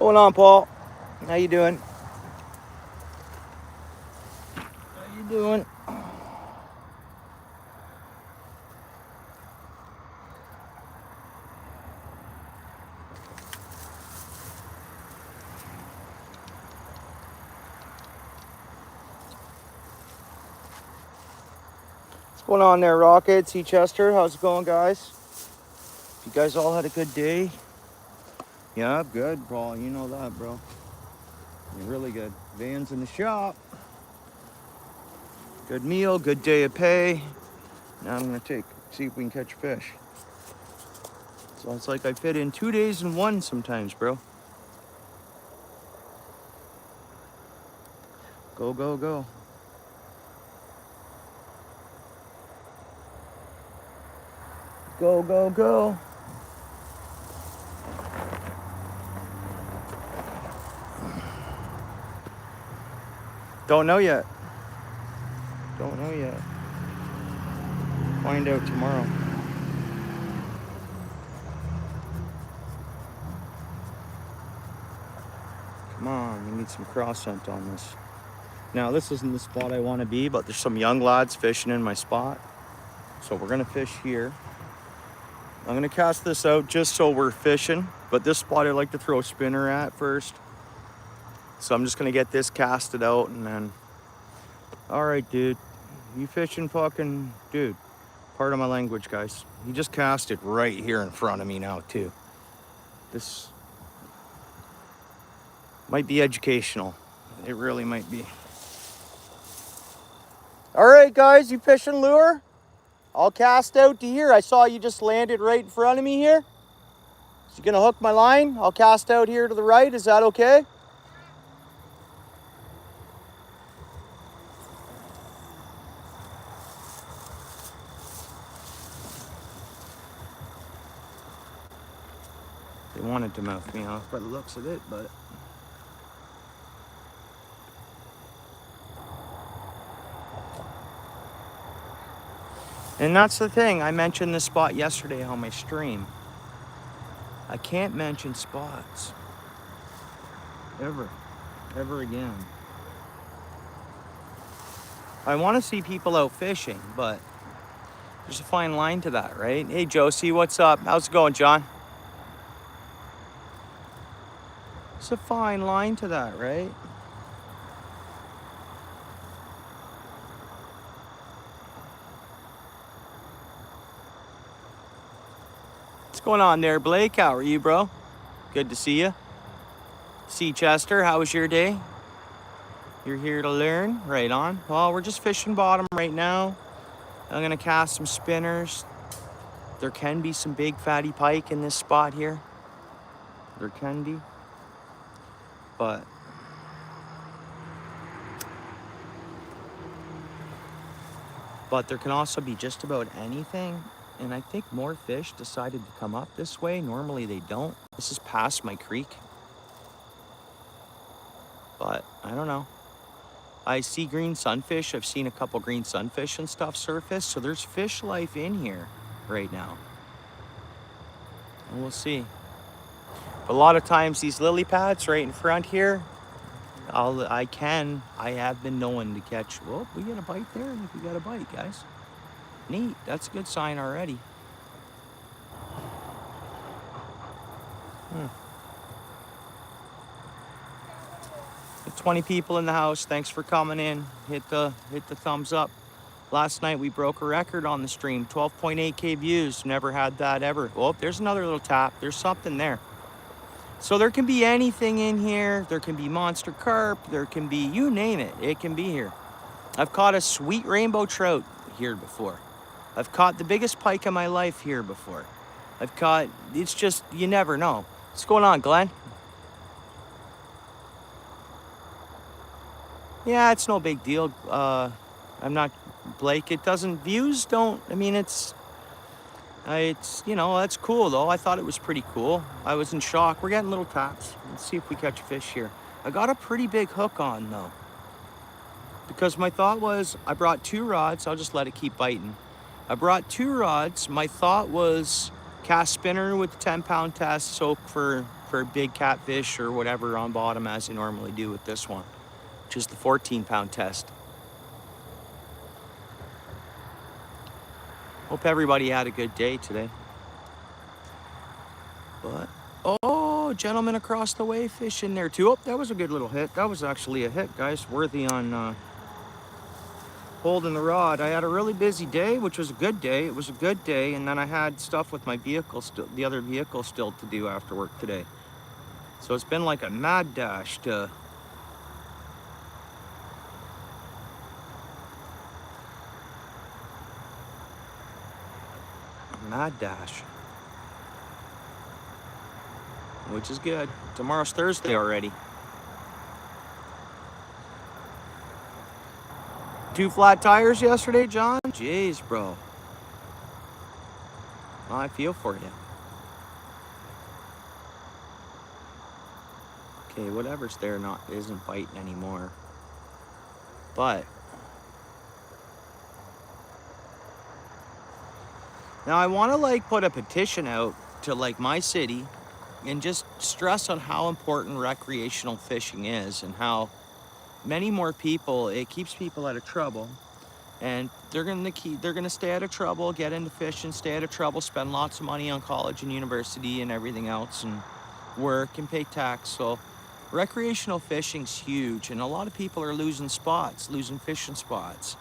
Going on, Paul? How you doing? How you doing? What's going on there, Rocket? C. Chester, how's it going, guys? You guys all had a good day? Yeah, good, bro. You know that, bro. You're really good. Van's in the shop. Good meal, good day of pay. Now I'm gonna see if we can catch fish. So it's like I fit in 2 days in one sometimes, bro. Go, go, go. Go, go, go. Don't know yet. Don't know yet. Find out tomorrow. Come on, we need some cross scent on this. Now, this isn't the spot I want to be, but there's some young lads fishing in my spot. So we're going to fish here. I'm going to cast this out just so we're fishing. But this spot I like to throw a spinner at first. So I'm just going to get this casted out and then... All right, dude. You fishing fucking... Dude, pardon my language, guys. He just cast it right here in front of me now, too. This might be educational. It really might be. All right, guys, you fishing lure? I'll cast out to here. I saw you just landed right in front of me here. So you're gonna hook my line? I'll cast out here to the right. Is that okay? They wanted to mouth me off by the looks of it, but... And that's the thing. I mentioned this spot yesterday on my stream. I can't mention spots. Ever again. I want to see people out fishing, but there's a fine line to that, right? Hey, Josie, what's up? How's it going, John? It's a fine line to that, right? What's going on there, Blake? How are you, bro? Good to see you. C. Chester, how was your day? You're here to learn? Right on. Well, we're just fishing bottom right now. I'm gonna cast some spinners. There can be some big fatty pike in this spot here. There can be. But there can also be just about anything. And I think more fish decided to come up this way. Normally they don't. This is past my creek. But I don't know. I see green sunfish. I've seen a couple green sunfish and stuff surface. So there's fish life in here right now. And we'll see. But a lot of times these lily pads right in front here, I have been known to catch. Whoa, we got a bite there. I think we got a bite, guys. Neat. That's a good sign already. 20 people in the house. Thanks for coming in. Hit the thumbs up. Last night we broke a record on the stream. 12.8K views. Never had that ever. Well, there's another little tap. There's something there. So there can be anything in here. There can be monster carp. There can be, you name it. It can be here. I've caught a sweet rainbow trout here before. I've caught the biggest pike of my life here before. I've caught, it's just, you never know. What's going on, Glenn? Yeah, it's no big deal. I'm not, Blake, it doesn't, views don't, I mean, it's, you know, that's cool though. I thought it was pretty cool. I was in shock. We're getting little taps. Let's see if we catch a fish here. I got a pretty big hook on though. Because my thought was, I brought 2 rods. I'll just let it keep biting. I brought 2 rods. My thought was cast spinner with the 10-pound test, soak for for big catfish or whatever on bottom as they normally do with this one, which is the 14-pound test. Hope everybody had a good day today. But, oh, gentleman across the way fishing there too. Oh, that was a good little hit. That was actually a hit, guys. Worthy on holding the rod. I had a really busy day, which was a good day. It was a good day, and then I had stuff with my vehicle, the other vehicle still to do after work today. So it's been like a mad dash to which is good. Tomorrow's Thursday already. 2 flat tires yesterday, John? Jeez, bro. Well, I feel for you. Okay, whatever's there isn't biting anymore. But now I want to like put a petition out to like my city and just stress on how important recreational fishing is and how many more people, it keeps people out of trouble, and they're gonna stay out of trouble, get into fishing, stay out of trouble, spend lots of money on college and university and everything else, and work and pay tax. So recreational fishing's huge, and a lot of people are losing fishing spots.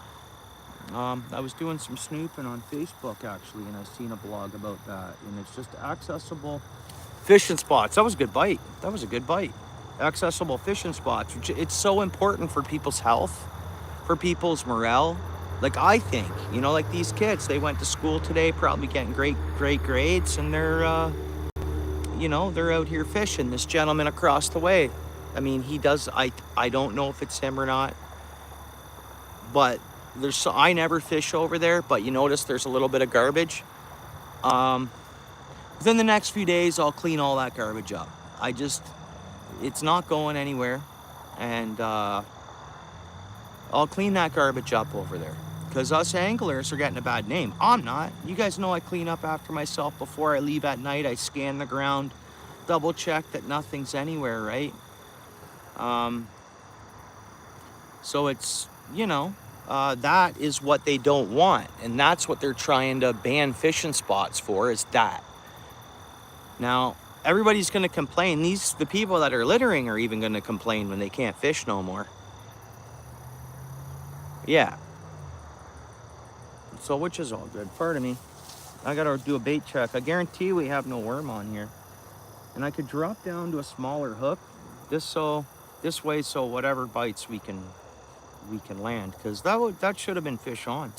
I was doing some snooping on Facebook actually, and I seen a blog about that, and it's just accessible fishing spots. That was a good bite. That was a good bite. Accessible fishing spots, which it's so important for people's health, for people's morale. Like I think, you know, like these kids, they went to school today, probably getting great grades, and they're, you know, they're out here fishing. This gentleman across the way, I mean, he does, I don't know if it's him or not, but I never fish over there, but you notice there's a little bit of garbage. Within the next few days, I'll clean all that garbage up. It's not going anywhere, and I'll clean that garbage up over there, because us anglers are getting a bad name. I'm not. You guys know I clean up after myself before I leave at night. I scan the ground, double check that nothing's anywhere, right? So it's, you know, that is what they don't want, and that's what they're trying to ban fishing spots for, is that. Now, everybody's going to complain. The people that are littering are even going to complain when they can't fish no more. Yeah. So, which is all good. Pardon me. I got to do a bait check. I guarantee we have no worm on here. And I could drop down to a smaller hook, this way, so whatever bites we can land, because that should have been fish on.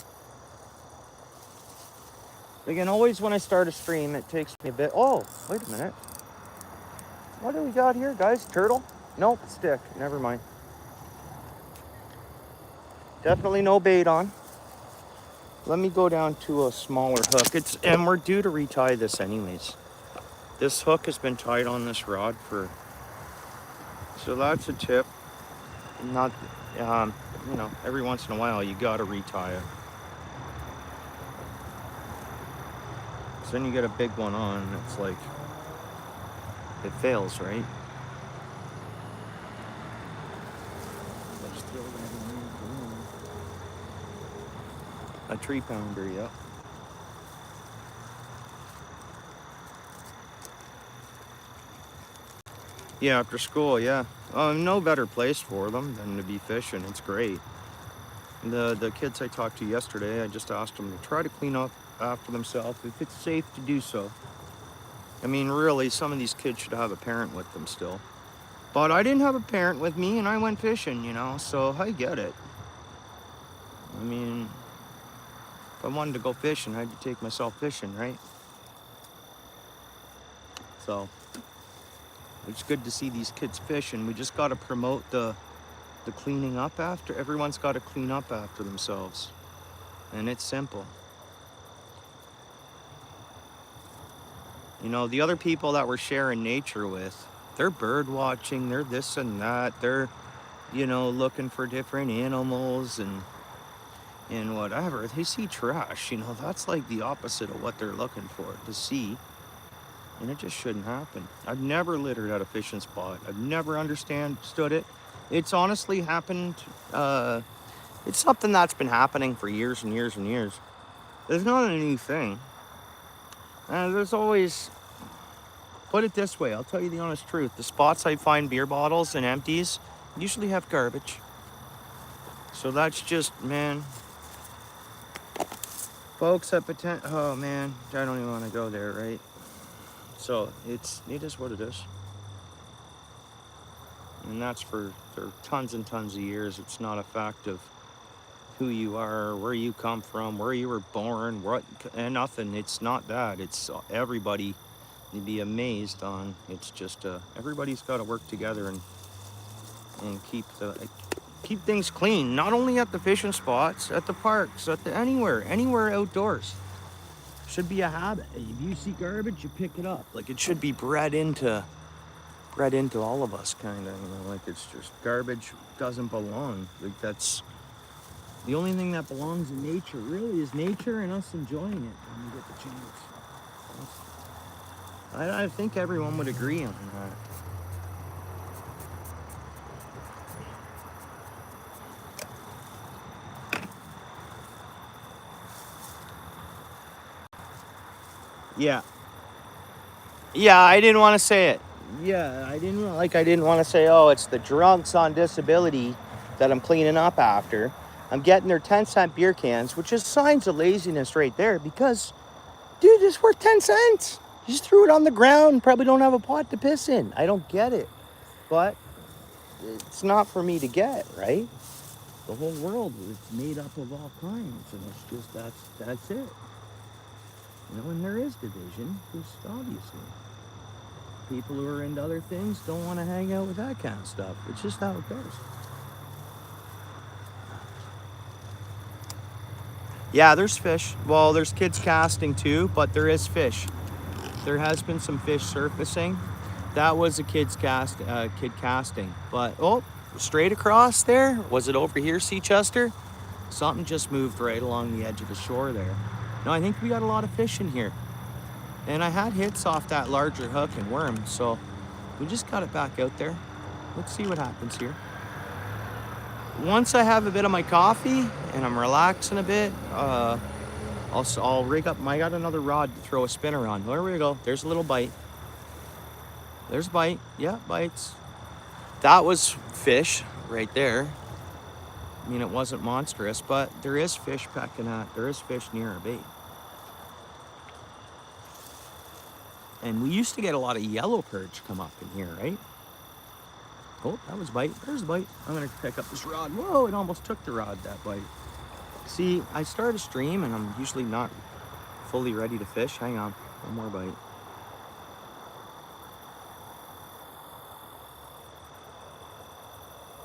Again, always when I start a stream, it takes me a bit. Oh, wait a minute. What do we got here, guys? Turtle? Nope, stick. Never mind. Definitely no bait on. Let me go down to a smaller hook. And we're due to retie this anyways. This hook has been tied on this rod so that's a tip. Not, you know, every once in a while you gotta retie it. So then you get a big one on, and it's like, it fails, right? A 3-pounder, yep. Yeah, after school, yeah. No better place for them than to be fishing. It's great. The kids I talked to yesterday, I just asked them to try to clean up after themselves if it's safe to do so. I mean, really, some of these kids should have a parent with them still. But I didn't have a parent with me, and I went fishing, you know, so I get it. I mean, if I wanted to go fishing, I'd take myself fishing, right? So it's good to see these kids fishing. We just got to promote the cleaning up after. Everyone's got to clean up after themselves, and it's simple. You know, the other people that we're sharing nature with, they're bird watching, they're this and that, they're, you know, looking for different animals and whatever. They see trash, you know, that's like the opposite of what they're looking for, to see. And it just shouldn't happen. I've never littered at a fishing spot. I've never understood it. It's honestly happened. It's something that's been happening for years and years and years. It's not a new thing. There's always, put it this way, I'll tell you the honest truth. The spots I find beer bottles and empties usually have garbage. So that's just, man. Folks at oh man, I don't even want to go there, right? So it is what it is. And that's for tons and tons of years. It's not a fact of who you are, where you come from, where you were born, what, and nothing. It's not that. It's everybody. You'd be amazed on. It's just everybody's got to work together and keep things clean. Not only at the fishing spots, at the parks, anywhere outdoors. Should be a habit. If you see garbage, you pick it up. Like, it should be bred into all of us, kind of. You know, like, it's just garbage doesn't belong. Like, that's the only thing that belongs in nature. Really, is nature and us enjoying it when we get the chance. I think everyone would agree on that. Yeah. Yeah, I didn't want to say it. Yeah, I didn't want to say, oh, it's the drunks on disability that I'm cleaning up after. I'm getting their 10-cent beer cans, which is signs of laziness right there, because, dude, it's worth 10 cents. You just threw it on the ground, probably don't have a pot to piss in. I don't get it. But it's not for me to get, right? The whole world is made up of all kinds, and it's just, that's it. You know, and there is division, because obviously people who are into other things don't want to hang out with that kind of stuff. It's just how it goes. Yeah, there's fish. Well, there's kids casting too, but there is fish. There has been some fish surfacing. That was a kid casting. But, oh, straight across there, was it over here, Seachester? Something just moved right along the edge of the shore there. No, I think we got a lot of fish in here. And I had hits off that larger hook and worm, so we just got it back out there. Let's see what happens here. Once I have a bit of my coffee and I'm relaxing a bit, I'll rig up. I got another rod to throw a spinner on. There we go. There's a little bite. There's a bite. Yeah, bites. That was fish right there. I mean, it wasn't monstrous, but there is fish pecking at. There is fish near our bait. And we used to get a lot of yellow perch come up in here, right? Oh, that was a bite. There's a bite. I'm going to pick up this rod. Whoa, it almost took the rod, that bite. See, I start a stream and I'm usually not fully ready to fish. Hang on. One more bite.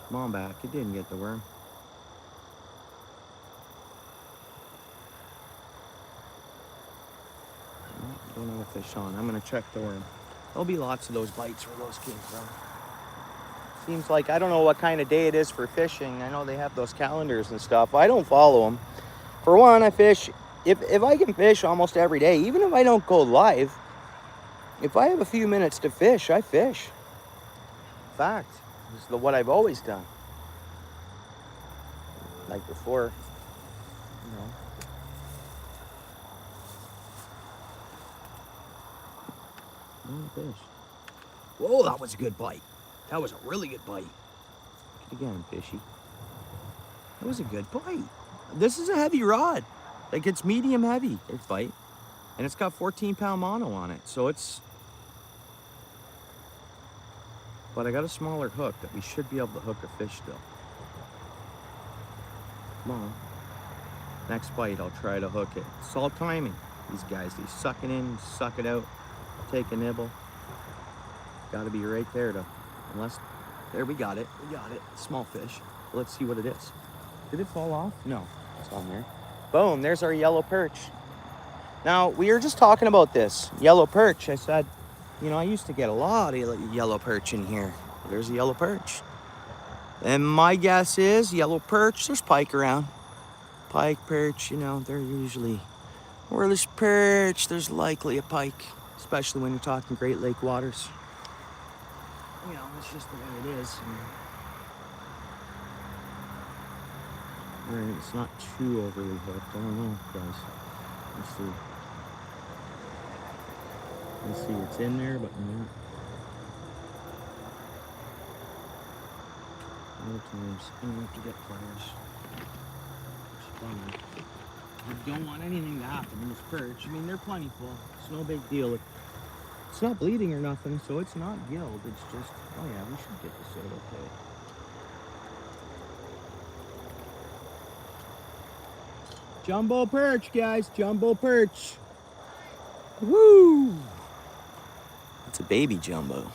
Come on back. It didn't get the worm. Don't have a fish on. I'm going to check the worm. There'll be lots of those bites where those came from. Seems like, I don't know what kind of day it is for fishing. I know they have those calendars and stuff. I don't follow them. For one, I fish, if I can fish almost every day, even if I don't go live, if I have a few minutes to fish, I fish. Fact. This is what I've always done. Like before, you know. Fish. Whoa, that was a good bite. That was a really good bite. Look it again, fishy. That was a good bite. This is a heavy rod. Like, it's medium heavy. It's bite. And it's got 14-pound mono on it. So it's... But I got a smaller hook that we should be able to hook a fish still. Come on. Next bite, I'll try to hook it. It's all timing. These guys, they suck it in, suck it out, take a nibble. Got to be right there to... Unless, there, we got it. Small fish. Let's see what it is. Did it fall off? No, it's on there. Boom, there's our yellow perch. Now, we were just talking about this yellow perch. I said, you know, I used to get a lot of yellow perch in here. There's a yellow perch. And my guess is yellow perch, there's pike around. Pike, perch, you know, they're usually, where there's perch, there's likely a pike. especially when you're talking Great Lake waters. You know, it's just the way it is. And it's not too overly hooked. I don't know, guys. Let's see. Let's see, it's in there, but not. Other times, I'm gonna have to get pliers. It's a bummer. You don't want anything to happen in this perch. I mean, they're plentiful. It's no big deal. It's not bleeding or nothing, so it's not gilled. It's just, oh yeah, we should get this out okay. Jumbo perch, guys. Jumbo perch. Woo! It's a baby jumbo.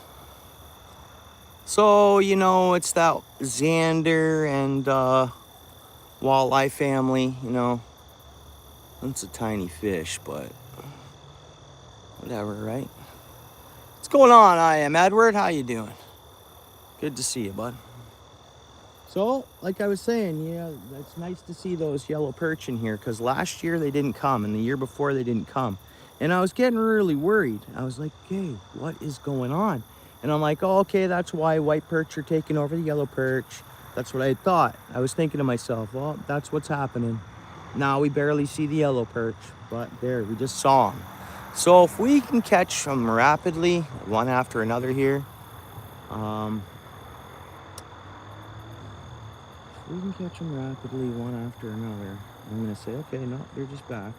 So, you know, it's that Xander and walleye family, you know. It's a tiny fish, but whatever, right? What's going on? I am Edward. How you doing? Good to see you, bud. So, like I was saying, yeah, it's nice to see those yellow perch in here, because last year they didn't come, and the year before they didn't come. And I was getting really worried. I was like, okay, what is going on? And I'm like, oh, okay, that's why white perch are taking over the yellow perch. That's what I thought. I was thinking to myself, well, that's what's happening. Now we barely see the yellow perch, but there, we just saw them. So if we can catch them rapidly, one after another here, if we can catch them rapidly, one after another, I'm gonna say, okay, no, they're just back.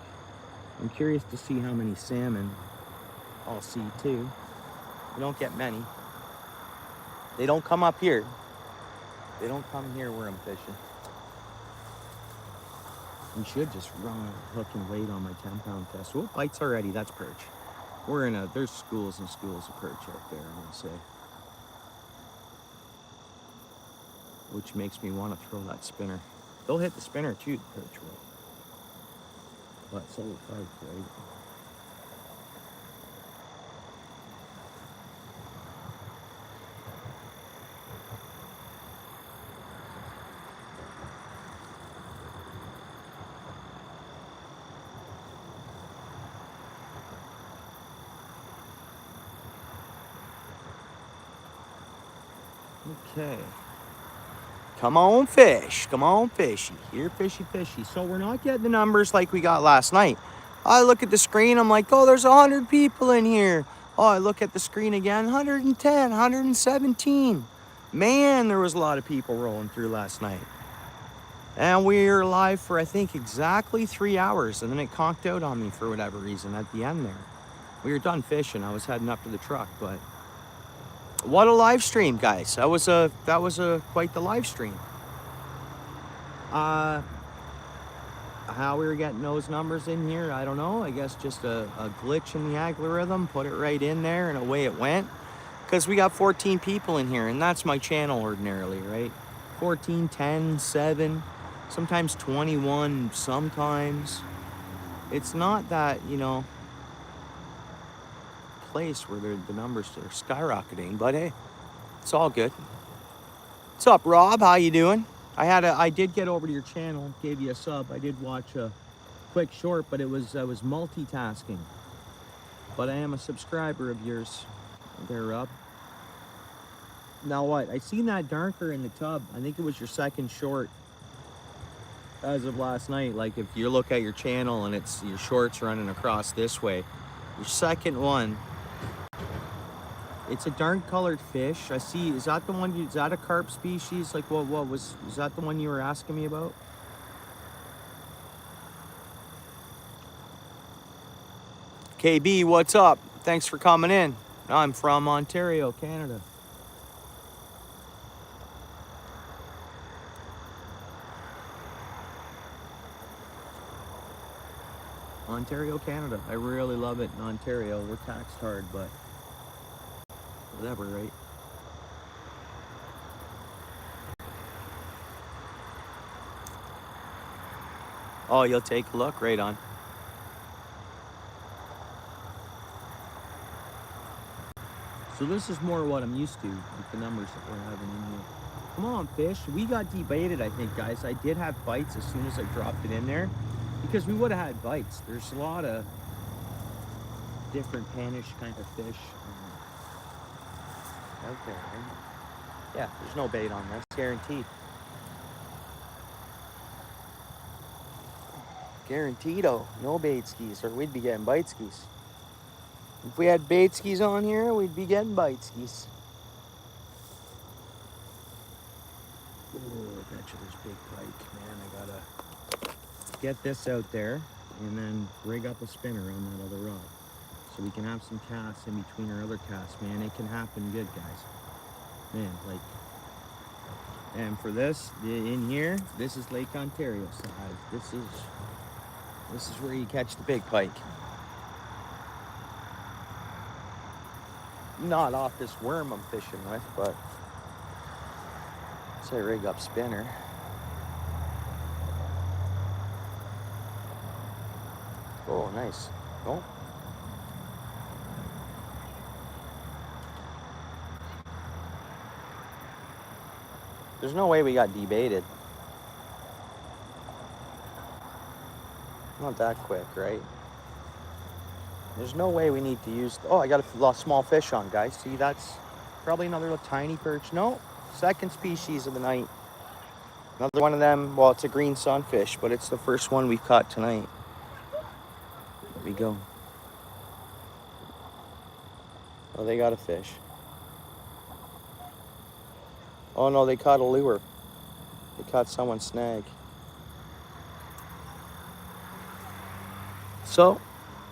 I'm curious to see how many salmon I'll see too. We don't get many. They don't come up here. They don't come here where I'm fishing. We should just run a hook and weight on my 10-pound test. Oh, bites already. That's perch. We're in there's schools and schools of perch out there, I'm gonna say. Which makes me want to throw that spinner. They'll hit the spinner too, the perch will. But so will fight, right? Okay. Come on, fish. Come on, fishy. Here, fishy, fishy. So we're not getting the numbers like we got last night. I look at the screen. I'm like, oh, there's 100 people in here. Oh, I look at the screen again. 110, 117. Man, there was a lot of people rolling through last night. And we were live for, I think, exactly 3 hours. And then it conked out on me for whatever reason at the end there. We were done fishing. I was heading up to the truck, but what a live stream, guys. That was quite the live stream. How we were getting those numbers in here, I don't know. I guess just a glitch in the algorithm, put it right in there, and away it went. Because we got 14 people in here, and that's my channel ordinarily, right? 14, 10, 7, sometimes 21, sometimes. It's not that, you know, place where the numbers are skyrocketing, but hey, it's all good. What's up, Rob? How you doing? I did get over to your channel, gave you a sub. I did watch a quick short, but I was multitasking. But I am a subscriber of yours. There, Rob. Now what? I seen that darker in the tub. I think it was your second short as of last night. Like if you look at your channel and it's your shorts running across this way, your second one. It's a dark colored fish. I see. Is that the one? Is that a carp species? Like is that the one you were asking me about? KB, what's up? Thanks for coming in. I'm from Ontario, Canada. Ontario, Canada. I really love it in Ontario. We're taxed hard, but whatever, right? Oh, you'll take a look? Right on. So this is more what I'm used to, with the numbers that we're having in here. Come on, fish. We got debated, I think, guys. I did have bites as soon as I dropped it in there, because we would have had bites. There's a lot of different panish kind of fish out there, right? Yeah, there's no bait on this, guaranteed. Guaranteed-o, no bait skis, or we'd be getting bite skis. If we had bait skis on here, we'd be getting bite skis. Oh, I bet you there's big pike, man. I gotta get this out there and then rig up a spinner on that other rod so we can have some casts in between our other casts, man. It can happen good, guys. Man, like, and for this, in here, this is Lake Ontario side. This is where you catch the big pike. Not off this worm I'm fishing with, but say rig up spinner. Oh, nice. Oh. There's no way we got debaited. Not that quick, right? There's no way we need to use... Oh, I got a small fish on, guys. See, that's probably another little tiny perch. No, second species of the night. Another one of them. Well, it's a green sunfish, but it's the first one we've caught tonight. There we go. Oh, they got a fish. Oh, no, they caught a lure. They caught someone's snag. So,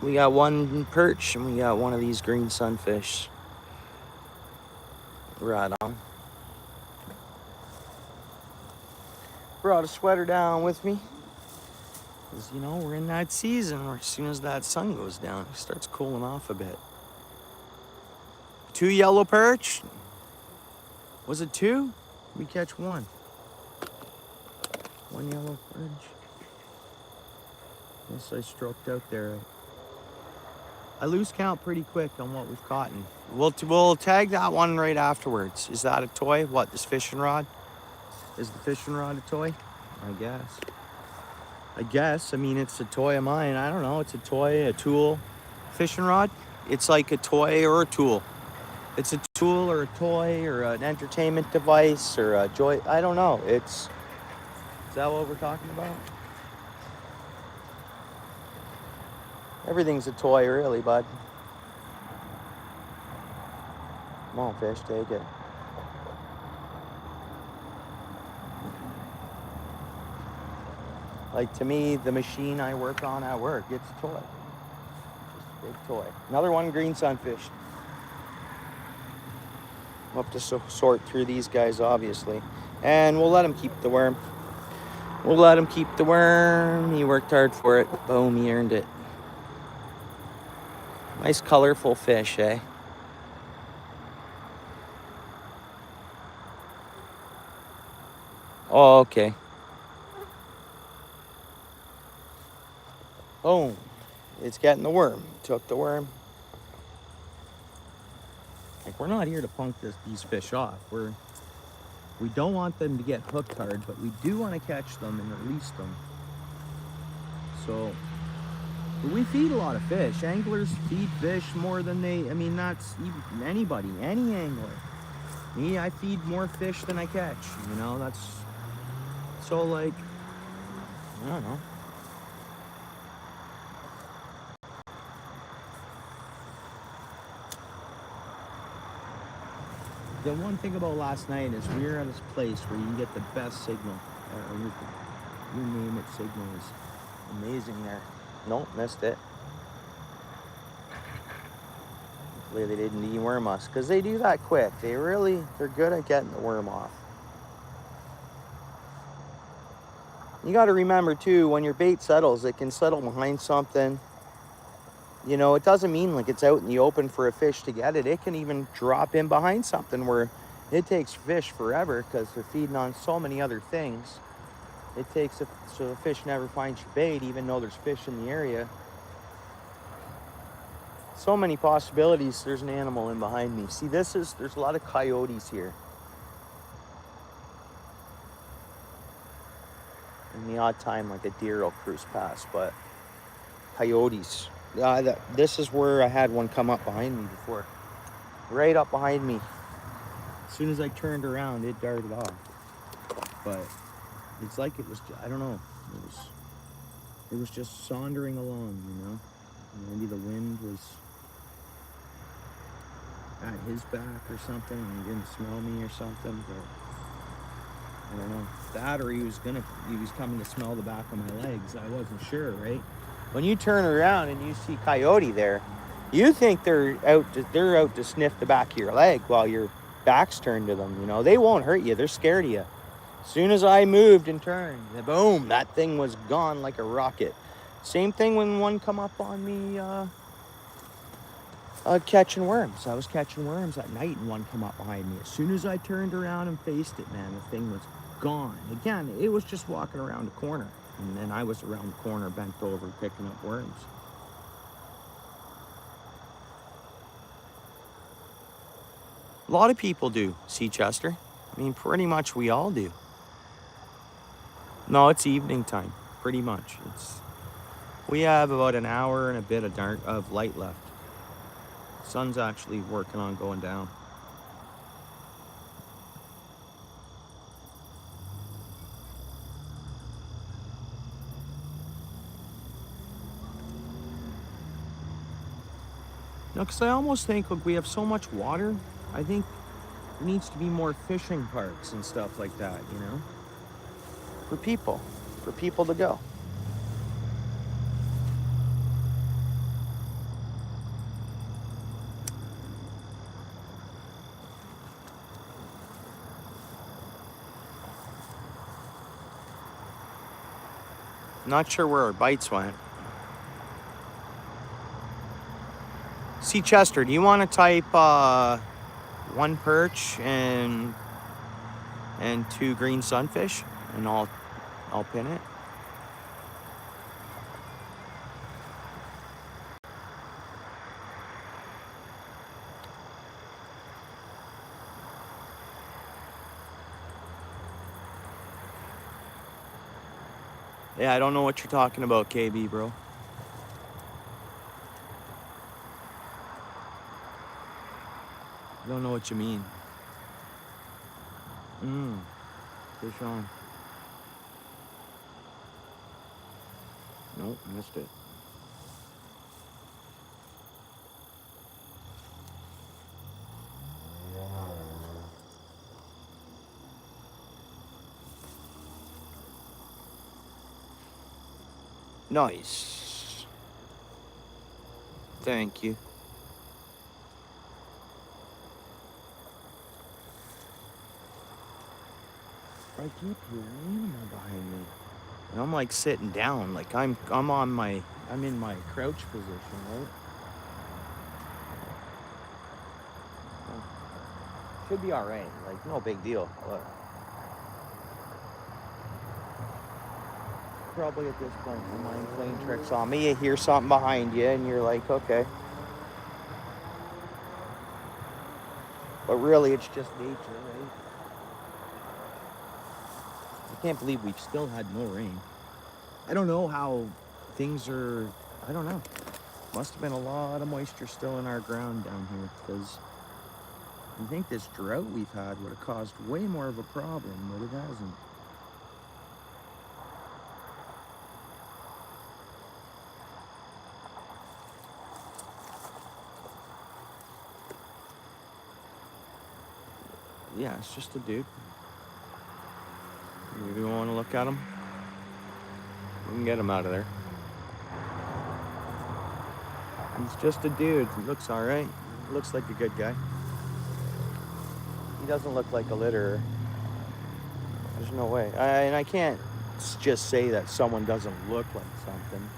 we got one perch and we got one of these green sunfish. Right on. Brought a sweater down with me. Because, you know, we're in that season where as soon as that sun goes down, it starts cooling off a bit. 2 yellow perch. Was it 2? We catch 1. 1 yellow perch. Yes, I stroked out there. I lose count pretty quick on what we've caught. We'll tag that one right afterwards. Is that a toy? What, this fishing rod? Is the fishing rod a toy? I guess. I mean, it's a toy of mine. I don't know. It's a toy, a tool. Fishing rod? It's like a toy or a tool. It's a tool or a toy or an entertainment device or a joy. I don't know. Is that what we're talking about? Everything's a toy, really, bud. Come on, fish, take it. Like, to me, the machine I work on at work, it's a toy. Just a big toy. Another one, green sunfish. We'll have to sort through these guys, obviously. And we'll let him keep the worm. We'll let him keep the worm. He worked hard for it. Boom, he earned it. Nice, colorful fish, eh? Oh, okay. Boom. It's getting the worm. Took the worm. Like, we're not here to punk these fish off. We don't want them to get hooked hard, but we do want to catch them and release them. So, we feed a lot of fish. Anglers feed fish more than that's even anybody, any angler. Me, I feed more fish than I catch. You know, that's... So, like, I don't know. The one thing about last night is we were at this place where you can get the best signal. You name it, signal is amazing there. Nope, missed it. Hopefully they didn't deworm us, because they do that quick. They're good at getting the worm off. You got to remember, too, when your bait settles, it can settle behind something. You know, it doesn't mean like it's out in the open for a fish to get it. It can even drop in behind something where it takes fish forever because they're feeding on so many other things. So the fish never finds your bait, even though there's fish in the area. So many possibilities. There's an animal in behind me. See, there's a lot of coyotes here. In the odd time, like a deer will cruise past, but coyotes This is where I had one come up behind me before. Right up behind me. As soon as I turned around, it darted off. But it's like it was, I don't know. It was just sauntering along, you know. Maybe the wind was at his back or something, and he didn't smell me or something. But I don't know. That or he was coming to smell the back of my legs. I wasn't sure, right? When you turn around and you see coyote there, you think they're out to sniff the back of your leg while your back's turned to them. You know, they won't hurt you. They're scared of you. As soon as I moved and turned, boom, that thing was gone like a rocket. Same thing when one come up on me catching worms. I was catching worms at night and one come up behind me. As soon as I turned around and faced it, man, the thing was gone. Again, it was just walking around a corner. And then I was around the corner, bent over, picking up worms. A lot of people do, see, Chester. I mean, pretty much we all do. No, it's evening time, pretty much. We have about an hour and a bit of light left. Sun's actually working on going down. No, because I almost think, look, we have so much water. I think there needs to be more fishing parks and stuff like that, you know? For people to go. Not sure where our bites went. See, Chester, do you want to type one perch and 2 green sunfish, and I'll pin it? Yeah, I don't know what you're talking about, KB, bro. I don't know what you mean. Fish on. Nope, missed it. Nice. Thank you. I keep hearing animal behind me. And I'm like sitting down, like I'm in my crouch position, right? Should be alright, like no big deal, but probably at this point your mind playing tricks on me. You hear something behind you and you're like, okay. But really it's just nature, right? I can't believe we've still had no rain. I don't know how things are, I don't know. Must have been a lot of moisture still in our ground down here, because I think this drought we've had would have caused way more of a problem, but it hasn't. Yeah, it's just a dude. You want to look at him? We can get him out of there. He's just a dude. He looks all right. He looks like a good guy. He doesn't look like a litterer. There's no way. And I can't just say that someone doesn't look like something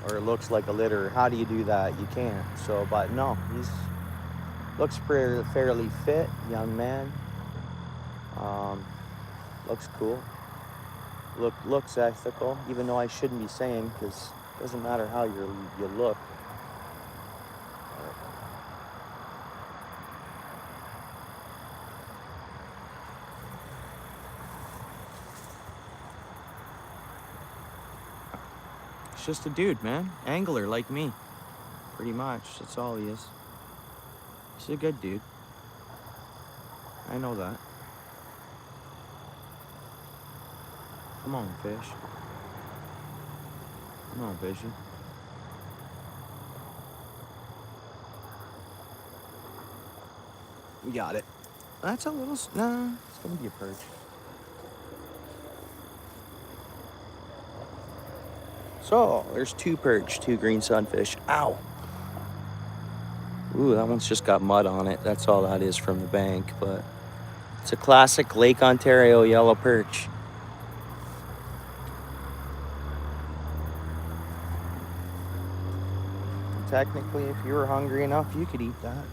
or looks like a litterer. How do you do that? You can't. So, but no, he's looks fairly fit, young man. Looks cool. Looks ethical, even though I shouldn't be saying, because it doesn't matter how you look. It's just a dude, man. Angler like me. Pretty much, that's all he is. He's a good dude. I know that. Come on, fish. Come on, fishy. We got it. That's a little, nah, it's gonna be a perch. So, there's 2 perch, 2 green sunfish. Ow! Ooh, that one's just got mud on it. That's all that is from the bank, but it's a classic Lake Ontario yellow perch. Technically, if you were hungry enough, you could eat that.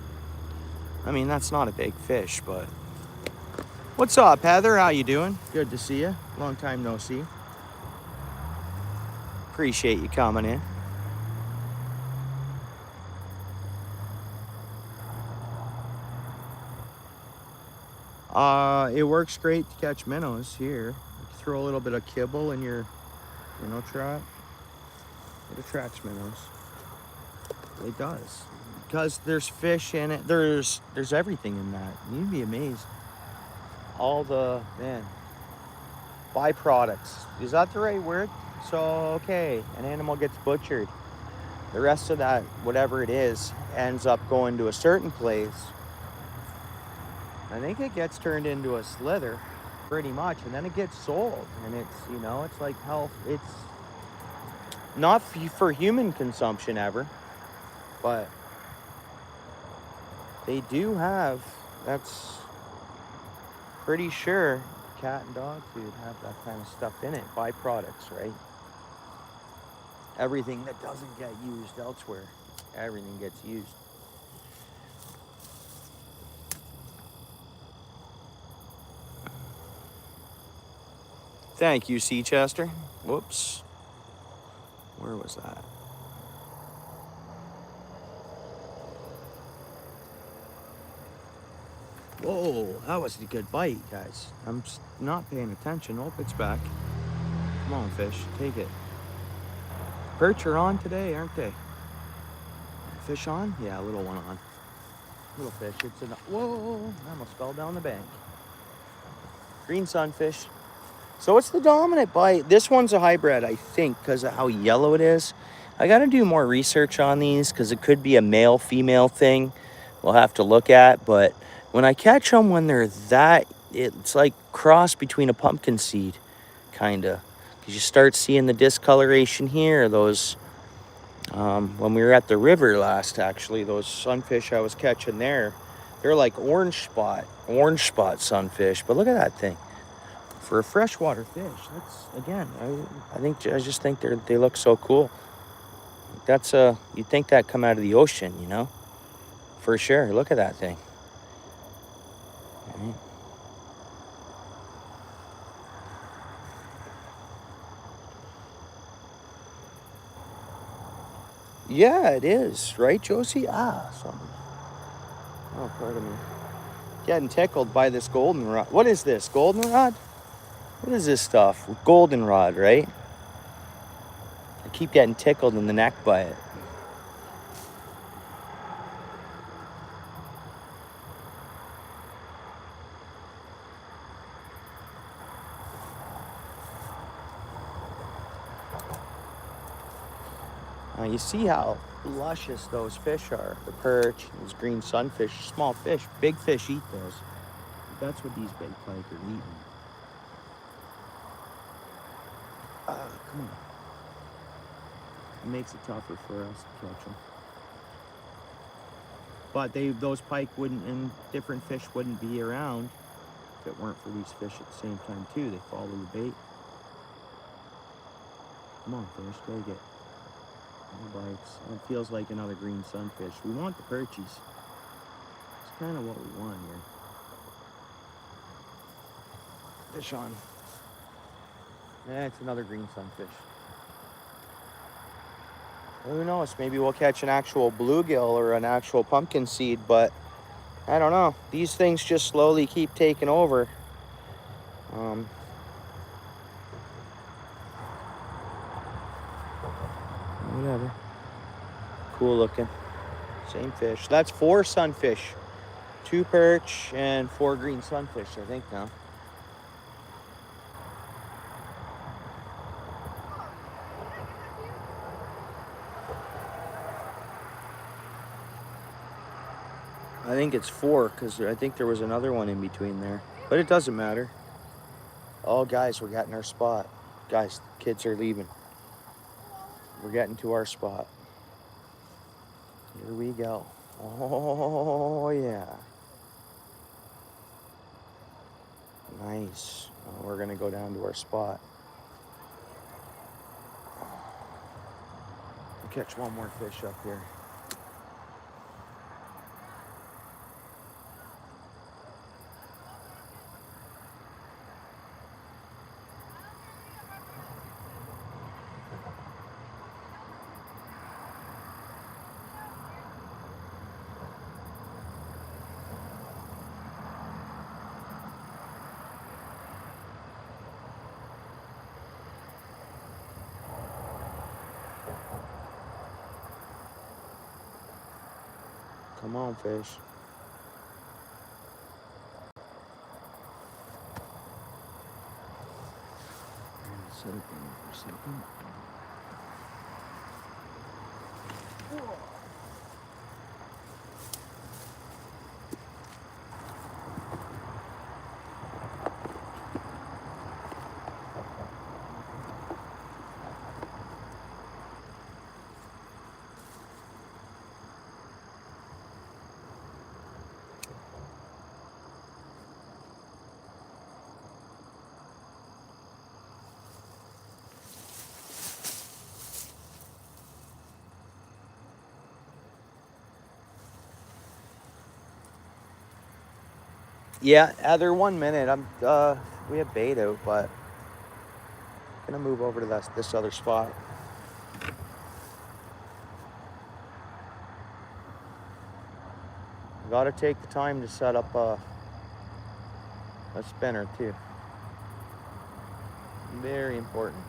I mean, that's not a big fish, but... What's up, Heather? How you doing? Good to see you. Long time no see. Appreciate you coming in. It works great to catch minnows here. You throw a little bit of kibble in your minnow trap. It attracts minnows. It does. Because there's fish in it. There's everything in that. You'd be amazed. All the, man, byproducts. Is that the right word? So, okay, an animal gets butchered. The rest of that, whatever it is, ends up going to a certain place. I think it gets turned into a slither, pretty much, and then it gets sold. And it's, you know, it's like health. It's not for human consumption ever, but they do have, that's pretty sure, cat and dog food have that kind of stuff in it, byproducts, right? Everything that doesn't get used elsewhere, everything gets used. Thank you, Seachester. Whoops. Where was that? Whoa, that was a good bite, guys. I'm not paying attention. Oh, it's back. Come on, fish, take it. Perch are on today, aren't they? Fish on? Yeah, a little one on. Little fish. It's in the, whoa, I almost fell down the bank. Green sunfish. So it's the dominant bite. This one's a hybrid, I think, because of how yellow it is. I got to do more research on these because it could be a male-female thing. We'll have to look at. But when I catch them when they're that, it's like cross between a pumpkin seed, kind of. Because you start seeing the discoloration here. Those, when we were at the river last, actually, those sunfish I was catching there, they're like orange spot sunfish. But look at that thing. For a freshwater fish, that's, again, I just think they look so cool. That's you'd think that come out of the ocean, you know, for sure. Look at that thing. Right. Yeah, it is, right, Josie? Something. Oh, pardon me. Getting tickled by this goldenrod. What is this? Goldenrod? What is this stuff? Goldenrod, right? I keep getting tickled in the neck by it. You see how luscious those fish are. The perch, those green sunfish, small fish. Big fish eat those. That's what these big pike are eating. Come on. It makes it tougher for us to catch them. But those pike wouldn't, and different fish wouldn't be around if it weren't for these fish at the same time too. They follow the bait. Come on, fish, take it. No bites. It feels like another green sunfish. We want the perchies. It's kind of what we want here. Fish on. Yeah, it's another green sunfish. Who knows? Maybe we'll catch an actual bluegill or an actual pumpkin seed, but I don't know. These things just slowly keep taking over. Whatever. Cool looking. Same fish. That's 4 sunfish. 2 perch and 4 green sunfish, I think now. I think it's 4 because I think there was another one in between there. But it doesn't matter. Oh, guys, we're getting our spot. Guys, kids are leaving. We're getting to our spot. Here we go. Oh, yeah. Nice. Oh, we're going to go down to our spot. We'll catch one more fish up here. Come on, fish. Set it down for a second. Whoa. Yeah, they're 1 minute. We have bait out, but I'm gonna move over to this other spot. Gotta take the time to set up a spinner too. Very important.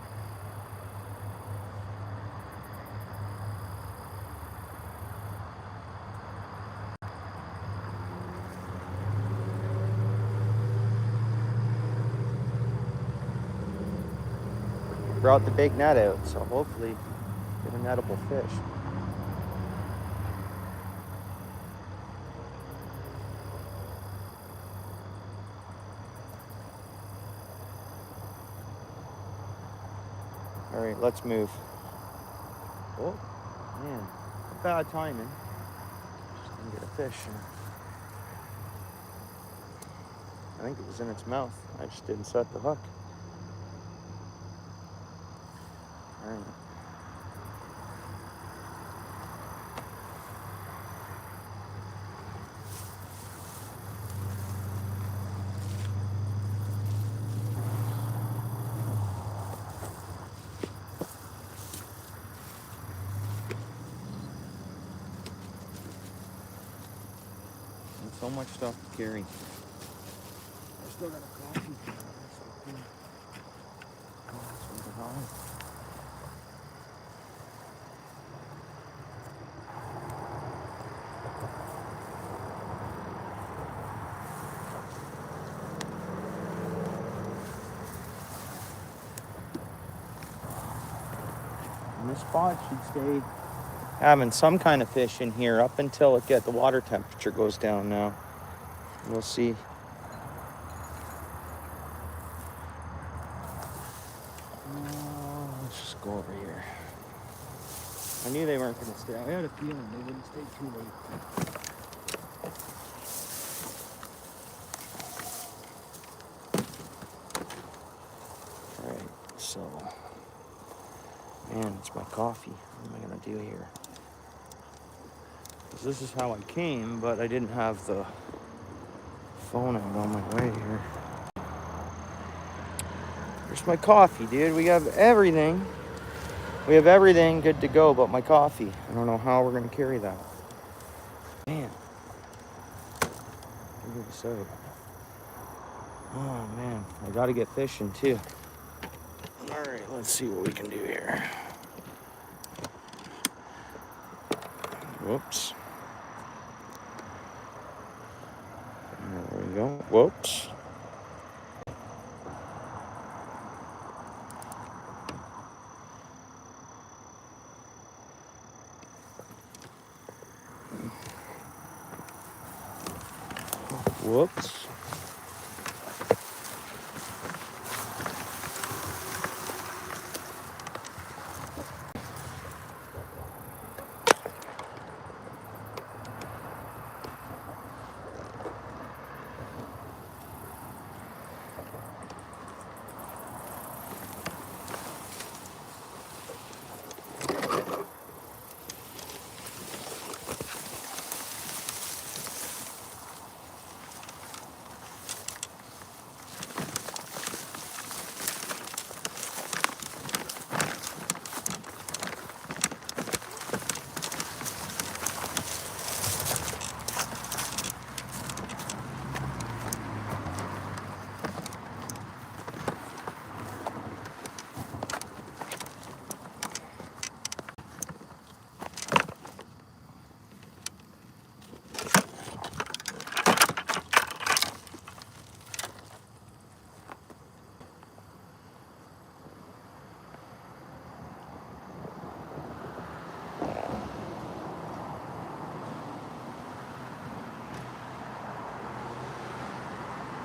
Brought the big net out, so hopefully get an edible fish. All right, let's move. Oh, man, bad timing. Just didn't get a fish. I think it was in its mouth. I just didn't set the hook. All right. So much stuff to carry. I still got a coffee. And this spot should stay having some kind of fish in here up until the water temperature goes down now. We'll see. Let's just go over here. I knew they weren't going to stay. I had a feeling they wouldn't stay too late. Alright, so, man, it's my coffee. What am I going to do here? Because this is how I came, but I didn't have the phone out on my way here. Here's my coffee, dude. We have everything. We have everything good to go but my coffee. I don't know how we're going to carry that. Man. Look at this out. Oh, man. I got to get fishing, too. All right, let's see what we can do here. Whoops. Whoops. Whoops.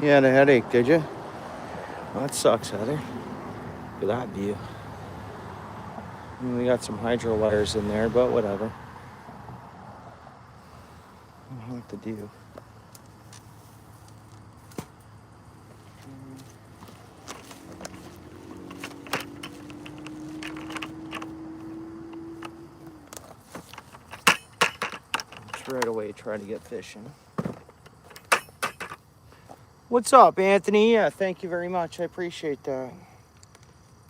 You had a headache, did you? Well, that sucks, Heather. Look at that view. I mean, we got some hydro wires in there, but whatever. I don't know what to do. Let's right away try to get fishing. What's up, Anthony? Yeah, thank you very much. I appreciate that.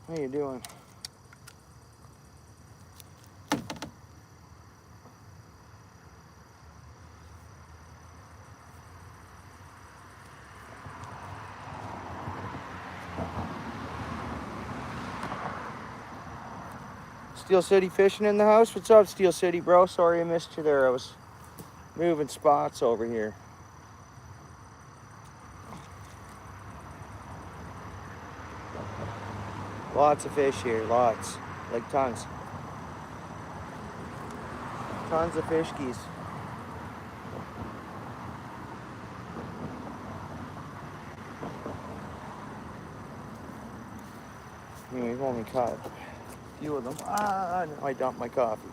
How you doing? Steel City fishing in the house? What's up, Steel City, bro? Sorry I missed you there. I was moving spots over here. Lots of fish here, lots. Like tons. Tons of fishkies. I mean, we've only caught a few of them. Ah, no, I dumped my coffee.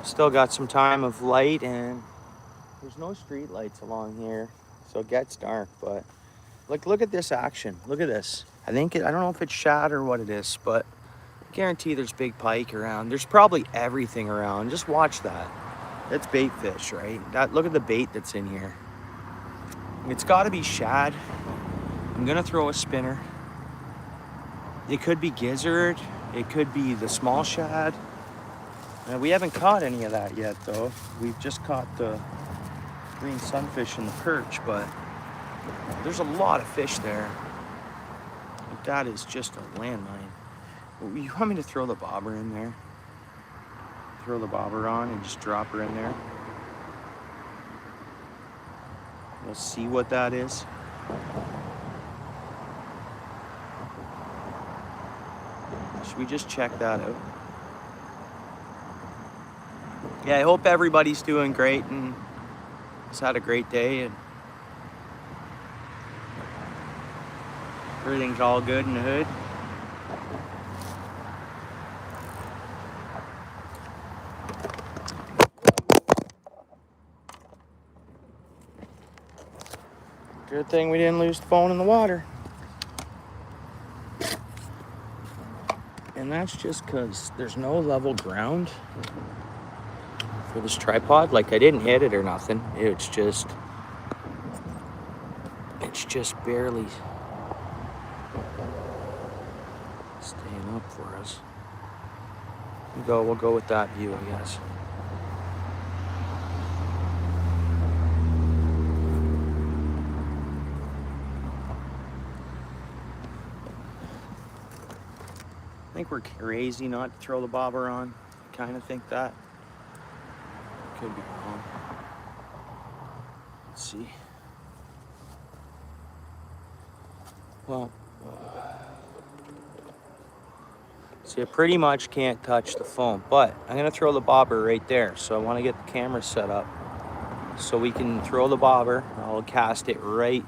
Still got some time of light, and there's no street lights along here, so it gets dark. But look at this action. Look at this. I don't know if it's shad or what it is, but I guarantee there's big pike around. There's probably everything around. Just watch that. That's bait fish, right? Look at the bait that's in here. It's got to be shad. I'm gonna throw a spinner. It could be gizzard. It could be the small shad. We haven't caught any of that yet, though. We've just caught the green sunfish and the perch, but there's a lot of fish there. That is just a landmine. You want me to throw the bobber in there? Throw the bobber on and just drop her in there? We'll see what that is. Should we just check that out? Yeah, I hope everybody's doing great and has had a great day and everything's all good in the hood. Good thing we didn't lose the phone in the water. And that's just because there's no level ground for this tripod. Like, I didn't hit it or nothing. It's just barely staying up for us. We'll go with that view, I guess. think we're crazy not to throw the bobber on. I kind of think that. Could be wrong. Let's see. Well, see, I pretty much can't touch the foam, but I'm gonna throw the bobber right there. So I want to get the camera set up so we can throw the bobber. I'll cast it right.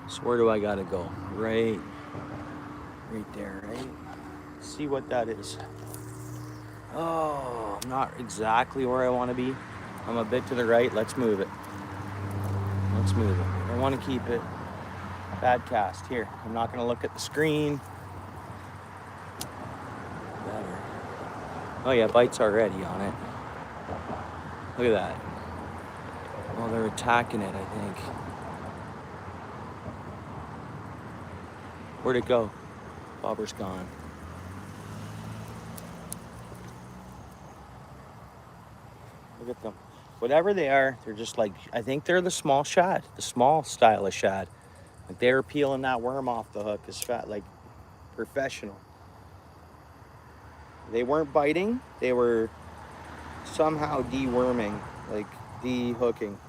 So where do I gotta go? Right there, right? See what that is. Oh, I'm not exactly where I want to be. I'm a bit to the right. Let's move it. Let's move it. I want to keep it. Bad cast. Here, I'm not going to look at the screen. Better. Oh yeah, bites already on it. Look at that. Well, they're attacking it, I think. Where'd it go? Bobber's gone. Look at them. Whatever they are, they're just like, I think they're the small shad, the small style of shad. Like they were peeling that worm off the hook as fat, like professional. They weren't biting, they were somehow deworming, like de-hooking.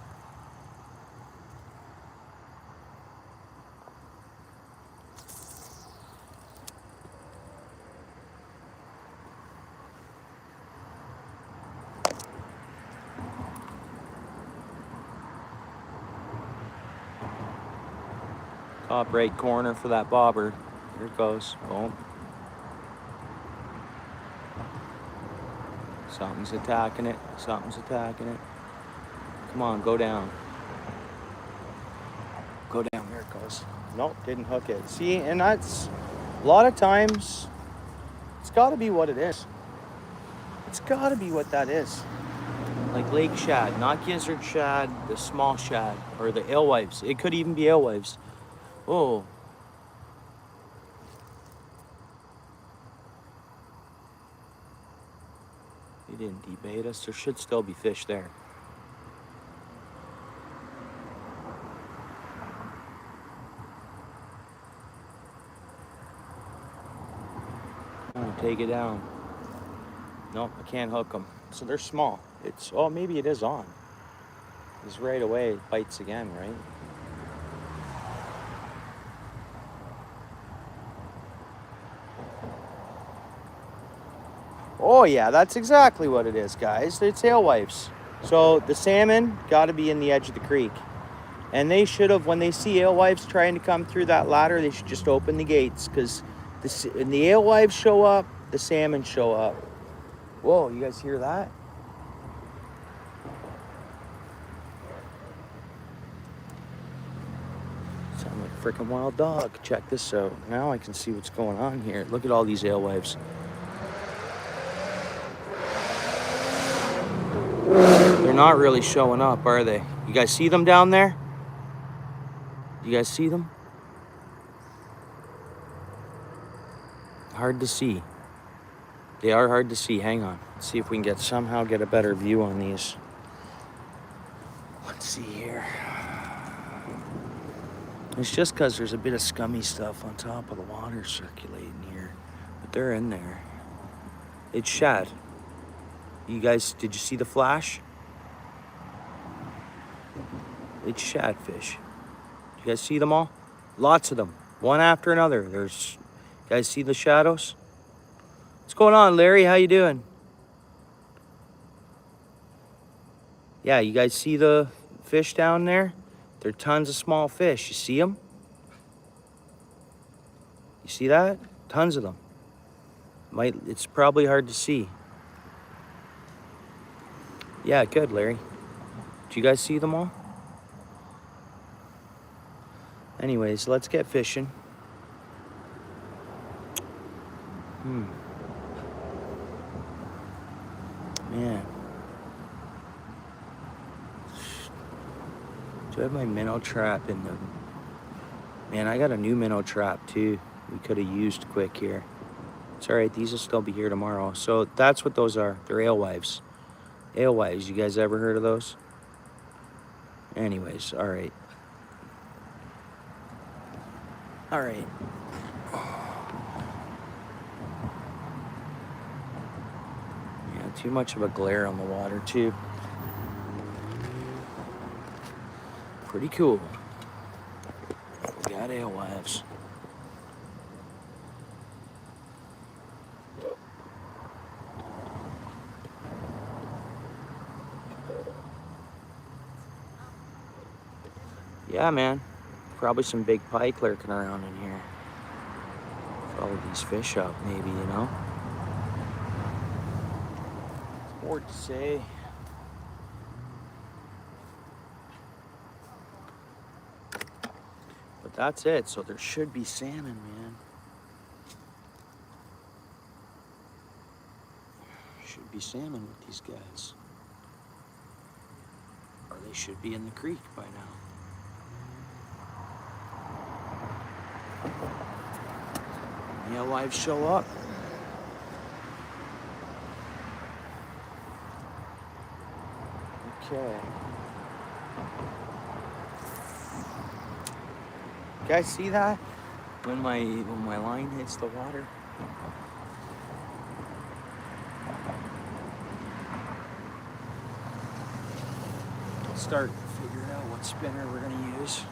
Top right corner for that bobber. Here it goes. Boom. Something's attacking it. Something's attacking it. Come on, go down. Go down. There it goes. Nope, didn't hook it. See, and that's a lot of times, it's got to be what it is. It's got to be what that is. Like lake shad, not gizzard shad, the small shad, or the alewives. It could even be alewives. Oh. They didn't debait us. There should still be fish there. Oh, take it down. Nope, I can't hook them. So they're small. It's, oh, maybe it is on. Because right away it bites again, right? Oh yeah, that's exactly what it is, guys. It's alewives. So the salmon got to be in the edge of the creek. And they should have, when they see alewives trying to come through that ladder, they should just open the gates. Because when the alewives show up, the salmon show up. Whoa, you guys hear that? Sound like a freaking wild dog. Check this out. Now I can see what's going on here. Look at all these alewives. They're not really showing up, are they? You guys see them down there? You guys see them? Hard to see. They are hard to see. Hang on. Let's see if we can somehow get a better view on these. Let's see here. It's just because there's a bit of scummy stuff on top of the water circulating here. But they're in there. It's shad. You guys, did you see the flash? It's shadfish. You guys see them all? Lots of them. One after another. You guys see the shadows? What's going on, Larry? How you doing? Yeah, you guys see the fish down there? There are tons of small fish. You see them? You see that? Tons of them. It's probably hard to see. Yeah, good, Larry. Do you guys see them all? Anyways, let's get fishing. Man. Do I have my minnow trap in the... Man, I got a new minnow trap too. We could have used quick here. It's all right, these will still be here tomorrow. So that's what those are. They're alewives. Alewives, you guys ever heard of those? Anyways, all right. All right. too much of a glare on the water too. Pretty cool. We got alewives. Yeah, man. Probably some big pike lurking around in here. Follow these fish up, maybe, you know? It's hard to say. But that's it, so there should be salmon, man. Should be salmon with these guys. Or they should be in the creek by now. The alewives show up. Okay. You guys see that? When my line hits the water. Start figuring out what spinner we're gonna use.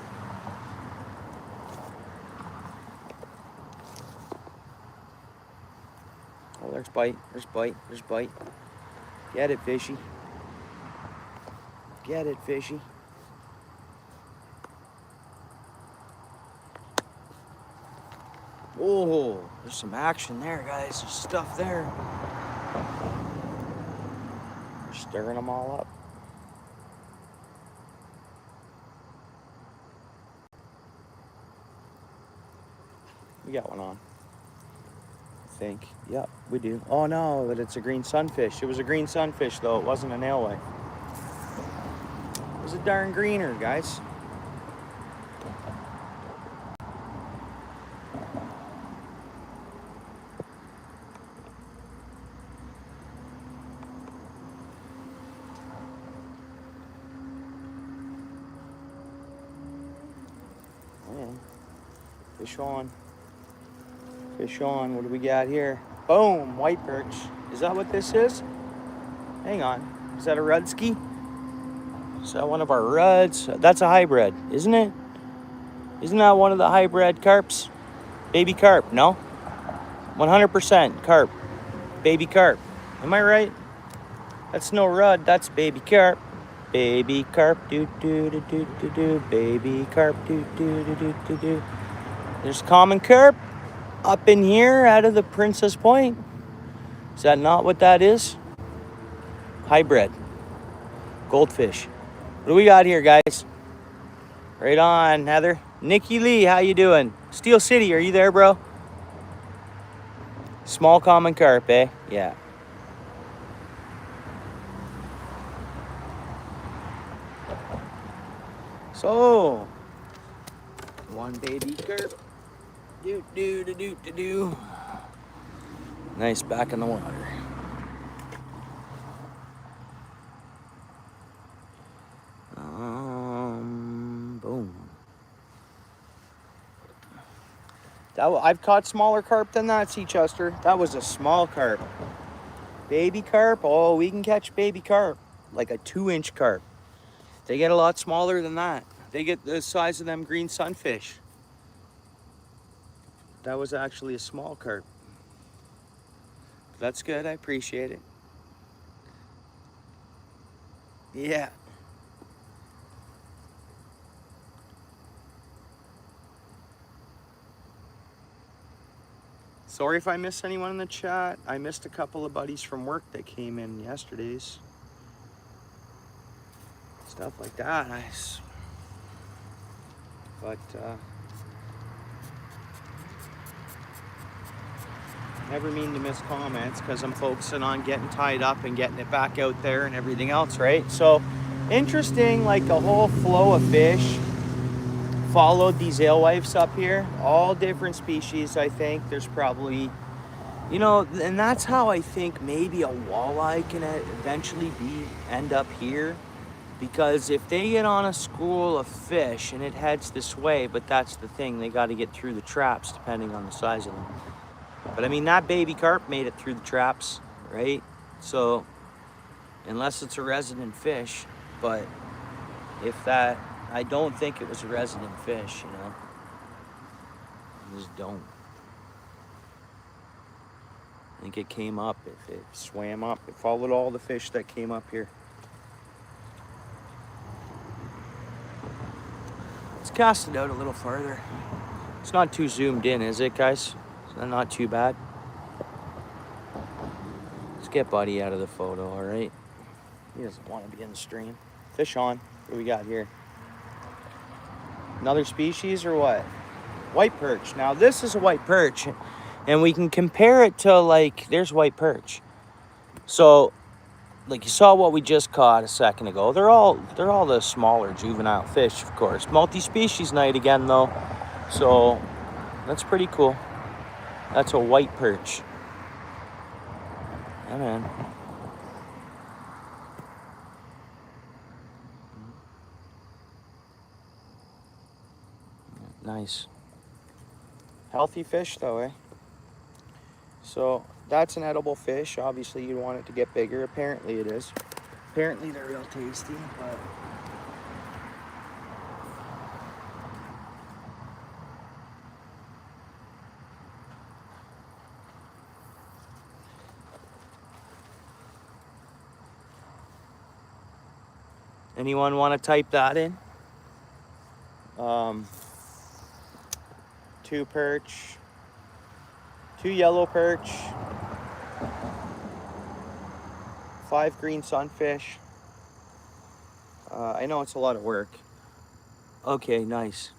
Oh, there's bite, there's bite, there's bite. Get it, fishy. Get it, fishy. Oh, there's some action there, guys. There's stuff there. We're stirring them all up. We got one on. I think. Yep, we do. Oh no, but it's a green sunfish. It was a green sunfish though. It wasn't an alewife. It was a darn greener, guys. Oh, fish on. Fish on. What do we got here? Boom, white perch. Is that what this is? Hang on. Is that a rudski? Is that one of our ruds? That's a hybrid, isn't it? Isn't that one of the hybrid carps? Baby carp, no? 100% carp. Baby carp. Am I right? That's no rud, that's baby carp. Baby carp, do do do do do do. Baby carp, do do do do do do. There's common carp up in here out of the Princess Point. Is that not what that is? Hybrid. Goldfish. What do we got here, guys? Right on, Heather. Nikki Lee, how you doing? Steel City, are you there, bro? Small common carp, eh? Yeah. So, one baby carp. Do do do do do do. Nice back in the water. Boom. I've caught smaller carp than that, Seachester. That was a small carp. Baby carp. Oh, we can catch baby carp, like a 2-inch carp. They get a lot smaller than that. They get the size of them green sunfish. That was actually a small carp. That's good, I appreciate it. Yeah. Sorry if I missed anyone in the chat. I missed a couple of buddies from work that came in yesterday's. Stuff like that. Nice. But, never mean to miss comments because I'm focusing on getting tied up and getting it back out there and everything else, right? So, interesting, like the whole flow of fish followed these alewives up here. All different species, I think. There's probably, you know, and that's how I think maybe a walleye can eventually end up here. Because if they get on a school of fish and it heads this way, but that's the thing, they got to get through the traps depending on the size of them. But I mean, that baby carp made it through the traps, right? So unless it's a resident fish. But if that, I don't think it was a resident fish, you know. I just don't. I think it came up. If it swam up, it followed all the fish that came up here. Let's cast it out a little farther. It's not too zoomed in, is it, guys? It's not too bad. Let's get Buddy out of the photo, all right? He doesn't want to be in the stream. Fish on. What do we got here? Another species or what? White perch. Now this is a white perch, and we can compare it to, like, there's white perch. So, like, you saw what we just caught a second ago. They're all the smaller juvenile fish, of course. Multi-species night again, though. So that's pretty cool. That's a white perch. Yeah, man. Nice. Healthy fish, though, eh? So that's an edible fish. Obviously, you want it to get bigger. Apparently, it is. Apparently, they're real tasty, but... Anyone want to type that in? 2 perch, 2 yellow perch, 5 green sunfish. I know it's a lot of work. Okay, nice.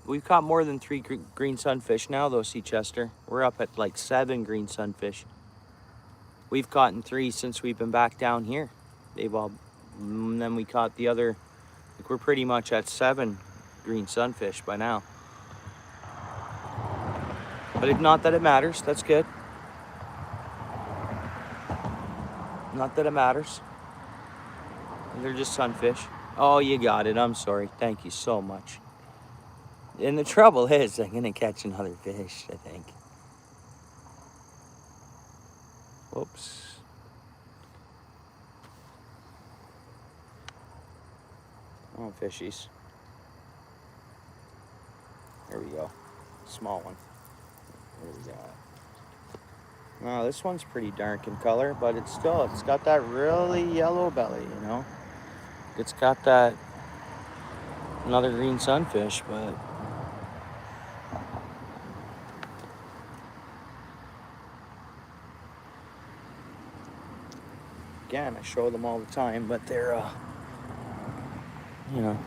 We've caught more than 3 green sunfish now, though, Seachester. We're up at like 7 green sunfish. We've caught 3 since we've been back down here. They've all, and then we caught the other, like, we're pretty much at 7 green sunfish by now. But not that it matters, that's good. Not that it matters. They're just sunfish. Oh, you got it, I'm sorry. Thank you so much. And the trouble is, I'm gonna catch another fish, I think. Whoops. Oh, fishies. There we go. Small one. What do we got? Wow, this one's pretty dark in color, but it's got that really yellow belly, you know? It's got that, another green sunfish, but... Again, I show them all the time, but they're, you know,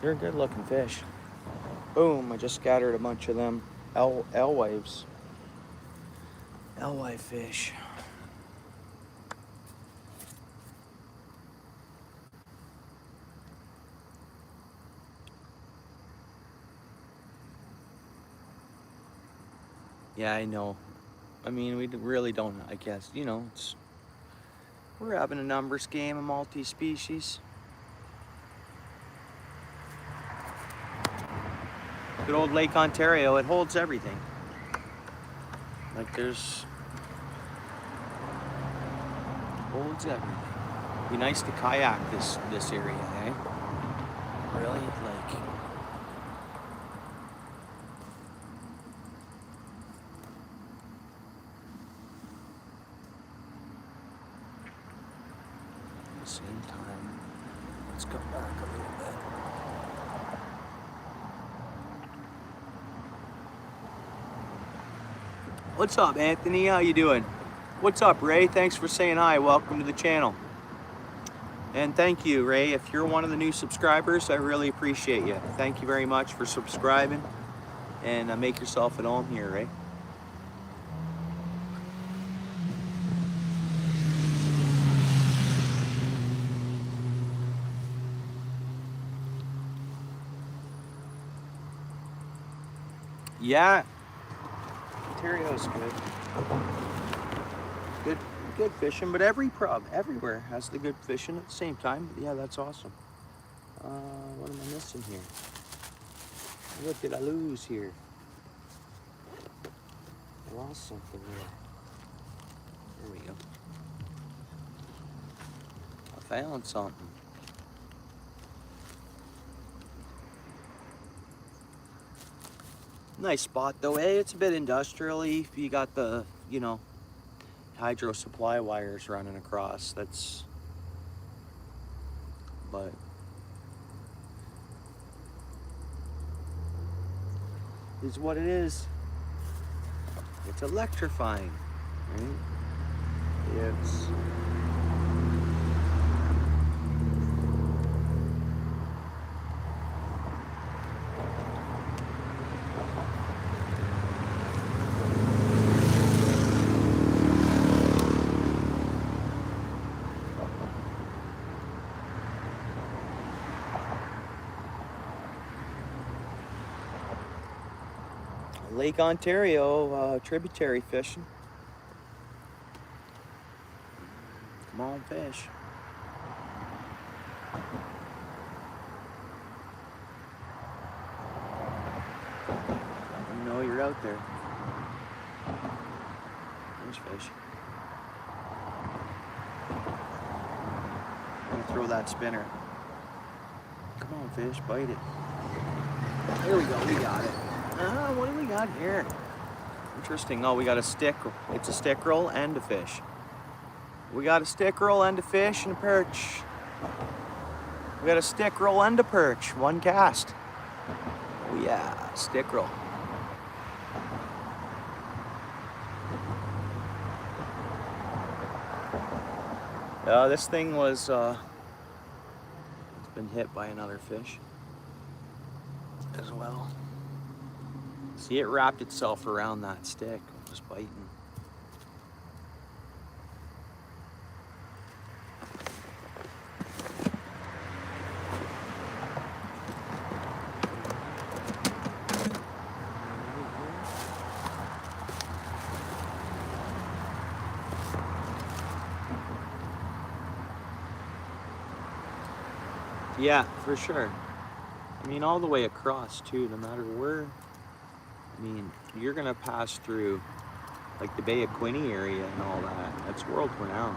they're a good looking fish. Boom, I just scattered a bunch of them alewives. Alewife fish. Yeah, I know. I mean, we really don't, I guess, you know, we're having a numbers game of multi-species. Good old Lake Ontario, it holds everything. Like holds everything. Be nice to kayak this area, eh? Really, like. At the same time, let's go back a little bit. What's up, Anthony? How you doing? What's up, Ray? Thanks for saying hi. Welcome to the channel. And thank you, Ray. If you're one of the new subscribers, I really appreciate you. Thank you very much for subscribing. And make yourself at home here, Ray. Yeah. Ontario's good. Good fishing, but everywhere has the good fishing at the same time. Yeah, that's awesome. What am I missing here? What did I lose here? I lost something there. There we go. found something. Nice spot though, eh? It's a bit industrial-y. You got the, you know, hydro supply wires running across. But is what it is. It's electrifying, right? It's Lake Ontario, tributary fishing. Come on, fish. You know you're out there. There's fish. I'm gonna throw that spinner. Come on, fish, bite it. Here we go, we got it. What do we got here? Interesting. Oh, we got a stick. It's a stick roll and a fish. We got a stick roll and a fish and a perch. We got a stick roll and a perch. One cast. Oh yeah, stick roll. This thing was, it's been hit by another fish as well. See, it wrapped itself around that stick. It was biting. Yeah, for sure. I mean, all the way across too, no matter where. I mean, you're gonna pass through like the Bay of Quinte area and all that. That's world renowned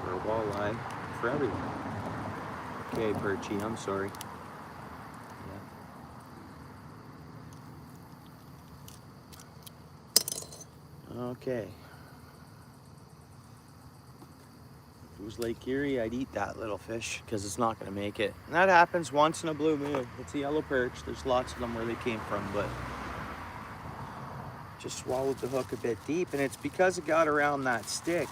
for walleye, for everything. Okay, Perchy, I'm sorry. Yeah. Okay. If it was Lake Erie, I'd eat that little fish because it's not gonna make it. And that happens once in a blue moon. It's a yellow perch. There's lots of them where they came from, but just swallowed the hook a bit deep, and it's because it got around that stick.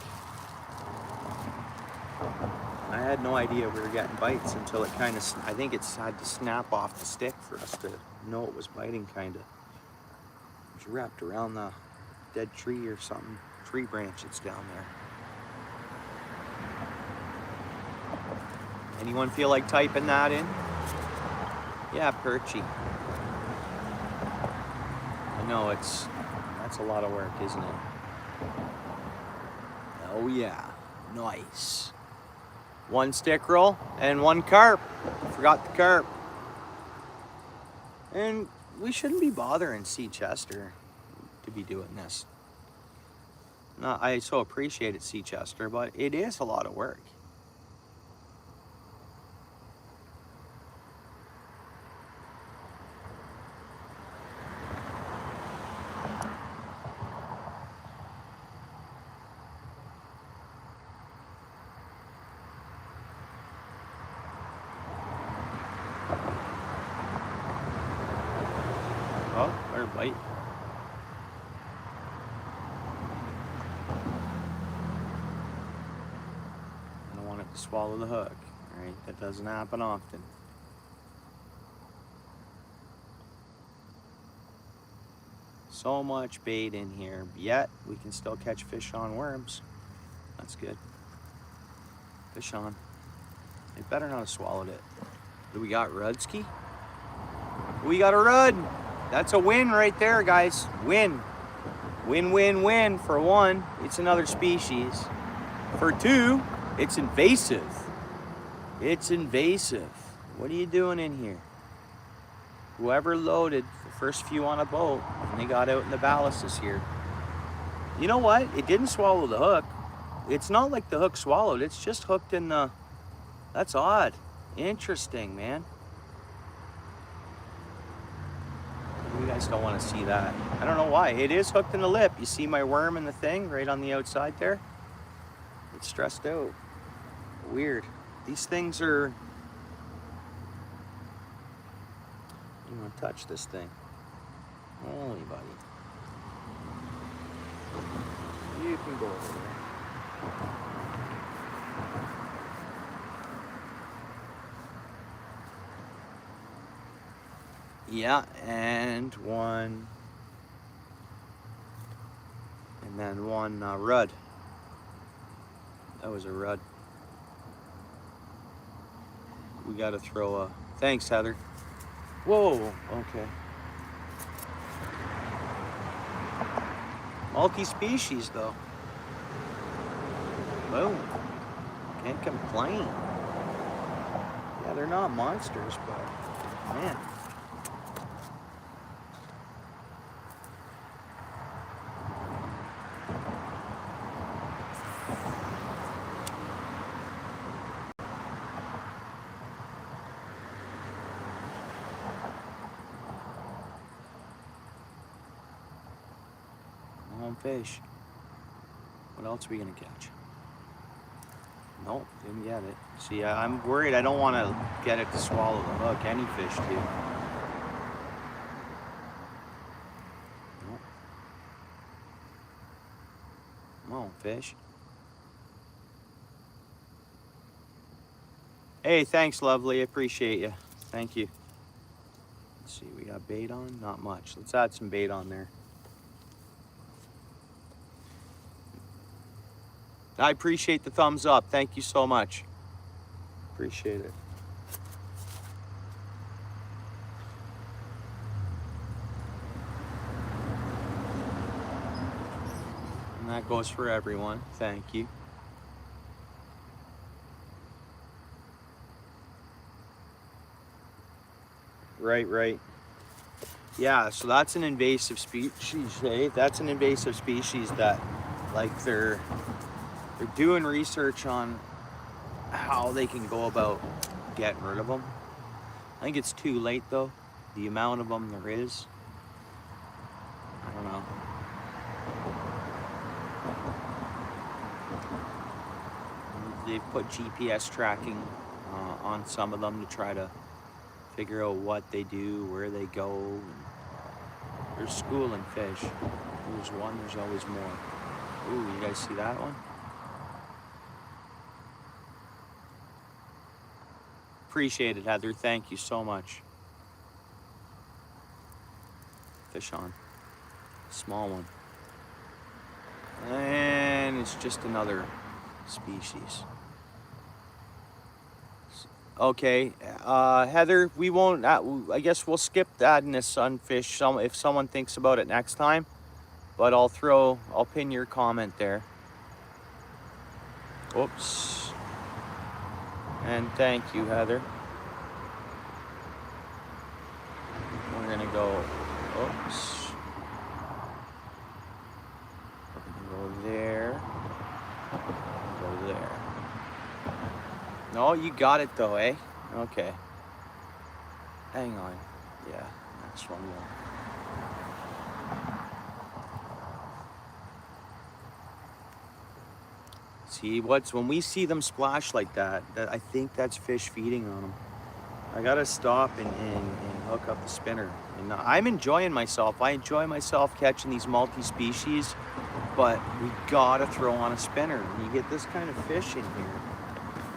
I had no idea we were getting bites until it kind of, I think it's had to snap off the stick for us to know it was biting, kind of. It was wrapped around the dead tree or something, tree branch that's down there. Anyone feel like typing that in? Yeah, Perchy. I know, that's a lot of work, isn't it? Oh yeah, nice. One stick roll and one carp. Forgot the carp. And we shouldn't be bothering Sea Chester to be doing this. No, I so appreciate it, Sea Chester, but it is a lot of work. Oh, better bite. I don't want it to swallow the hook, right? That doesn't happen often. So much bait in here, yet we can still catch fish on worms. That's good. Fish on. They better not have swallowed it. Do we got Rudsky? We got a Rud. That's a win right there, guys. Win. Win, win, win. For one, it's another species. For two, it's invasive. It's invasive. What are you doing in here? Whoever loaded the first few on a boat and they got out in the ballast this year. You know what? It didn't swallow the hook. it's not like the hook swallowed. It's just hooked in the, that's odd. Interesting, man. You guys don't want to see that. I don't know why. It is hooked in the lip. You see my worm in the thing right on the outside there? It's stressed out. Weird. These things are... You want to touch this thing. Holy buddy. You can go over there. Yeah, and one. And then one rudd. That was a rudd. We got to throw a... Thanks, Heather. Whoa, okay. Multi-species, though. Boom. Can't complain. Yeah, they're not monsters, but man. Fish. What else are we gonna catch? Nope, didn't get it. See, I'm worried. I don't want to get it to swallow the hook. Any fish do. Nope. Come on, fish. Hey, thanks, lovely. I appreciate you. Thank you. Let's see, we got bait on? Not much. Let's add some bait on there. I appreciate the thumbs up. Thank you so much. Appreciate it. And that goes for everyone. Thank you. Right. Yeah, so that's an invasive species, eh? That's an invasive species that, like, they're doing research on how they can go about getting rid of them. I think it's too late, though. The amount of them there is. I don't know. They've put GPS tracking on some of them to try to figure out what they do, where they go. They're schooling fish. There's one, there's always more. Ooh, you guys see that one? Appreciate it, Heather. Thank you so much. Fish on. Small one. And it's just another species. Okay, Heather, we won't, I guess we'll skip adding this sunfish if someone thinks about it next time. But I'll pin your comment there. Oops. And thank you, Heather. We're gonna go, oops. We're gonna go there. Go there. No, you got it though, eh? Okay. Hang on. Yeah, that's one more. See, when we see them splash like that, I think that's fish feeding on them. I gotta stop and hook up the spinner. And I'm enjoying myself. I enjoy myself catching these multi-species, but we gotta throw on a spinner. When you get this kind of fish in here,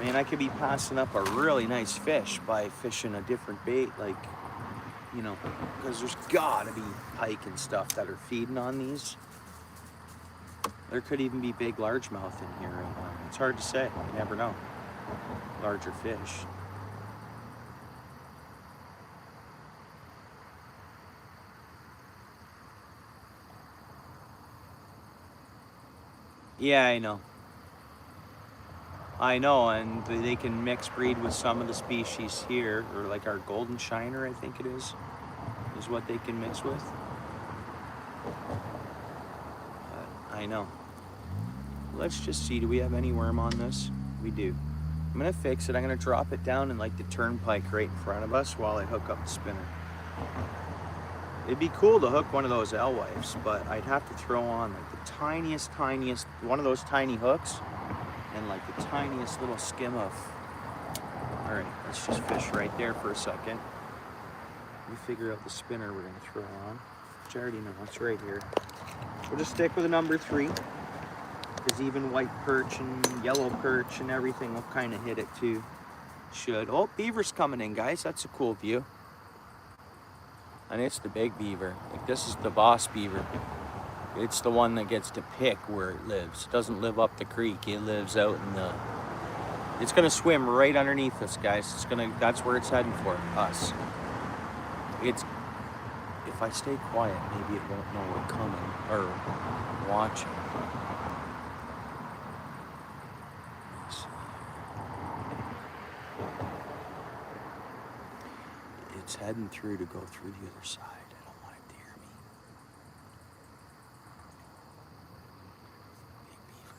man, I could be passing up a really nice fish by fishing a different bait, like, you know, because there's gotta be pike and stuff that are feeding on these. There could even be big largemouth in here right now. It's hard to say. You never know. Larger fish. Yeah, I know. I know, and they can mix breed with some of the species here, or like our golden shiner, I think it is what they can mix with. I know. let's just see, do we have any worm on this? We do. I'm gonna fix it. I'm gonna drop it down in like the turnpike right in front of us while I hook up the spinner. It'd be cool to hook one of those alewives, but I'd have to throw on like the tiniest, one of those tiny hooks and like the tiniest little skim of. All right, let's just fish right there for a second. We figure out the spinner we're gonna throw on, which I already know, it's right here. We'll just stick with a number 3, because even white perch and yellow perch and everything will kind of hit it too. Should. Oh, beaver's coming in, guys. That's a cool view. And it's the big beaver. Like, this is the boss beaver. It's the one that gets to pick where it lives. It doesn't live up the creek. It lives out in the... It's gonna swim right underneath us, guys. That's where it's heading for, us. If I stay quiet, maybe it won't know we're coming or watching. It's heading through to go through the other side. I don't want it to hear me. Big beaver.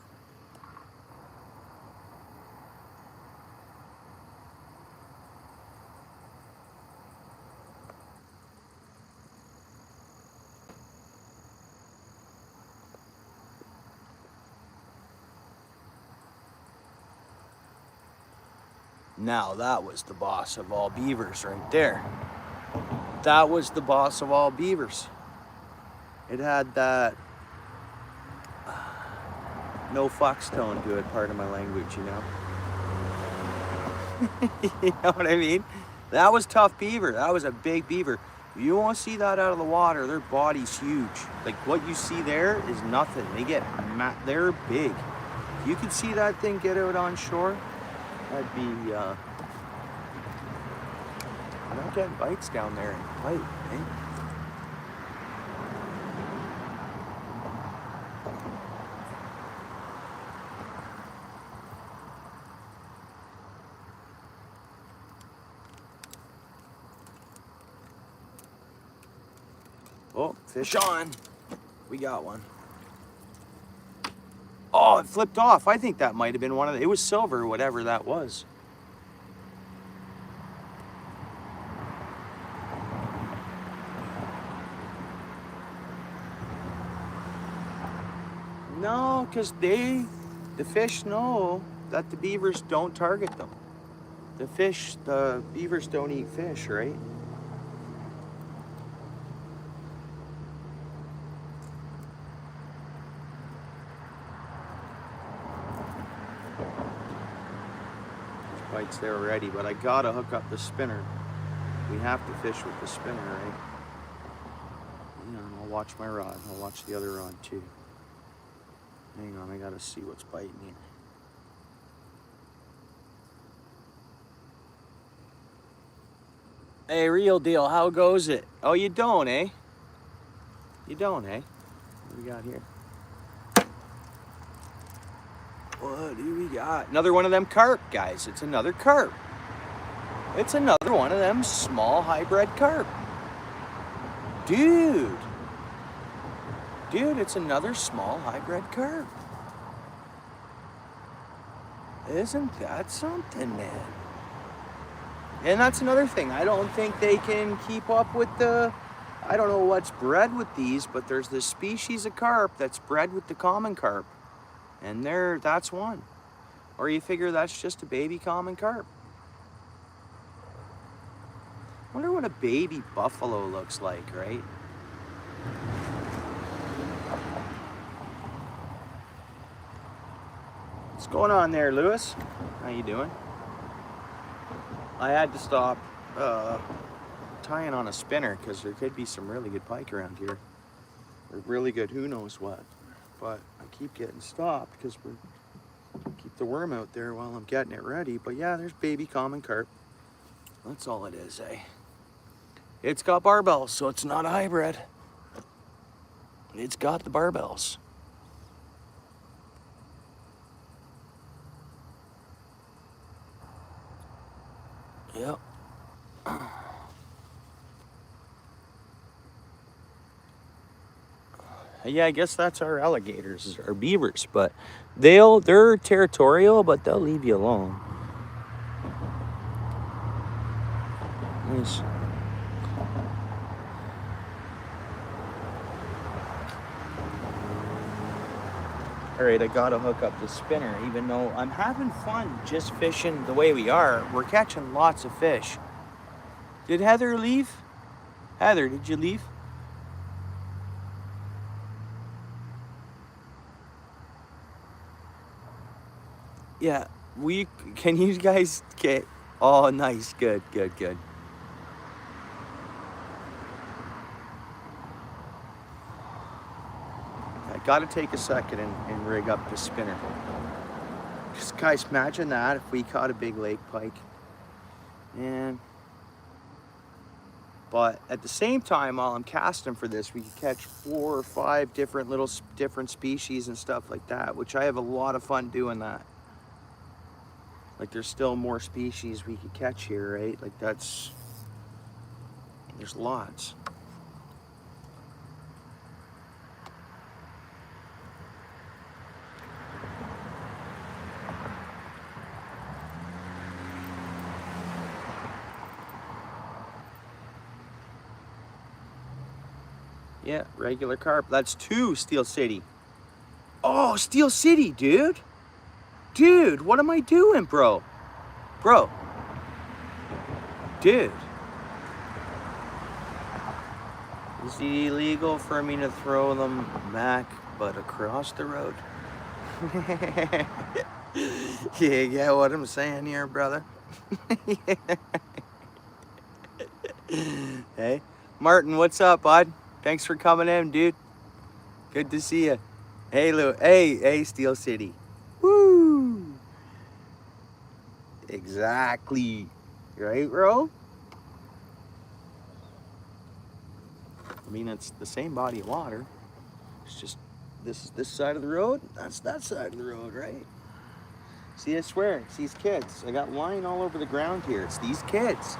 Now that was the boss of all beavers right there. That was the boss of all beavers. It had that no fucks tone to it, part of my language, you know? You know what I mean? That was tough beaver. That was a big beaver. You won't see that out of the water. Their body's huge. Like, what you see there is nothing. They're big. If you could see that thing get out on shore, that'd be, I'm not getting bites down there and bite, eh? Oh, fish on. We got one. Oh, it flipped off. I think that might have been one of the, it was silver, whatever that was. No, because the fish know that the beavers don't target them. The beavers don't eat fish, right? Bites there already, but I gotta hook up the spinner. We have to fish with the spinner, right? Hang on, I'll watch my rod. I'll watch the other rod too. Hang on, I gotta see what's biting here. Hey, real deal, how goes it? Oh, you don't, eh? You don't, eh? What do we got here? What do we got? Another one of them carp, guys. It's another carp. It's another one of them small hybrid carp. Dude, it's another small hybrid carp. Isn't that something, man? And that's another thing. I don't think they can keep up with I don't know what's bred with these, but there's this species of carp that's bred with the common carp. And that's one. Or you figure that's just a baby common carp. Wonder what a baby buffalo looks like, right? What's going on there, Lewis? How you doing? I had to stop tying on a spinner because there could be some really good pike around here. Or really good who knows what. But I keep getting stopped because we keep the worm out there while I'm getting it ready. But yeah, there's baby common carp. That's all it is, eh? It's got barbells, so it's not a hybrid. It's got the barbells. Yep. Yeah, I guess that's our alligators, our beavers, but they're territorial, but they'll leave you alone. Nice. All right, I gotta hook up the spinner, even though I'm having fun just fishing the way we are. We're catching lots of fish. Did Heather leave? Heather, did you leave? Yeah, can you guys get, oh, nice, good. I gotta take a second and rig up the spinner. Just guys, imagine that if we caught a big lake pike. And but at the same time, while I'm casting for this, we could catch 4 or 5 different different species and stuff like that, which I have a lot of fun doing that. Like there's still more species we could catch here, right? Like there's lots. Yeah, regular carp. That's 2 Steel City. Oh, Steel City, dude. Dude, what am I doing, bro? Bro. Dude. Is it illegal for me to throw them back, but across the road? Yeah, get what I'm saying here, brother? Hey, Martin, what's up, bud? Thanks for coming in, dude. Good to see you. Hey, Lou. Hey, Steel City. Woo! Exactly. Right, bro? I mean, it's the same body of water. It's just this side of the road, that's that side of the road, right? See, I swear, it's these kids. I got line all over the ground here. It's these kids.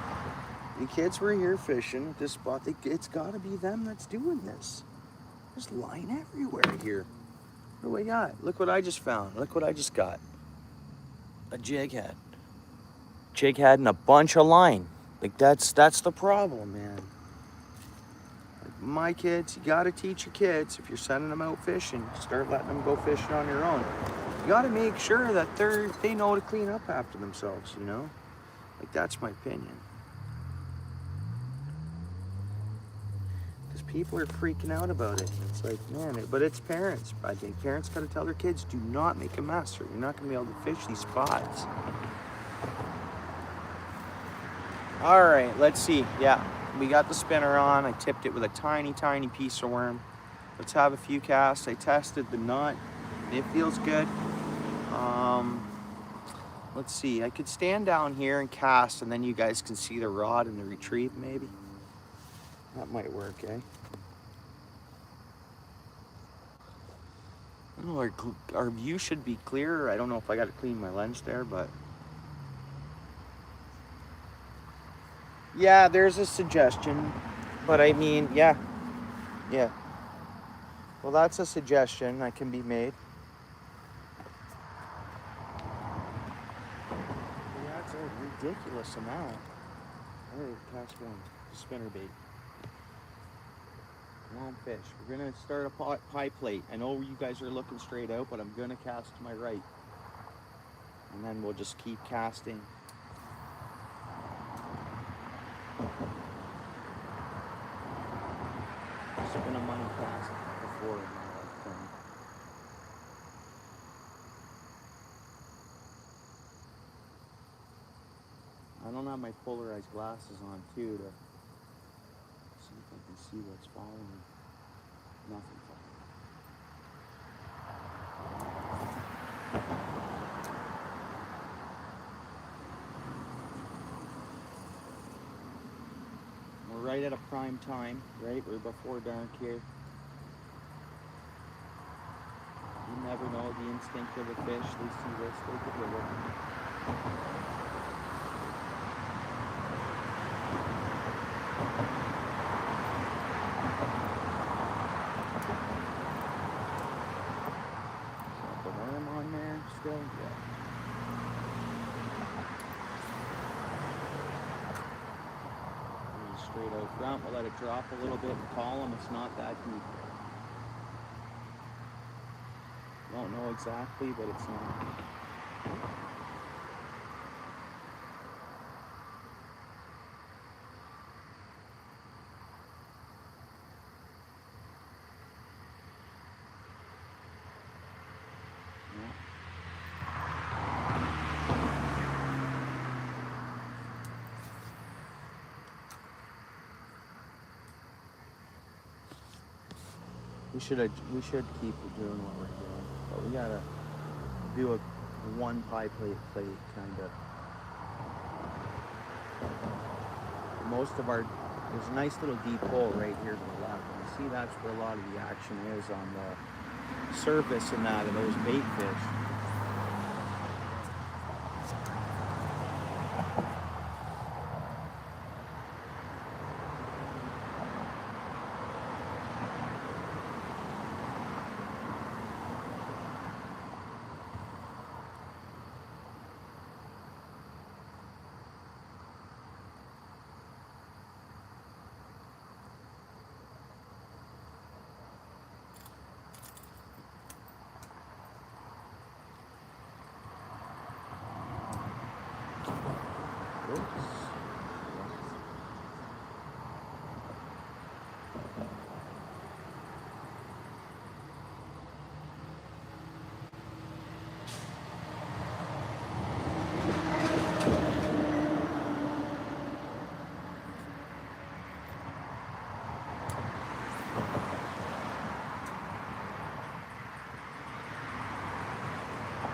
The kids were here fishing at this spot. It's got to be them that's doing this. There's line everywhere here. What do we got? Look what I just found. Look what I just got. A jig head. Jig head and a bunch of line. Like that's the problem, man. Like my kids, you got to teach your kids if you're sending them out fishing. Start letting them go fishing on their own. You got to make sure that they know to clean up after themselves. You know, like that's my opinion. People are freaking out about it. It's like, man, but it's parents. I think parents got to tell their kids, do not make a mess or you're not going to be able to fish these spots. All right, let's see. Yeah, we got the spinner on. I tipped it with a tiny piece of worm. Let's have a few casts. I tested the nut. It feels good. Let's see. I could stand down here and cast, and then you guys can see the rod and the retrieve, maybe. That might work, eh? I don't know, our view should be clearer. I don't know if I got to clean my lens there, but yeah, there's a suggestion. But I mean, yeah. Well, that's a suggestion that can be made. That's a ridiculous amount. All right, cast one, spinner bait. Long fish. We're gonna start a pie plate. I know you guys are looking straight out, but I'm gonna cast to my right. And then we'll just keep casting. It's been a money cast before in my lifetime. I don't have my polarized glasses on too to see if I can see what's following. Nothing following. We're right at a prime time, right? We're before dark here. You never know the instinct of the fish. They see this, they could hit it. straight out front. We'll let it drop a little bit and call them. It's not that deep. Don't know exactly, but it's not. We should keep doing what we're doing, but we gotta do a one pie plate kind of. Most of our, there's a nice little deep hole right here to the left, and see that's where a lot of the action is on the surface and that of those bait fish.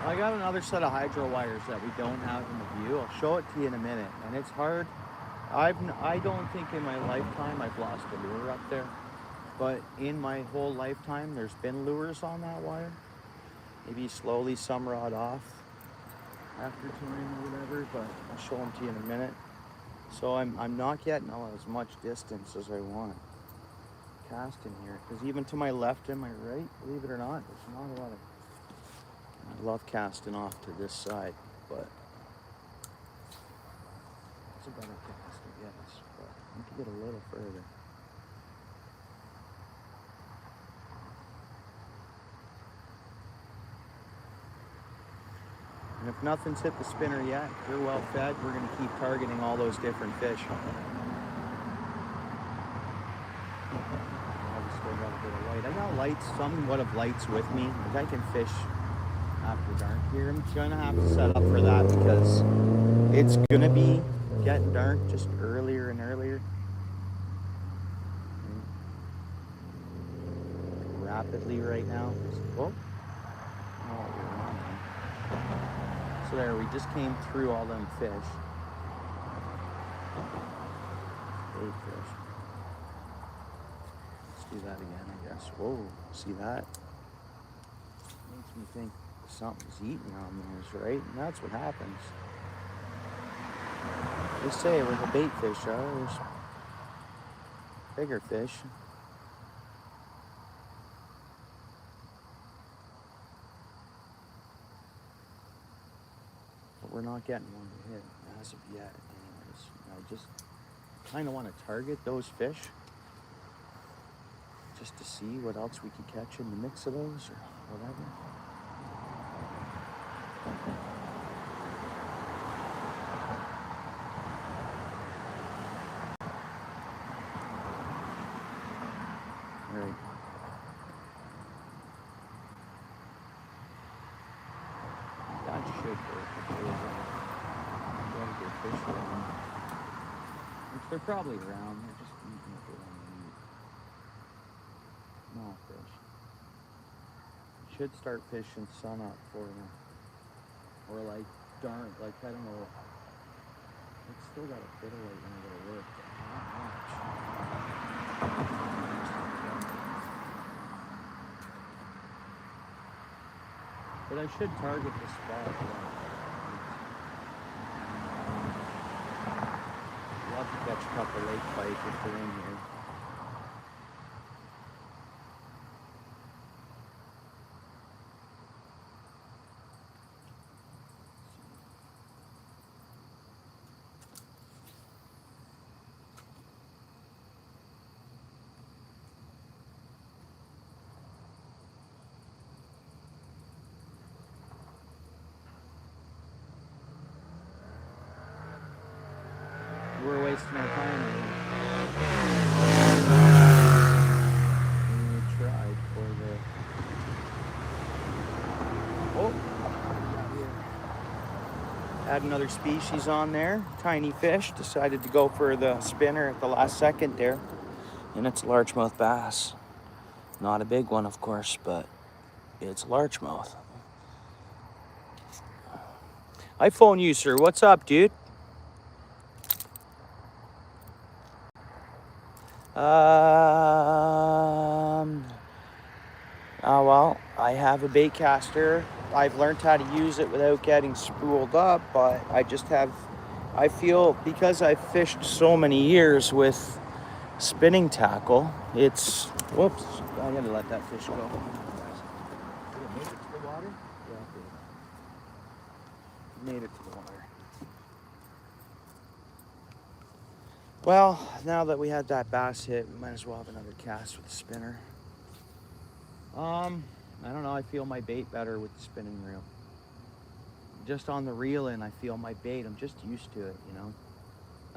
I got another set of hydro wires that we don't have in the view. I'll show it to you in a minute, and it's hard. I don't think in my lifetime I've lost a lure up there, but in my whole lifetime there's been lures on that wire. Maybe slowly some rod off after time or whatever, but I'll show them to you in a minute. So I'm not getting as much distance as I want casting here, because even to my left and my right, believe it or not, there's not a lot of. I love casting off to this side, but it's a better cast, I guess. But I need to get a little further. And if nothing's hit the spinner yet, they're well fed. We're going to keep targeting all those different fish. Still got a bit of light. I got lights, somewhat of lights with me. Like I can fish after dark here. I'm gonna have to set up for that because it's gonna be getting dark just earlier and earlier. Rapidly right now. Oh, so there, we just came through all them fish. Big fish. Let's do that again, I guess. Whoa, see that? Makes me think something's eating on those, right? And that's what happens. They say where the bait fish are, there's bigger fish. But we're not getting one to hit as of yet, anyways. I just kind of want to target those fish just to see what else we could catch in the mix of those or whatever. Right. That should work. Good fish around. Which they're probably around. They're just eating what they want to eat. Small fish. Should start fishing sun up for them. Or like darn, like I don't know. It's still got a bit of light when I go to work, but not much. But I should target the spot. Love to catch a couple lake pike if they're in here. wasting our time here. We tried for the... Oh! Had another species on there. Tiny fish. Decided to go for the spinner at the last second there. And it's a largemouth bass. Not a big one, of course, but it's largemouth. iPhone user, what's up, dude? Well, I have a bait caster. I've learned how to use it without getting spooled up, but I feel because I've fished so many years with spinning tackle, whoops, I gotta let that fish go. Did it make it to the water? Yeah, it made it to the water. Well, now that we had that bass hit, we might as well have another cast with the spinner. I don't know, I feel my bait better with the spinning reel. Just on the reel and I feel my bait, I'm just used to it, you know.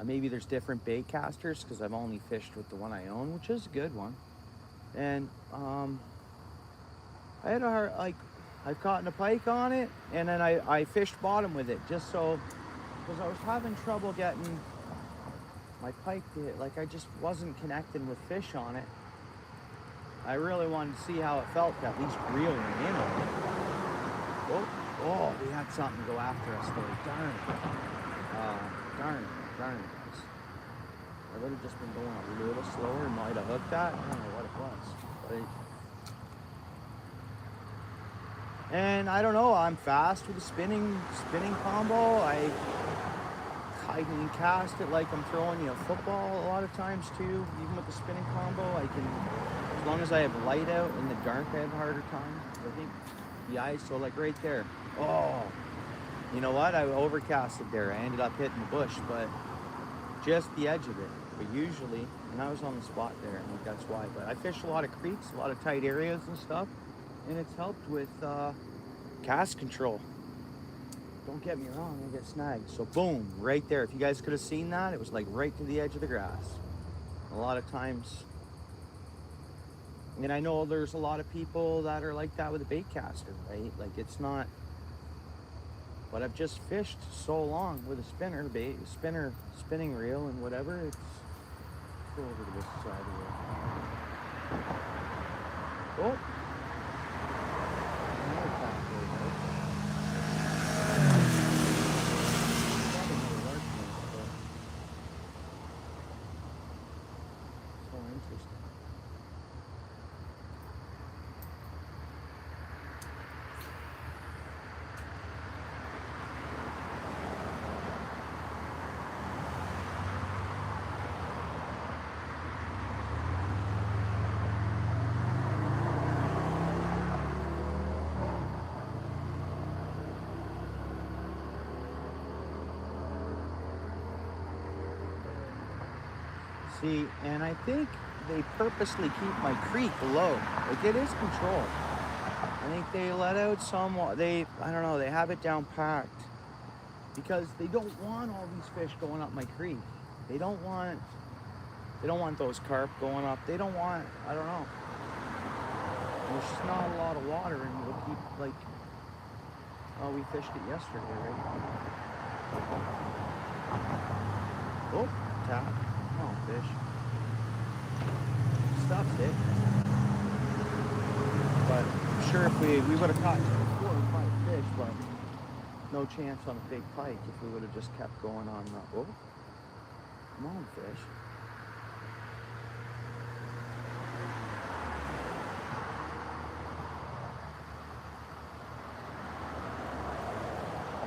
Maybe there's different bait casters because I've only fished with the one I own, which is a good one. And I had a hard, I've caught a pike on it, and then I fished bottom with it just so, because I was having trouble getting my pike to hit. Like I just wasn't connecting with fish on it. I really wanted to see how it felt to at least reeling in on it. Oh, we had something go after us though. Darn it. Darn it. I would have just been going a little slower and might have hooked that. I don't know what it was. And I don't know, I'm fast with the spinning combo. I can cast it like I'm throwing you a football a lot of times too. Even with the spinning combo, I can, as long as I have light out in the dark, I have a harder time. I think the ISO, like right there. Oh, you know what? I overcasted there. I ended up hitting the bush, but just the edge of it. But usually, and I was on the spot there, I think that's why. But I fish a lot of creeks, a lot of tight areas and stuff, and it's helped with cast control. Don't get me wrong, I get snagged. So boom, right there. If you guys could have seen that, it was like right to the edge of the grass. A lot of times, and I know there's a lot of people that are like that with a bait caster, right? Like it's not, but I've just fished so long with a spinning reel and whatever. Let's go over to this side of it. Oh. Another tackle, right? So interesting. See, and I think they purposely keep my creek low. Like it is controlled. I think they let out some, I don't know, they have it down packed because they don't want all these fish going up my creek. They don't want those carp going up. They don't want, I don't know. There's just not a lot of water and we'll keep like, oh, we fished it yesterday, right? Oh, tap. Oh, fish. Stuff's it. But I'm sure if we would have caught 4 or 5 fish, but no chance on a big pike if we would have just kept going on the, oh, come on, fish.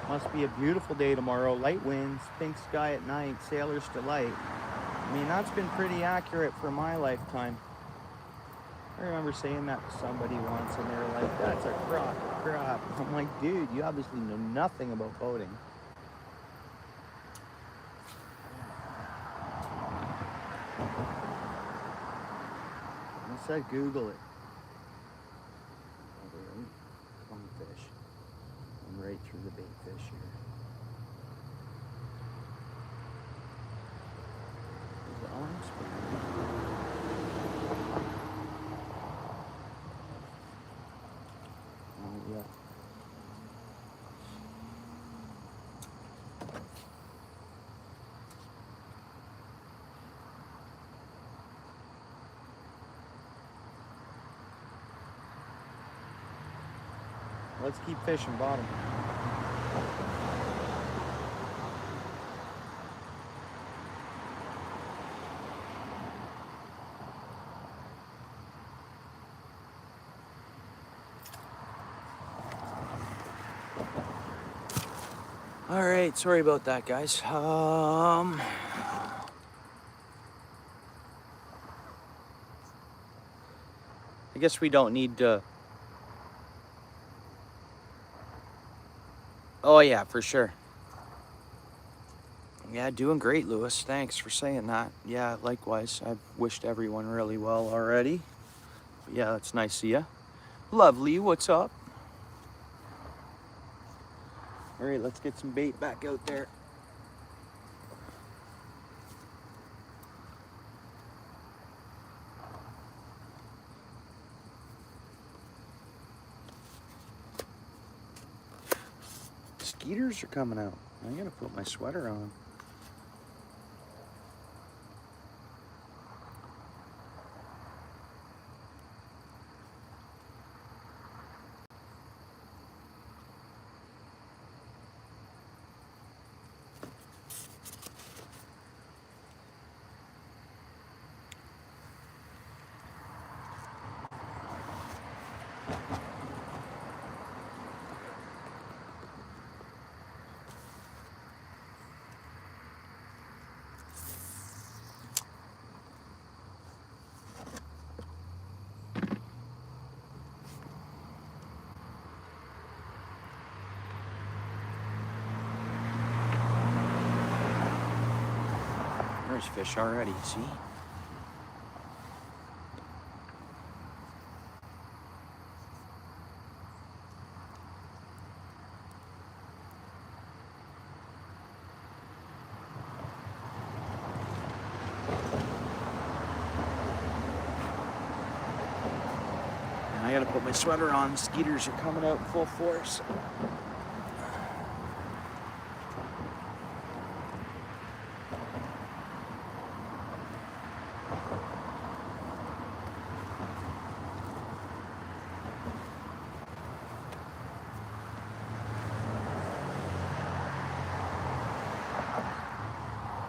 Must be a beautiful day tomorrow. Light winds, pink sky at night, sailor's delight. I mean, that's been pretty accurate for my lifetime. I remember saying that to somebody once and they were like, that's a crock of crap. I'm like, dude, you obviously know nothing about boating. I said Google it. Come on, fish. I'm right through the bait fish here. Let's keep fishing bottom. All right, sorry about that, guys. I guess we don't need to. Oh yeah, for sure. Yeah, doing great, Lewis. Thanks for saying that. Yeah, likewise. I've wished everyone really well already. But yeah, that's nice of you. Lovely, what's up? All right, let's get some bait back out there. Skeeters are coming out. I gotta put my sweater on. There's fish already, see? And I gotta put my sweater on. Skeeters are coming out in full force.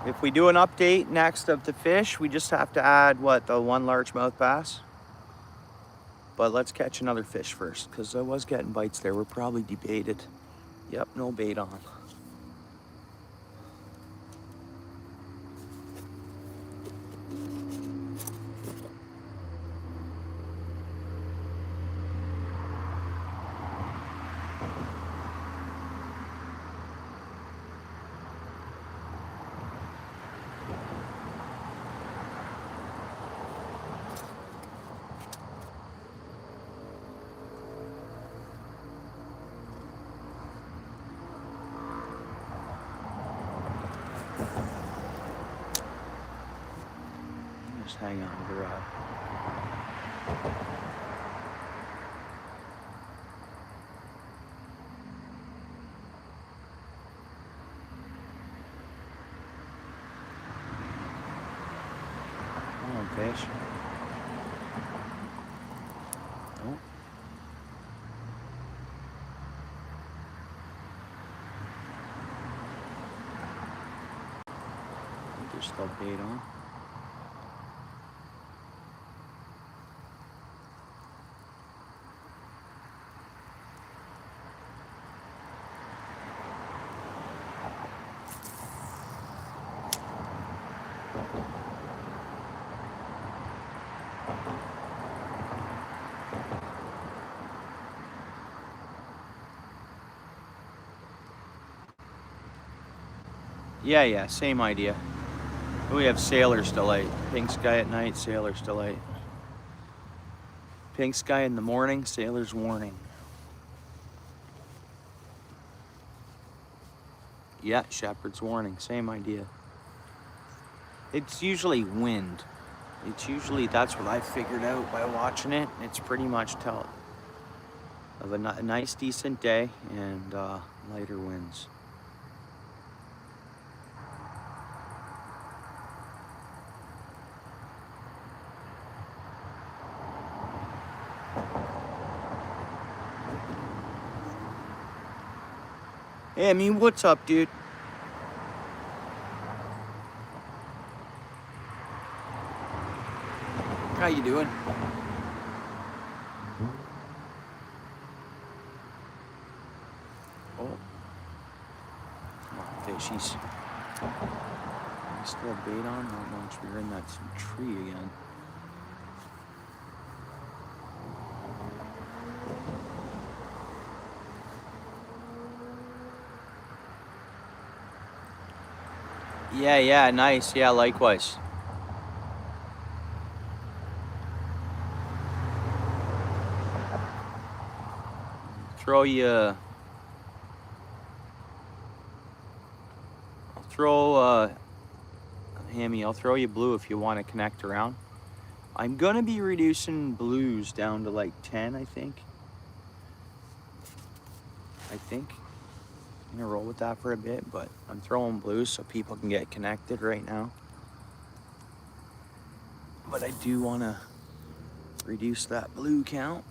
If we do an update next of the fish, we just have to add, what, the one largemouth bass? But let's catch another fish first, because I was getting bites there. We're probably debated. Yep, no bait on. Just hang on to the rod. Come on, fish. Nope. I think there's still bait on. Yeah, same idea. We have Sailor's Delight. Pink sky at night, Sailor's Delight. Pink sky in the morning, Sailor's Warning. Yeah, Shepherd's Warning, same idea. It's usually wind. That's what I figured out by watching it. It's pretty much tell of a nice, decent day and lighter winds. Hey, I mean, what's up, dude? How you doing? Oh, come on, fishies. You still have bait on? Not much. We're in that tree again. Yeah, nice. Yeah, likewise. Throw you. I'll throw. Hammy, I'll throw you blue if you want to connect around. I'm gonna be reducing blues down to like 10, I think. I'm gonna roll with that for a bit, but I'm throwing blues so people can get connected right now. But I do wanna reduce that blue count.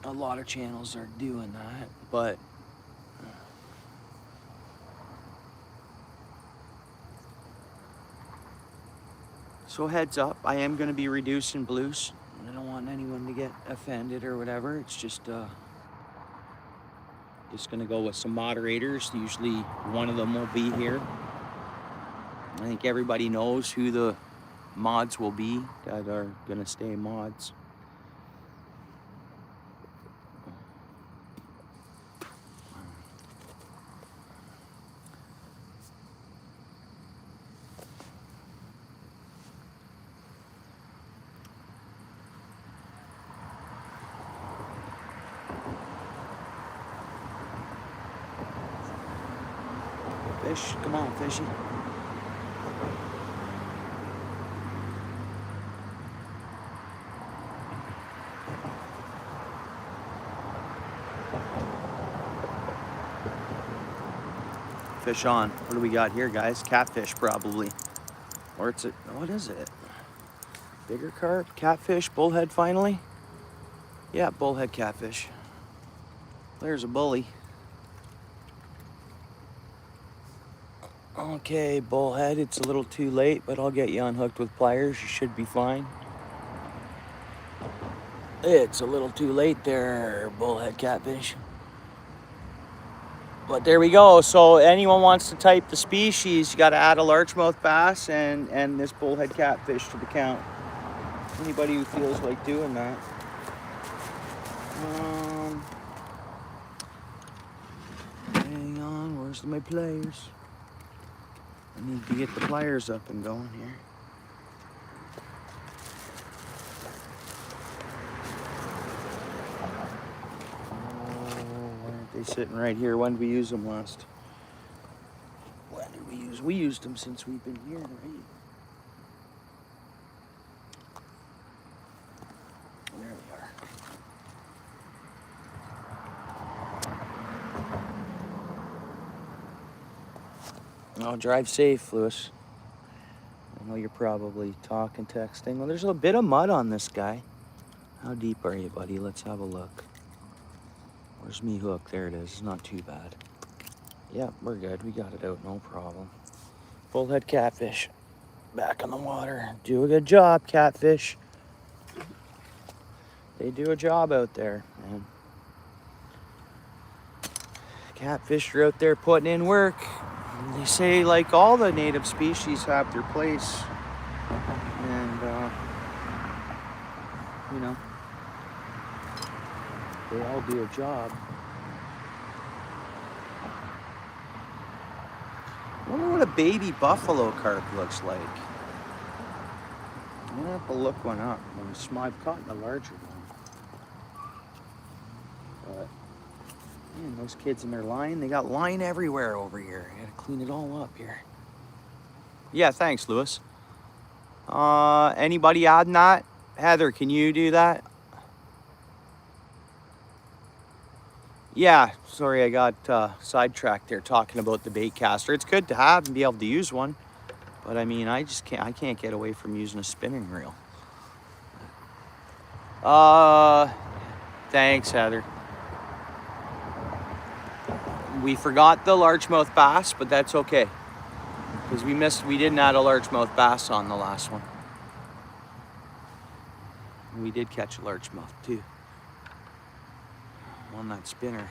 A lot of channels are doing that, but so heads up, I am gonna be reducing blues. I don't want anyone to get offended or whatever. It's just gonna go with some moderators. Usually one of them will be here. I think everybody knows who the mods will be that are gonna stay mods. Fish, come on, fishy. Fish on. What do we got here, guys? Catfish, probably. Or it's a, what is it? Bigger carp? Catfish? Bullhead, finally? Yeah, bullhead catfish. There's a bully. Okay, bullhead, it's a little too late, but I'll get you unhooked with pliers. You should be fine. It's a little too late there, bullhead catfish. But there we go. So anyone wants to type the species, you got to add a largemouth bass and this bullhead catfish to the count. Anybody who feels like doing that. Hang on, where's my pliers? I need to get the pliers up and going here. Why aren't they sitting right here? When did we use them last? When did we use? We used them since we've been here, right? There they are. Oh, drive safe, Lewis. I know you're probably talking, texting. Well, there's a bit of mud on this guy. How deep are you, buddy? Let's have a look. Where's me hook? There it is. It's not too bad. Yeah, we're good. We got it out, no problem. Bullhead catfish. Back on the water. Do a good job, catfish. They do a job out there, man. Catfish are out there putting in work. They say, like, all the native species have their place. And, you know, they all do a job. I wonder what a baby buffalo carp looks like. I'm gonna have to look one up. I've caught a larger one. But, man, those kids in their line, they got line everywhere over here. I gotta clean it all up here. Yeah, thanks, Lewis. Anybody adding that? Heather, can you do that? Yeah, sorry, I got sidetracked there talking about the bait caster. It's good to have and be able to use one, but I mean, I can't get away from using a spinning reel. Thanks, Heather. We forgot the largemouth bass, but that's okay. Because we didn't add a largemouth bass on the last one. We did catch a largemouth too. On that spinner.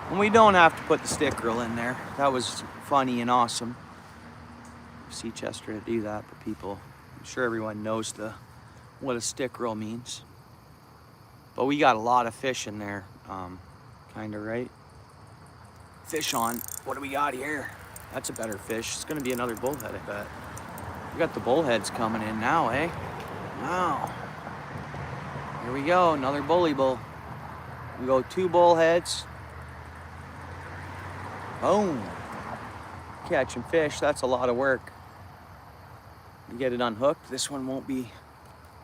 And we don't have to put the stick reel in there. That was funny and awesome. See Chester to do that, but I'm sure everyone knows what a stick reel means. But we got a lot of fish in there, kind of, right? Fish on. What do we got here? That's a better fish. It's gonna be another bullhead, I bet. We got the bullheads coming in now, eh? Wow. Here we go, another bully bull. We go 2 bullheads. Boom. Catching fish, that's a lot of work. You get it unhooked. This one won't be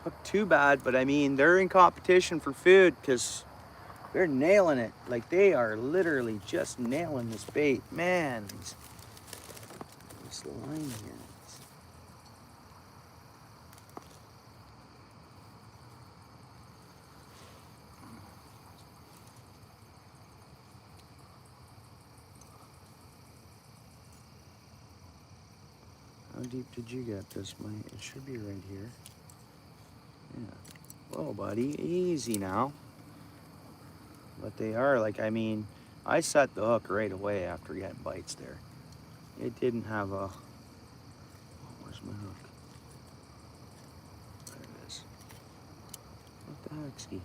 hooked too bad, but I mean, they're in competition for food because they're nailing it. Like, they are literally just nailing this bait. Man, this line here. How deep did you get this, mate? It should be right here. Yeah. Whoa, buddy. Easy now. But they are, like, I mean, I set the hook right away after getting bites there. It didn't have a... Oh, where's my hook? There it is. What the heck, Ski?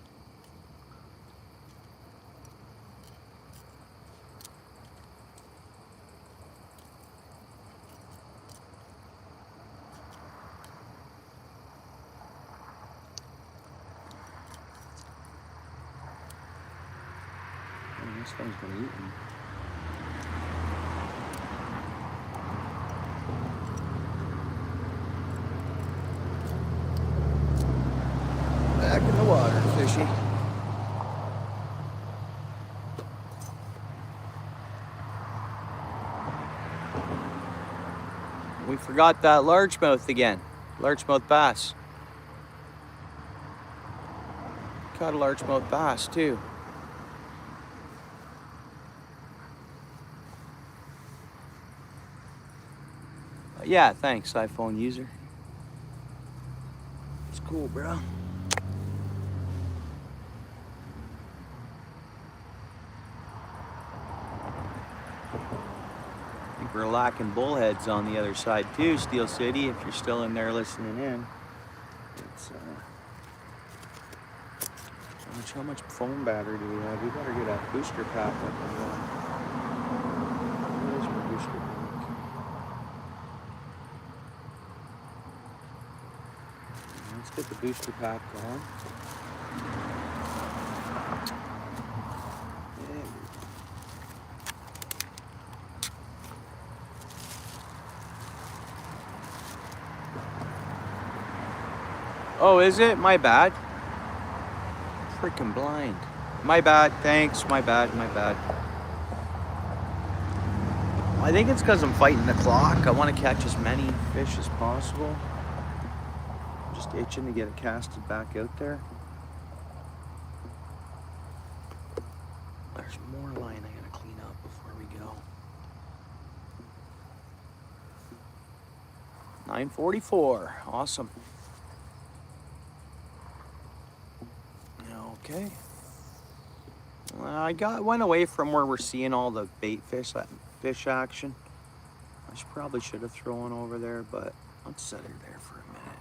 This thing's gonna eat me. Back in the water, fishy. We forgot that largemouth again. Largemouth bass. Caught a largemouth bass too. Yeah, thanks, iPhone user. It's cool, bro. I think we're lacking bullheads on the other side too, Steel City, if you're still in there listening in. It's, how much phone battery do we have? We better get a booster pack up and going. Where's my booster pack? Let's get the booster pack going. Oh, is it? My bad. Freaking blind. My bad, thanks. My bad. I think it's because I'm fighting the clock. I want to catch as many fish as possible. I'm just itching to get it casted back out there. There's more line I gotta clean up before we go. 9:44. Awesome. Okay. Went away from where we're seeing all the bait fish, that fish action. I probably should have thrown over there, but let's set her there for a minute.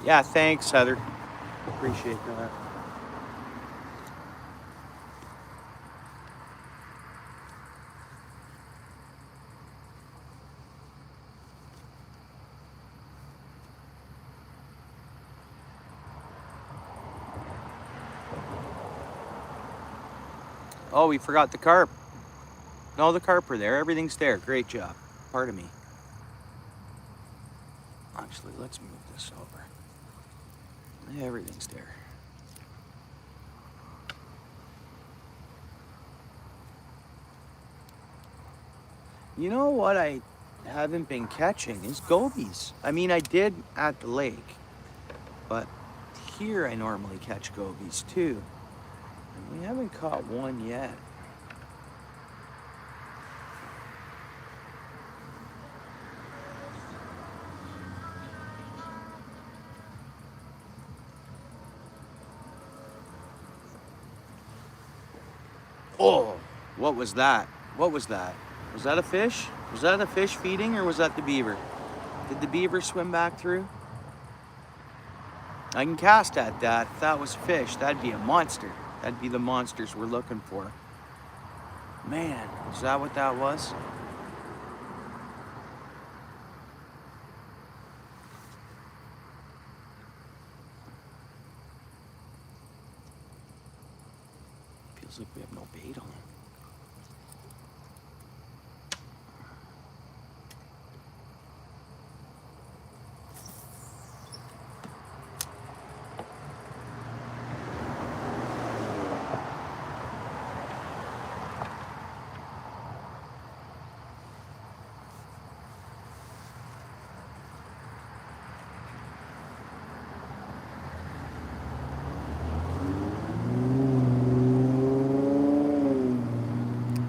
Yeah, thanks, Heather. Appreciate that. Oh, we forgot the carp. No, the carp are there. Everything's there. Great job. Pardon me. Actually, let's move this over. Everything's there. You know what I haven't been catching is gobies. I mean, I did at the lake, but here I normally catch gobies too. And we haven't caught one yet. Oh, what was that? What was that? Was that a fish? Was that a fish feeding, or was that the beaver? Did the beaver swim back through? I can cast at that. If that was fish, that'd be a monster. That'd be the monsters we're looking for. Man, is that what that was? Feels like we have no bait on.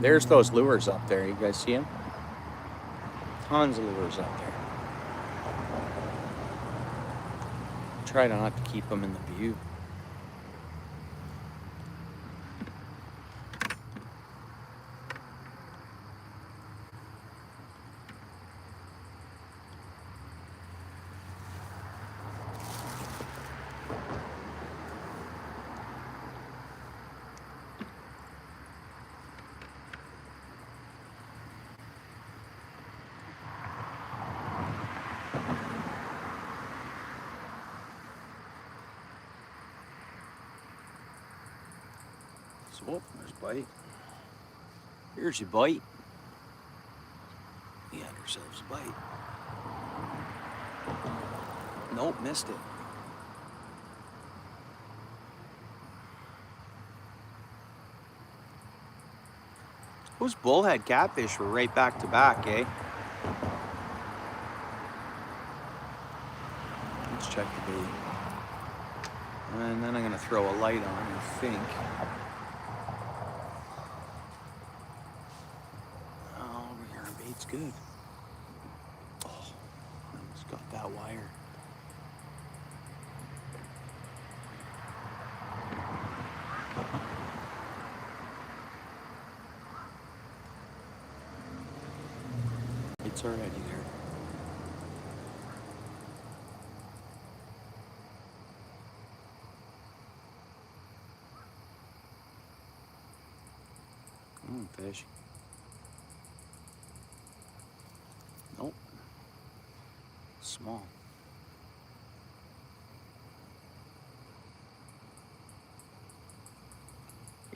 There's those lures up there. You guys see them? Tons of lures up there. Try not to keep them in the view. Oh, there's a bite. Here's your bite. We had ourselves a bite. Nope, missed it. Those bullhead catfish were right back to back, eh? Let's check the bait. And then I'm gonna throw a light on, I think. It's good. Oh, I almost got that wire. It's already there. Come on, fish. Nope. Small.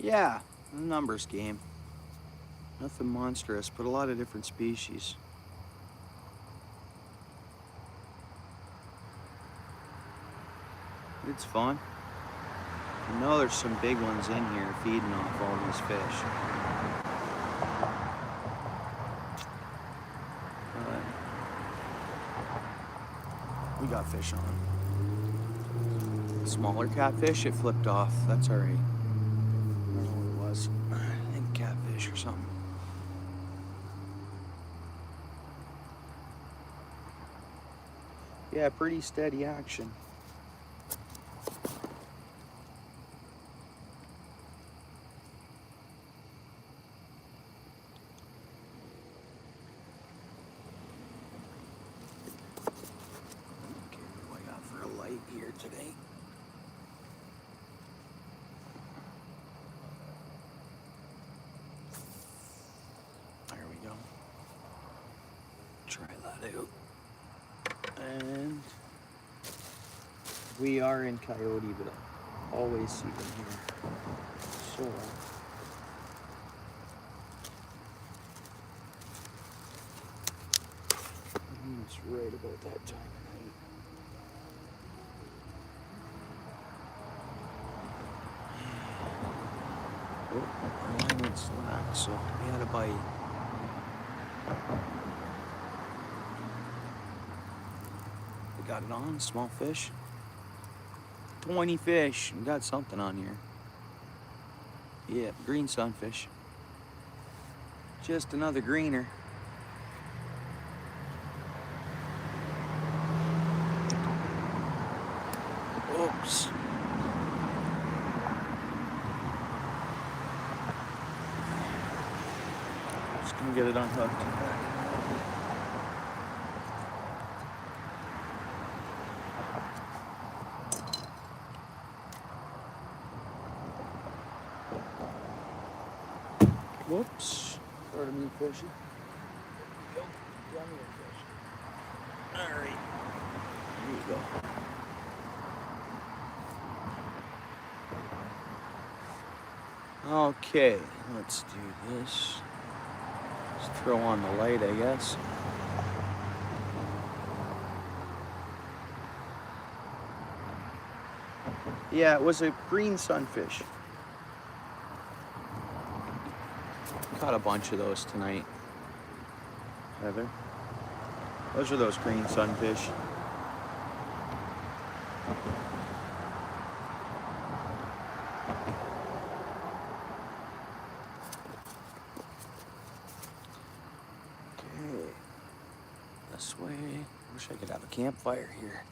Yeah, a numbers game. Nothing monstrous, but a lot of different species. It's fun. I know there's some big ones in here feeding off all these fish. We got fish on. Smaller catfish, it flipped off. That's alright. I don't know what it was. I think catfish or something. Yeah, pretty steady action. Here today. There we go. Try that out. And we are in Coyote, but I always see them here. So it's right about that time of night. Oh, our line went slack, so we had a bite. We got it on, small fish. 20 fish. We got something on here. Yeah, green sunfish. Just another greener. Oops. Just gonna get it unhooked. Whoops. Sort of me fishing. Go. Down here, fish. Alright. Here you go. Okay, let's do this. Let's throw on the light, I guess. Yeah, it was a green sunfish. Caught a bunch of those tonight. Heather. Those are those green sunfish. Okay. This way. Wish I could have a campfire here.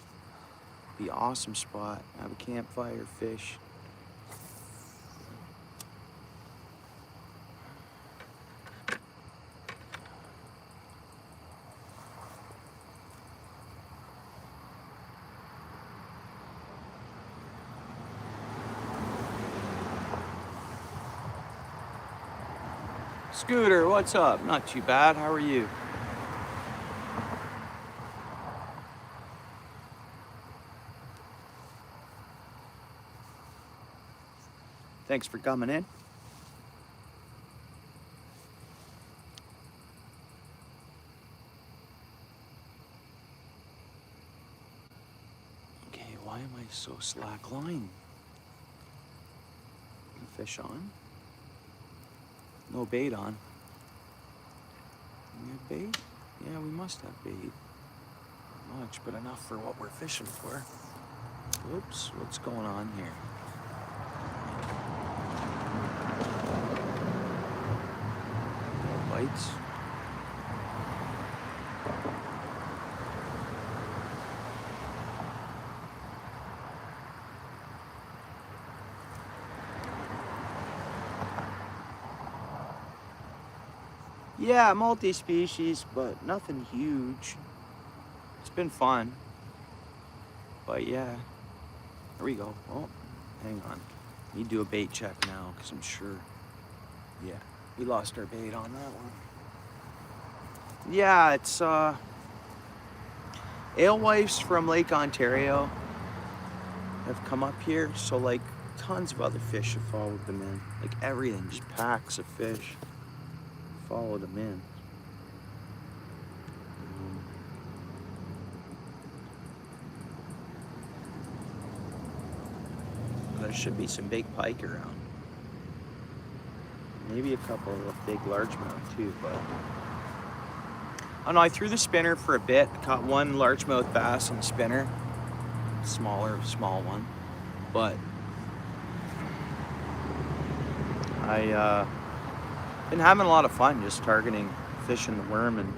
Be an awesome spot. Have a campfire, fish. Scooter, what's up? Not too bad. How are you? Thanks for coming in. Okay, why am I so slack line? Fish on? No bait on. We have bait? Yeah, we must have bait. Not much, but enough for what we're fishing for. Oops, what's going on here? Bites. Yeah, multi-species, but nothing huge. It's been fun. But yeah, there we go. Oh, hang on. Need to do a bait check now, because I'm sure, yeah, we lost our bait on that one. Yeah, it's alewives from Lake Ontario have come up here, so like tons of other fish have followed them in. Like everything, just packs of fish followed them in. There should be some big pike around. Maybe a couple of big largemouth too, but I don't know, I threw the spinner for a bit. I caught one largemouth bass on the spinner. Small one. But I been having a lot of fun just targeting, fishing the worm and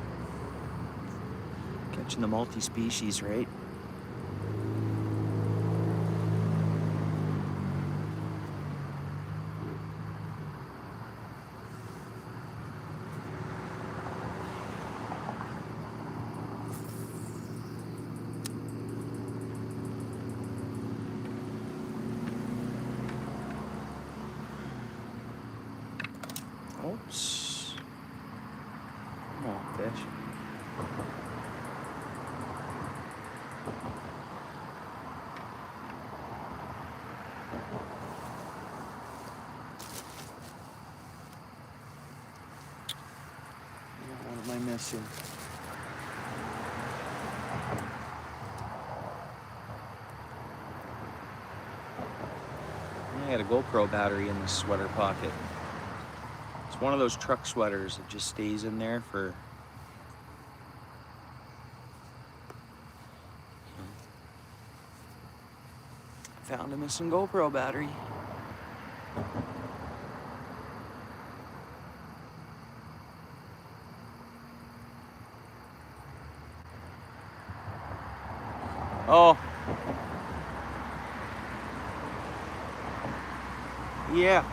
catching the multi-species, right? Oops. Come on, fish. What am I missing? I got a GoPro battery in the sweater pocket. It's one of those truck sweaters that just stays in there for Found a missing GoPro battery. Oh. Yeah.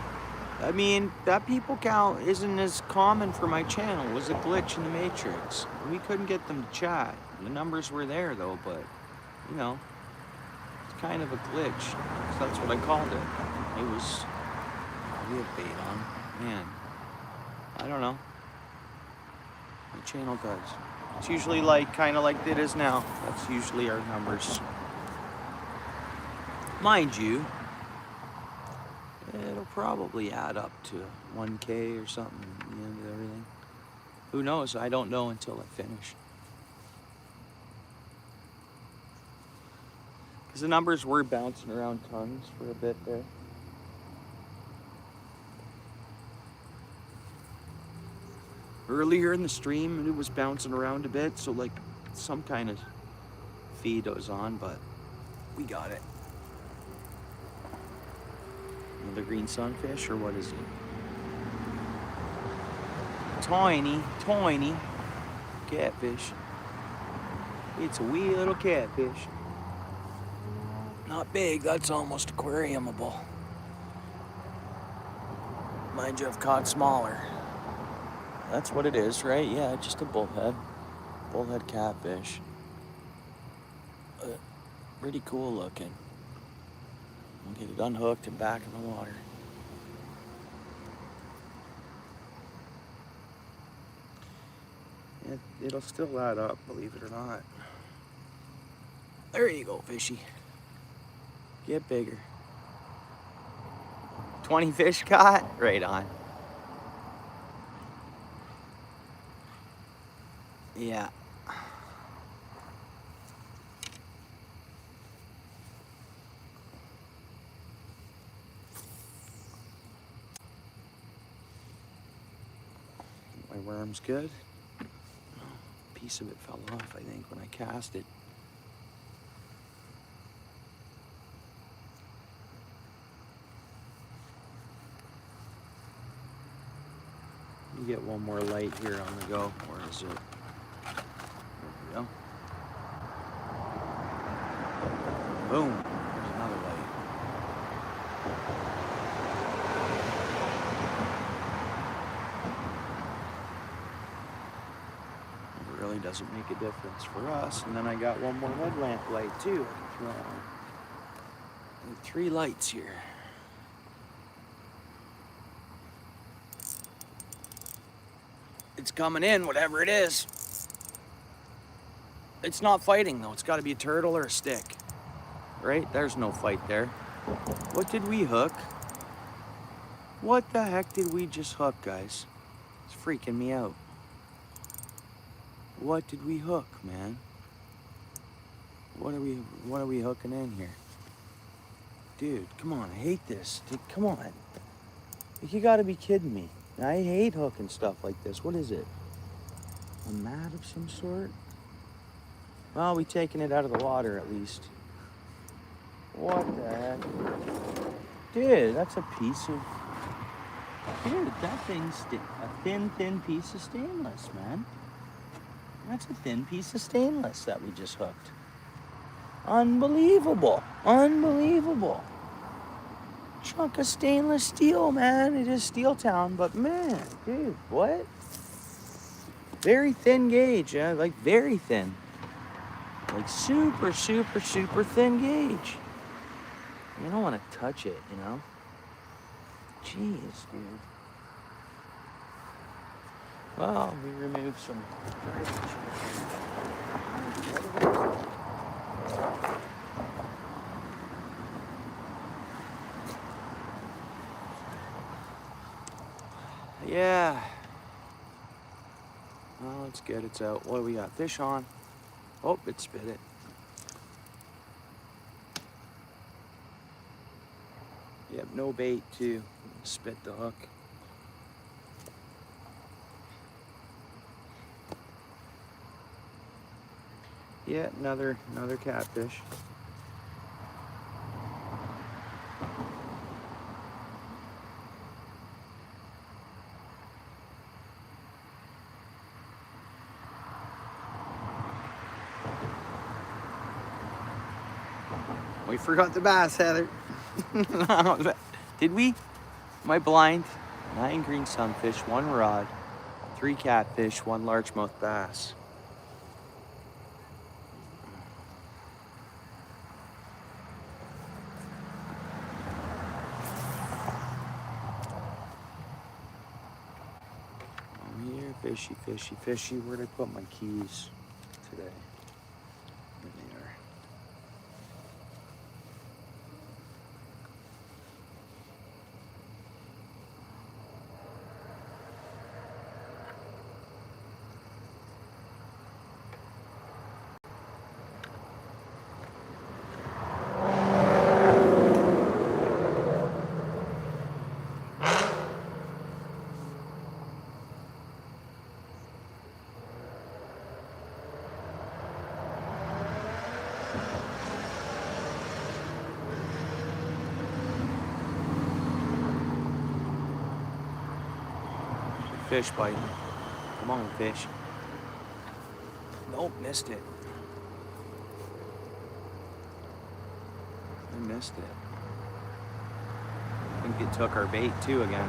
I mean, that people count isn't as common for my channel. It was a glitch in the matrix. We couldn't get them to chat. The numbers were there though, but you know, it's kind of a glitch. So that's what I called it. It was, we have bait on. Man, I don't know. My channel does. It's usually like, kind of like it is now. That's usually our numbers. Mind you, it'll probably add up to 1K or something at the end of everything. Who knows? I don't know until I finish. Because the numbers were bouncing around tons for a bit there. Earlier in the stream, it was bouncing around a bit, so like some kind of feed was on, but we got it. Another green sunfish, or what is it? Tiny, tiny catfish. It's a wee little catfish. Not big, that's almost aquariumable. Mind you, I've caught smaller. That's what it is, right? Yeah, just a bullhead. Bullhead catfish. Pretty cool looking. I'll get it unhooked and back in the water. It'll still add up, believe it or not. There you go, fishy. Get bigger. 20 fish caught? Right on. Yeah. My worm's good. A piece of it fell off, I think, when I cast it. You get one more light here on the go. Where is it? There we go. Boom. There's another light. It really doesn't make a difference for us. And then I got one more headlamp light too I can throw on. I have 3 lights here. It's coming in, whatever it is. It's not fighting though. It's got to be a turtle or a stick. Right? There's no fight there. What did we hook? What the heck did we just hook, guys? It's freaking me out. What did we hook, man? What are we hooking in here? Dude, come on, I hate this. Dude, come on. You gotta be kidding me. I hate hooking stuff like this. What is it? A mat of some sort? Well, we taking it out of the water at least. What the heck? Dude, that's a piece of... Dude, that thing's a thin piece of stainless, man. That's a thin piece of stainless that we just hooked. Unbelievable. Unbelievable. Chunk of stainless steel, man. It is Steel Town, but man, dude, what? Very thin gauge, yeah, like very thin. Like super thin gauge. You don't want to touch it, you know? Jeez, dude. Well, we removed some garbage. Yeah. Well, it's good. It's out. What do we got? Fish on. Oh, it spit it. Yep, no bait too. Spit the hook. Yeah, another catfish. We forgot the bass, Heather. Did we? Am I blind? 9 green sunfish, 1 rod, 3 catfish, 1 largemouth bass. I'm here, fishy, fishy, fishy. Where'd I put my keys today? There they are. Fish biting. Come on, fish. Nope, missed it. I missed it. I think it took our bait too again.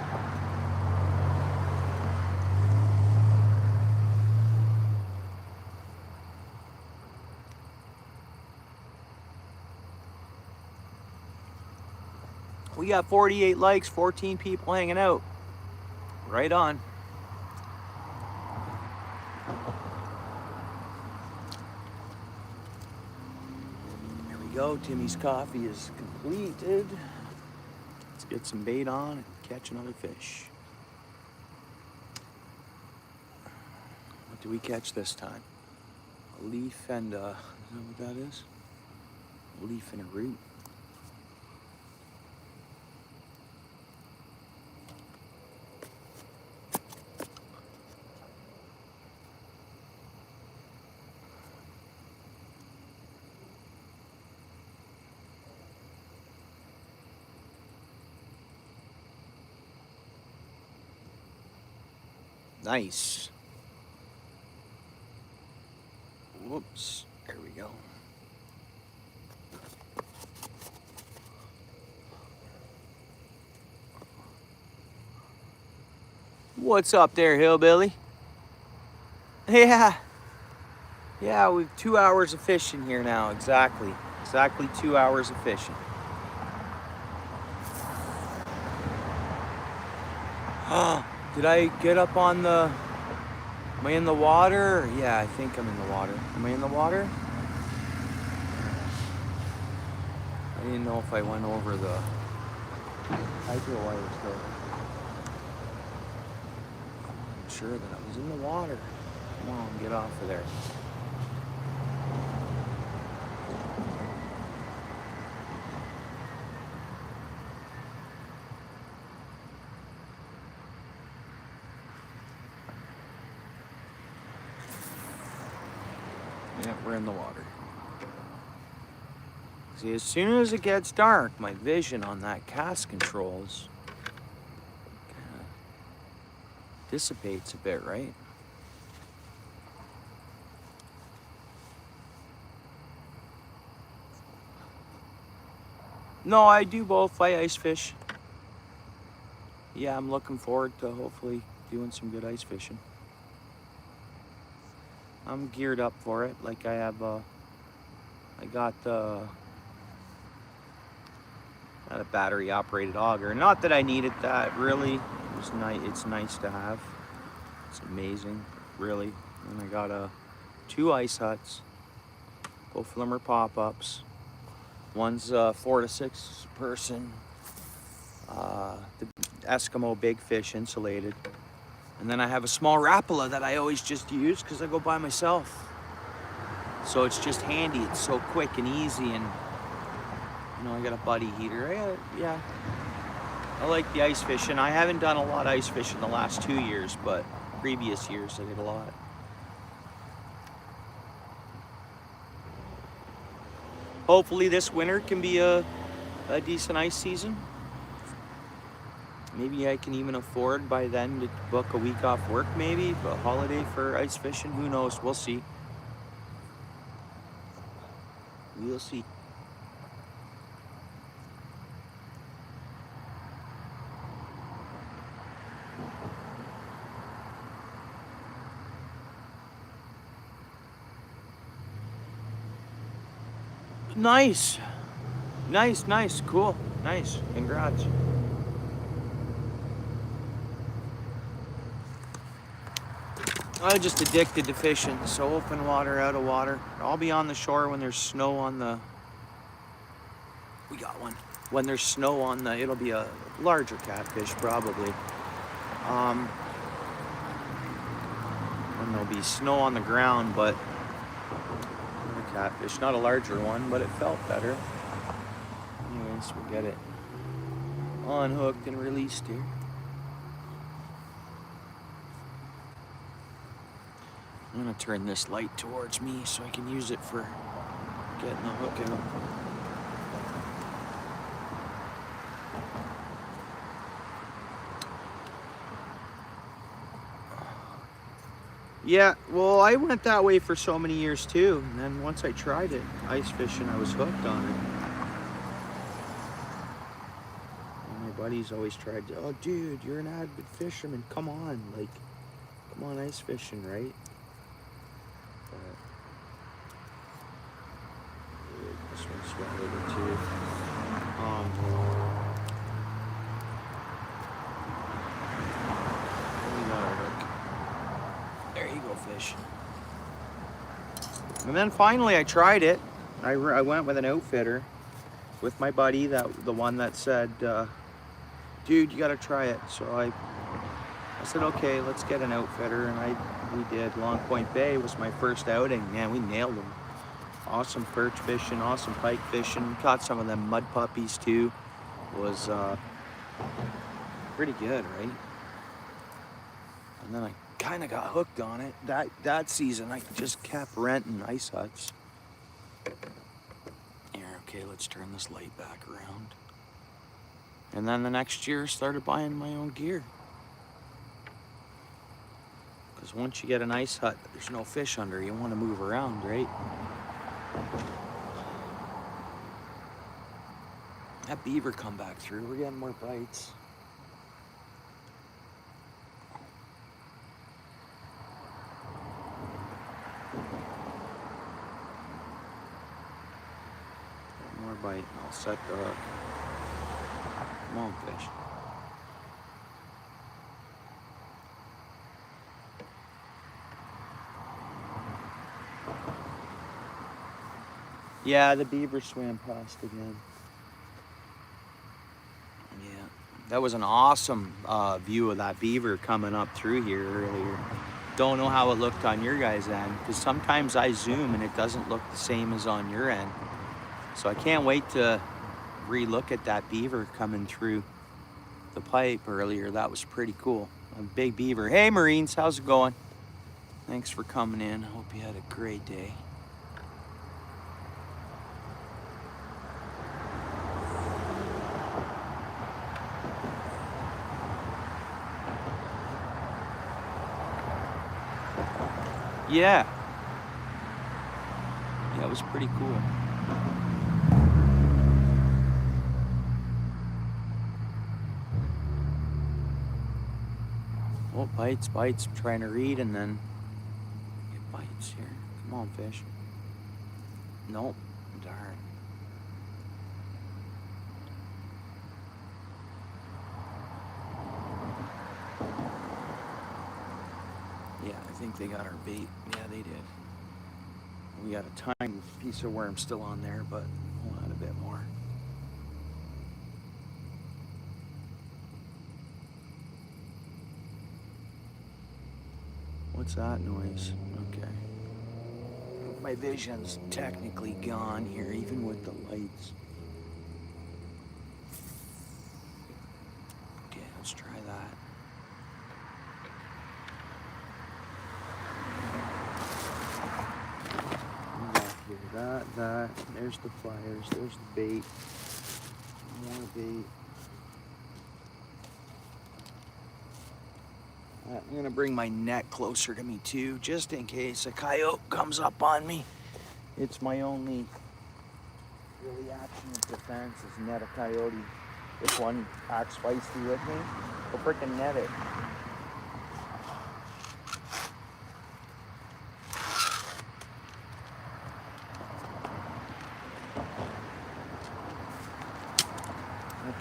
We got 48 likes, 14 people hanging out. Right on. There we go. Timmy's coffee is completed. Let's get some bait on and catch another fish. What do we catch this time? A leaf and is that what that is? A leaf and a root. Nice. Whoops, there we go. What's up there, hillbilly? Yeah. Yeah, we've 2 hours of fishing here now, exactly. Exactly 2 hours of fishing. Did I get up on the... Am I in the water? Yeah, I think I'm in the water. Am I in the water? I didn't know if I went over the hydro wires though. I'm sure that I was in the water. Come on, get off of there. Yeah, we're in the water. See, as soon as it gets dark, my vision on that cast controls kind of dissipates a bit, right? No, I do both. I ice fish. Yeah, I'm looking forward to hopefully doing some good ice fishing. I'm geared up for it. Like I have, I got a battery operated auger. Not that I needed that really. It's nice to have. It's amazing, really. And I got 2 ice huts. Both of them are pop-ups. One's 4 to 6 person. The Eskimo Big Fish insulated. And then I have a small Rapala that I always just use because I go by myself. So it's just handy. It's so quick and easy, and you know, I got a buddy heater. Yeah, I like the ice fishing. I haven't done a lot of ice fishing the last 2 years, but previous years I did a lot. Hopefully this winter can be a decent ice season. Maybe I can even afford by then to book a week off work, maybe, a holiday for ice fishing. Who knows? We'll see. We'll see. Nice. Nice, nice, cool. Nice. Congrats. I'm just addicted to fishing, so open water, out of water. I'll be on the shore when there's snow on the... We got one. When there's snow on the... It'll be a larger catfish, probably. And there'll be snow on the ground, but... A catfish. Not a larger one, but it felt better. Anyways, we'll get it unhooked and released here. I'm gonna turn this light towards me so I can use it for getting the hook out. Yeah, well, I went that way for so many years too, and then once I tried it, ice fishing, I was hooked on it. And my buddies always tried to, oh dude, you're an avid fisherman, come on, like, come on ice fishing, right? This one's swallowed it too. There you go, fish. And then finally I tried it. I went with an outfitter, with my buddy, the one that said, dude, you gotta try it. So I said, okay, let's get an outfitter, and we did. Long Point Bay was my first outing. Man, we nailed them. Awesome perch fishing, awesome pike fishing. Caught some of them mud puppies too. It was pretty good, right? And then I kind of got hooked on it. That season, I just kept renting ice huts. Here, okay, let's turn this light back around. And then the next year, started buying my own gear. Because once you get an ice hut, there's no fish under. You want to move around, right? That beaver come back through. We're getting more bites. More bite, and I'll set the hook. Come on, fish. Yeah, the beaver swam past again. Yeah, that was an awesome view of that beaver coming up through here earlier. Don't know how it looked on your guys' end, because sometimes I zoom and it doesn't look the same as on your end. So I can't wait to re-look at that beaver coming through the pipe earlier. That was pretty cool. A big beaver. Hey Marines, how's it going? Thanks for coming in. I hope you had a great day. Yeah. Yeah, it was pretty cool. Oh, bites, bites. I'm trying to read and then get bites here. Come on, fish. Nope. Darn. Yeah, I think they got our bait. Yeah, they did. We got a tiny piece of worm still on there, but we'll add a bit more. What's that noise? Okay. My vision's technically gone here, even with the lights. Okay, let's try that. That, there's the pliers, there's the bait, more bait. I'm gonna bring my net closer to me too, just in case a coyote comes up on me. It's my only really action of defense is net a coyote. If one acts feisty with me, I'll freaking net it.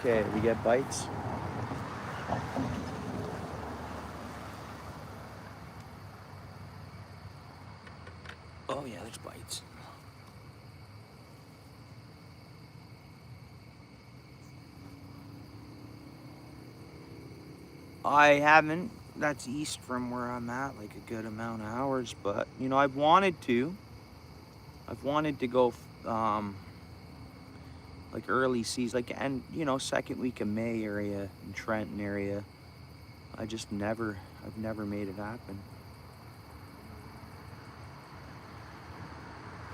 Okay, we get bites. Oh yeah, there's bites. I haven't. That's east from where I'm at, like a good amount of hours. But you know, I've wanted to. I've wanted to go, like early season, like, and you know, second week of May area, in Trenton area. I've never made it happen.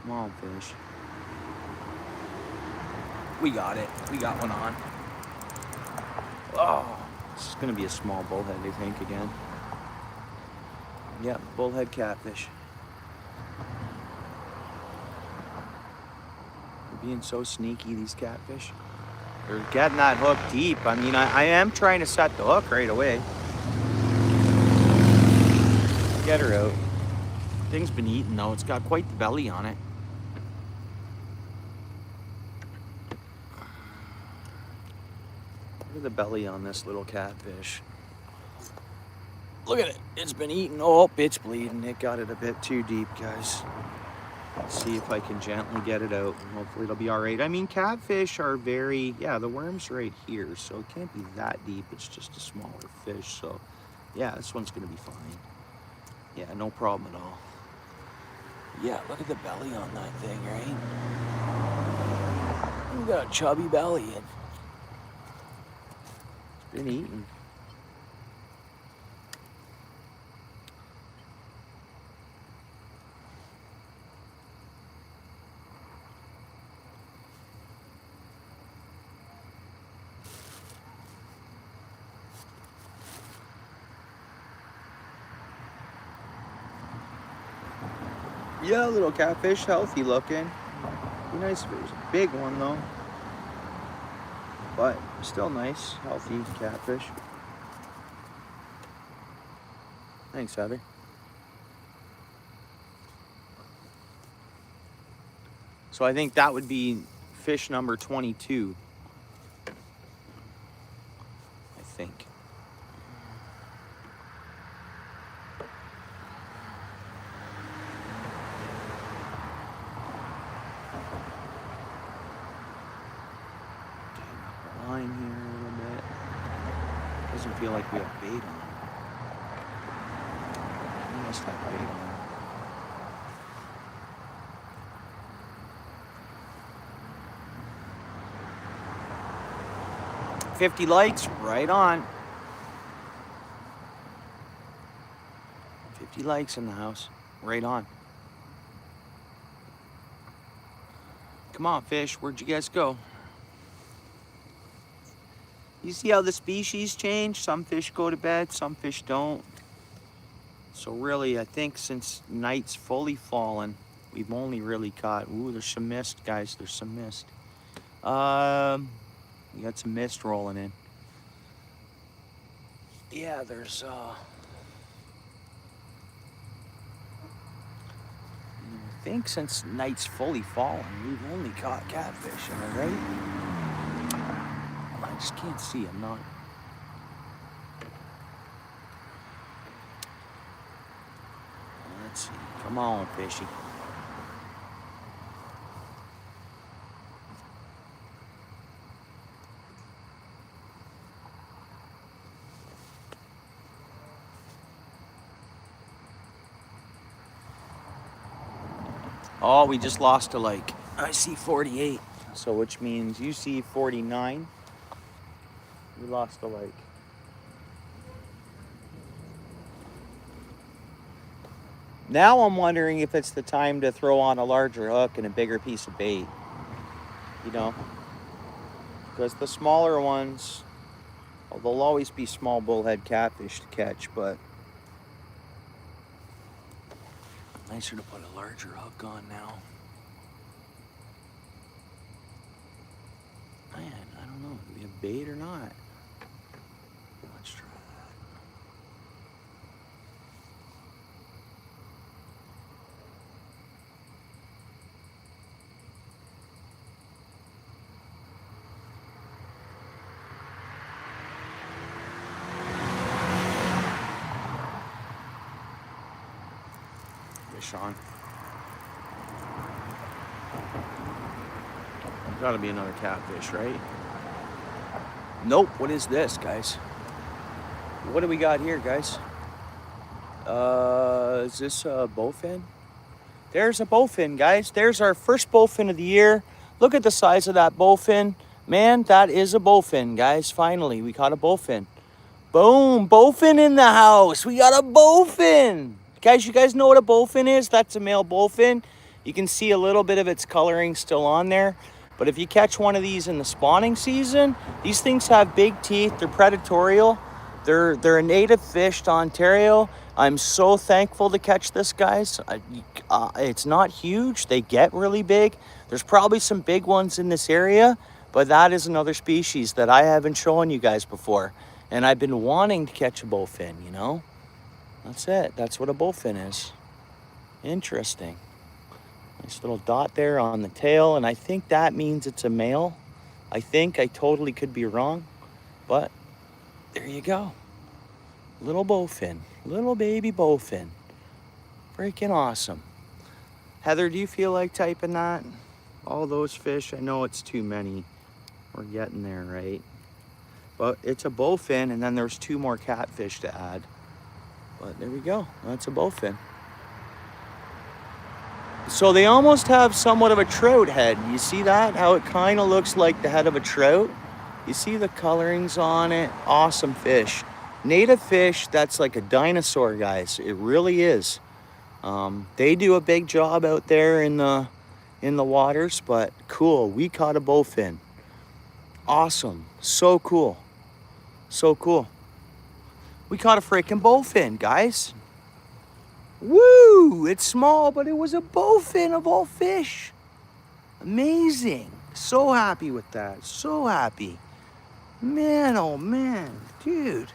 Come on, fish. We got it. We got one on. Oh, this is gonna be a small bullhead, I think, again. Yep, bullhead catfish. They're being so sneaky, these catfish. They're getting that hook deep. I mean, I am trying to set the hook right away. Get her out. Thing's been eating though. It's got quite the belly on it. Look at the belly on this little catfish. Look at it. It's been eating. Oh, it's bleeding. It got it a bit too deep, guys. Let's see if I can gently get it out, and hopefully it'll be all right. I mean, catfish are very, yeah, the worm's right here, so it can't be that deep. It's just a smaller fish, so yeah, this one's gonna be fine. Yeah, no problem at all. Yeah, look at the belly on that thing, right? You got a chubby belly. It's been eating. Yeah, little catfish, healthy looking. Be nice if it was a big one though. But still nice, healthy catfish. Thanks, Heather. So I think that would be fish number 22. I think. Line here a little bit. Doesn't feel like we have bait on. We must have bait on. 50 likes, right on. 50 likes in the house, right on. Come on, fish, where'd you guys go? You see how the species change? Some fish go to bed, some fish don't. So really, I think since night's fully fallen, we've only really caught, ooh, there's some mist, guys, there's some mist. We got some mist rolling in. Yeah, there's, I think since night's fully fallen, we've only caught catfish, am I right? I just can't see, I'm not. Let's see, come on, fishy. Oh, we just lost a lake. I see 48. So which means you see 49. We lost a lake. Now I'm wondering if it's the time to throw on a larger hook and a bigger piece of bait. You know? Because the smaller ones, well, there'll always be small bullhead catfish to catch, but nicer to put a larger hook on now. Man, I don't know. Do we have bait or not? Let's try that. fish on. Gotta be another catfish, right? Nope. What is this, guys? What do we got here, guys? Is this a bowfin? There's a bowfin, guys. There's our first bowfin of the year. Look at the size of that bowfin. Man, that is a bowfin, guys. Finally, we caught a bowfin. Boom, bowfin in the house. We got a bowfin. Guys, you guys know what a bowfin is? That's a male bowfin. You can see a little bit of its coloring still on there. But if you catch one of these in the spawning season, these things have big teeth. They're predatorial. They're a native fish to Ontario. I'm so thankful to catch this, guys. It's not huge. They get really big. There's probably some big ones in this area, but that is another species that I haven't shown you guys before. And I've been wanting to catch a bowfin, you know? That's it. That's what a bowfin is. Interesting. Nice little dot there on the tail, and I think that means it's a male. I think. I totally could be wrong, but there you go. Little bowfin. Little baby bowfin. Freaking awesome. Heather, do you feel like typing that? All those fish? I know it's too many. We're getting there, right? But it's a bowfin, and then there's 2 more catfish to add. But there we go. That's a bowfin. So they almost have somewhat of a trout head. You see that? How it kind of looks like the head of a trout? You see the colorings on it? Awesome fish. Native fish, that's like a dinosaur, guys. It really is. They do a big job out there in the waters, but cool. We caught a bowfin. Awesome. So cool. So cool. We caught a freaking bowfin, guys. Woo! It's small, but it was a bowfin of all fish. Amazing. So happy with that. So happy. Man, oh man. Dude.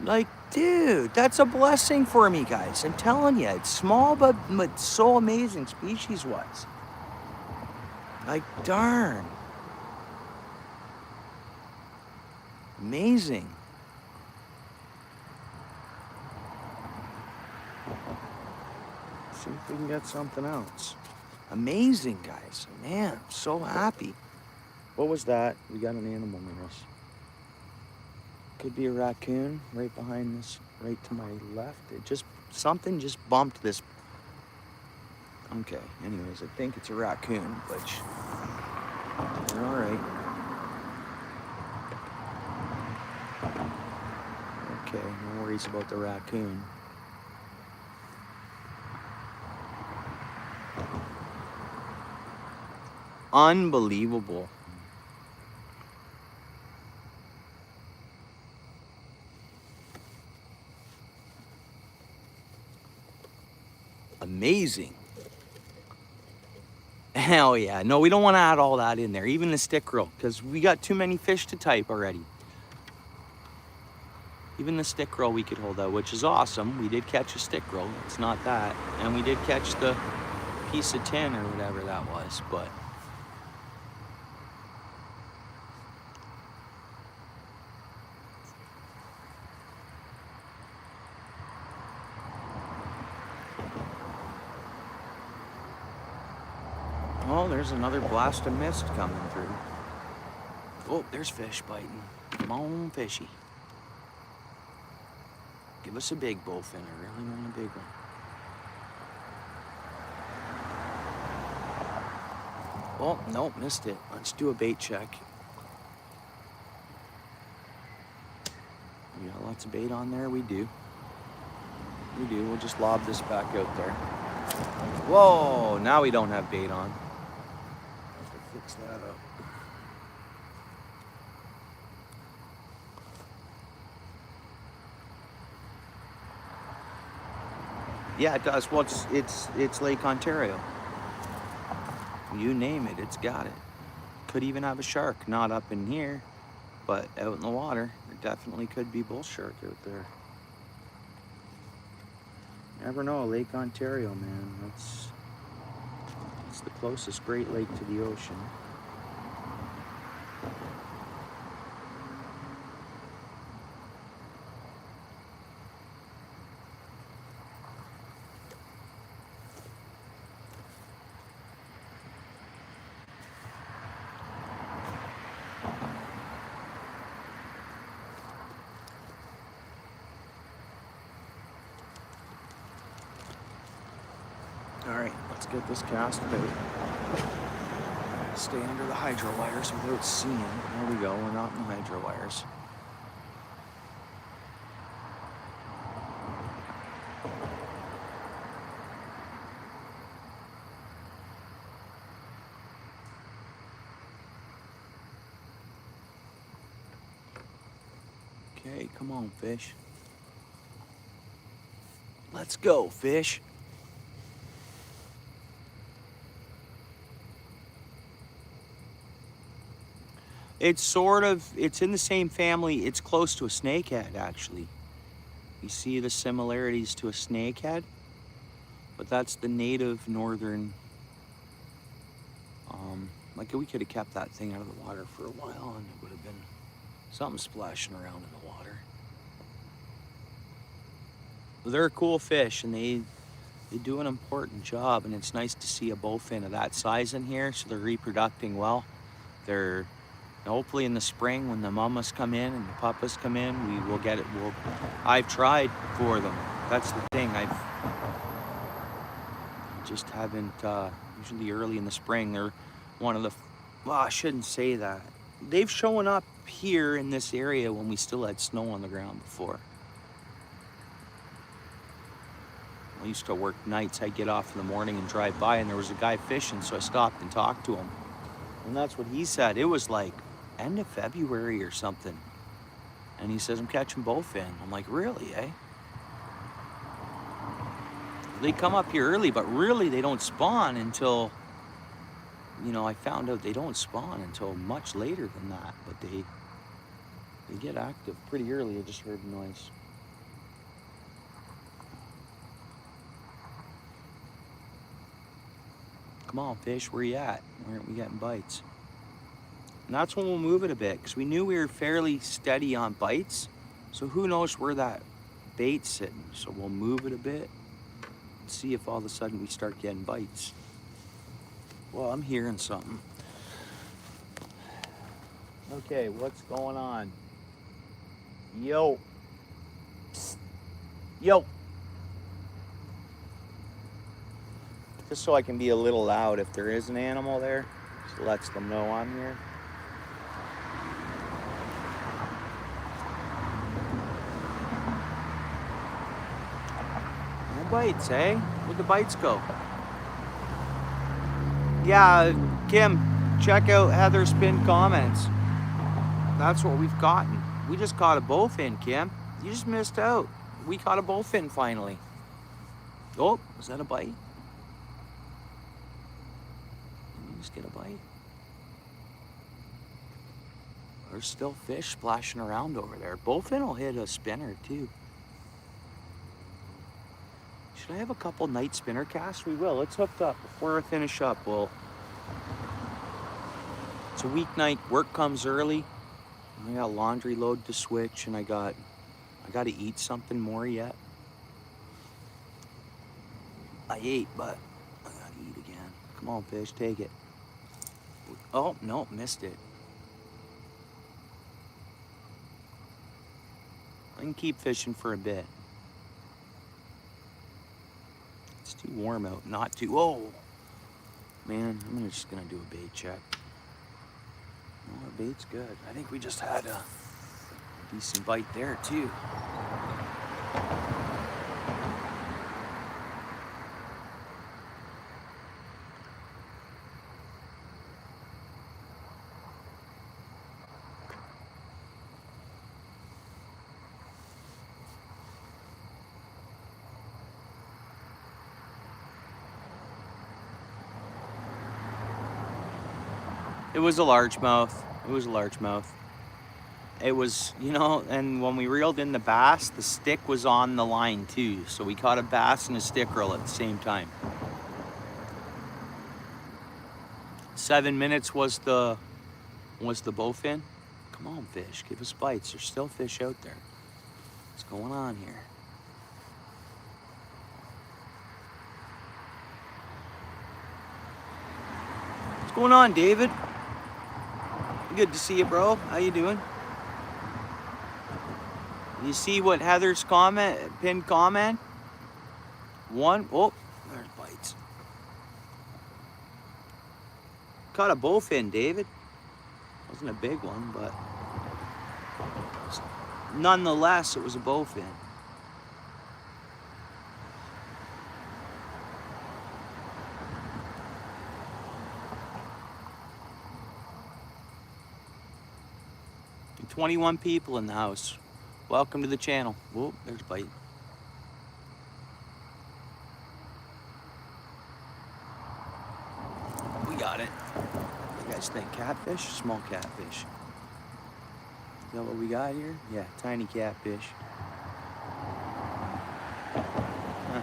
Like, dude, that's a blessing for me, guys. I'm telling you, it's small, but so amazing species-wise. Like, darn. Amazing. See if we can get something else. Amazing, guys. Man, I'm so happy. What was that? We got an animal near us. Could be a raccoon right behind this, right to my left. Something just bumped this. Okay, anyways, I think it's a raccoon, which, you're all right. Okay, no worries about the raccoon. Unbelievable. Amazing. Hell yeah. No, we don't want to add all that in there, even the stick roll, because we got too many fish to type already. Even the stick roll we could hold out, which is awesome. We did catch a stick roll. It's not that. And we did catch the piece of tin or whatever that was, but oh, there's another blast of mist coming through. Oh, there's fish biting. Come on, fishy. Give us a big bowfin. I really want a big one. Oh, nope, missed it. Let's do a bait check. We got lots of bait on there. We do. We do. We'll just lob this back out there. Whoa, now we don't have bait on. Have to fix that up. Yeah, it does. Well, it's Lake Ontario. You name it, it's got it. Could even have a shark, not up in here, but out in the water. There definitely could be bull shark out there. Never know, Lake Ontario, man. It's the closest Great Lake to the ocean. All right, let's get this cast out. Stay under the hydro wires without seeing. There we go, we're not in the hydro wires. Okay, come on, fish. Let's go, fish. It's in the same family. It's close to a snakehead, actually. You see the similarities to a snakehead, but that's the native northern, like we could have kept that thing out of the water for a while and it would have been something splashing around in the water. They're a cool fish and they do an important job, and it's nice to see a bowfin of that size in here, so they're reproducing well. They're hopefully in the spring when the mamas come in and the papas come in, we will get it. I've tried for them. That's the thing. I just haven't, usually early in the spring, they're one of the, well, I shouldn't say that. They've shown up here in this area when we still had snow on the ground before. I used to work nights. I'd get off in the morning and drive by, and there was a guy fishing, so I stopped and talked to him. And that's what he said. It was like end of February or something. And he says, I'm catching bowfin. I'm like, really, eh? They come up here early, but really they don't spawn until, you know, I found out they don't spawn until much later than that. But they get active pretty early. I just heard a noise. Come on, fish, where you at? Why aren't we getting bites? And that's when we'll move it a bit, because we knew we were fairly steady on bites. So who knows where that bait's sitting. So we'll move it a bit and see if all of a sudden we start getting bites. Well, I'm hearing something. Okay, what's going on? Yo. Psst. Yo. Just so I can be a little loud if there is an animal there. Just lets them know I'm here. No bites, eh? Where'd the bites go? Yeah, Kim, check out Heather's pinned comments. That's what we've gotten. We just caught a bowfin, Kim. You just missed out. We caught a bowfin finally. Oh, was that a bite? Get a bite. There's still fish splashing around over there. Bowfin will hit a spinner too. Should I have a couple night spinner casts? We will. It's hooked up. Before I finish up, it's a weeknight. Work comes early. I got a laundry load to switch, and I got to eat something more yet. I ate, but I gotta eat again. Come on, fish, take it. Oh, no, missed it. I can keep fishing for a bit. It's too warm out, not too, oh. Man, I'm just gonna do a bait check. Oh, the bait's good. I think we just had a decent bite there too. It was a largemouth. It was a largemouth. It was, you know, and when we reeled in the bass, the stick was on the line too. So we caught a bass and a stick reel at the same time. 7 minutes was the bowfin. Come on, fish, give us bites. There's still fish out there. What's going on here? What's going on, David? Good to see you, bro. How you doing? You see what Heather's pinned comment? One, oh, there's bites. Caught a bowfin, David. Wasn't a big one, but nonetheless, it was a bowfin. And 21 people in the house. Welcome to the channel. Whoa, there's a bite. We got it. What do you guys think? Catfish? Small catfish. Is that what we got here? Yeah, tiny catfish. Huh.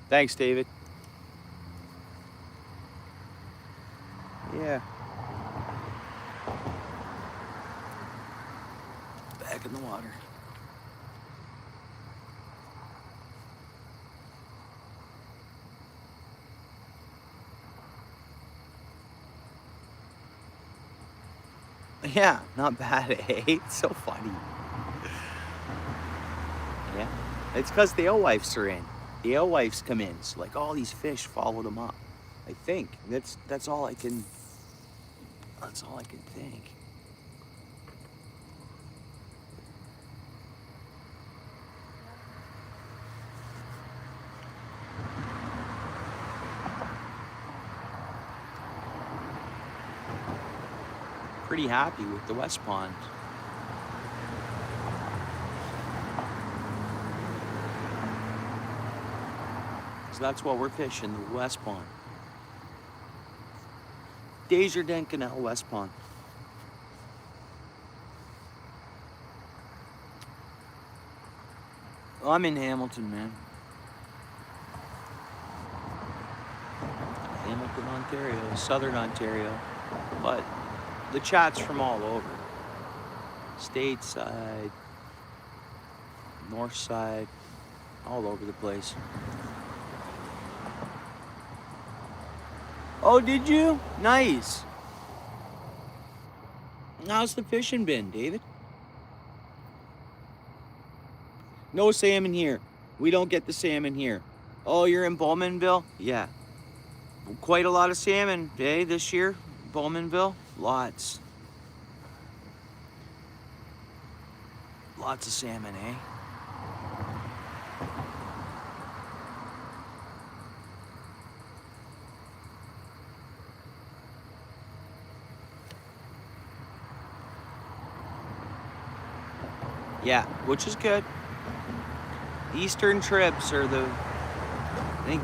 Thanks, David. Yeah. Back in the water. Yeah, not bad, eh? It's so funny. Yeah. It's because the alewives are in. The alewives come in. So like all these fish followed them up. I think. That's all I can think. Pretty happy with the West Pond. So that's what we're fishing, the West Pond. Desjardins Canal, West Pond. I'm in Hamilton, man. Hamilton, Ontario, Southern Ontario. But the chat's from all over. Stateside, north side, all over the place. Oh, did you? Nice. How's the fishing been, David? No salmon here. We don't get the salmon here. Oh, you're in Bowmanville? Yeah. Quite a lot of salmon, eh, this year? Bowmanville? Lots. Lots of salmon, eh? Yeah, which is good. Eastern trips are I think,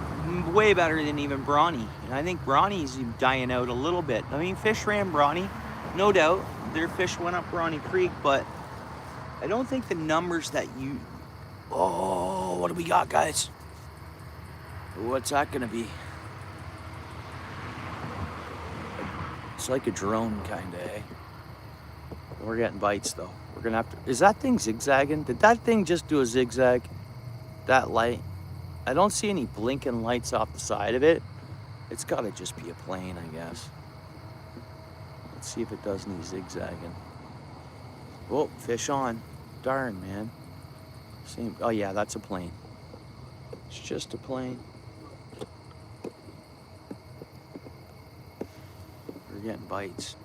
way better than even brawny. And I think brawny's dying out a little bit. I mean, fish ran brawny, no doubt. Their fish went up Brawny Creek, but I don't think the numbers that you... Oh, what do we got, guys? What's that gonna be? It's like a drone kinda, eh? We're getting bites though. We're gonna have to... Is that thing zigzagging? Did that thing just do a zigzag? That light? I don't see any blinking lights off the side of it. It's gotta just be a plane, I guess. Let's see if it does any zigzagging. Oh, fish on. Darn, man. Same. Oh yeah, that's a plane. It's just a plane. We're getting bites.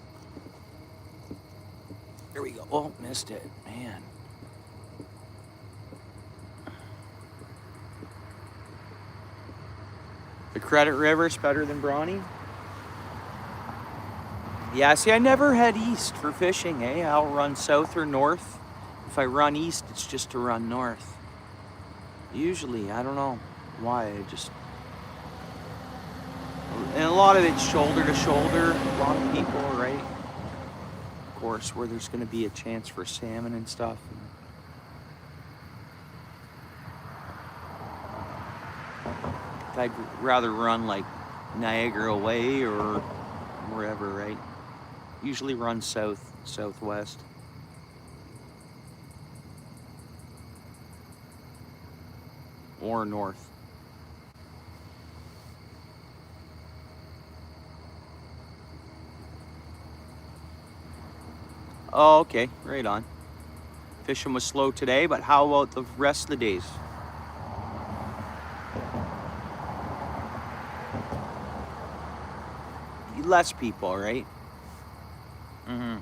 Here we go. Oh, missed it, man. The Credit River's better than Brawny? Yeah, see, I never head east for fishing, eh? I'll run south or north. If I run east, it's just to run north. Usually, I don't know why, and a lot of it's shoulder to shoulder, a lot of people, right? Of course, where there's gonna be a chance for salmon and stuff. I'd rather run like Niagara Way or wherever, right? Usually run south, southwest. Or north. Oh, okay, right on. Fishing was slow today, but how about the rest of the days? Less people, right? Mm-hmm.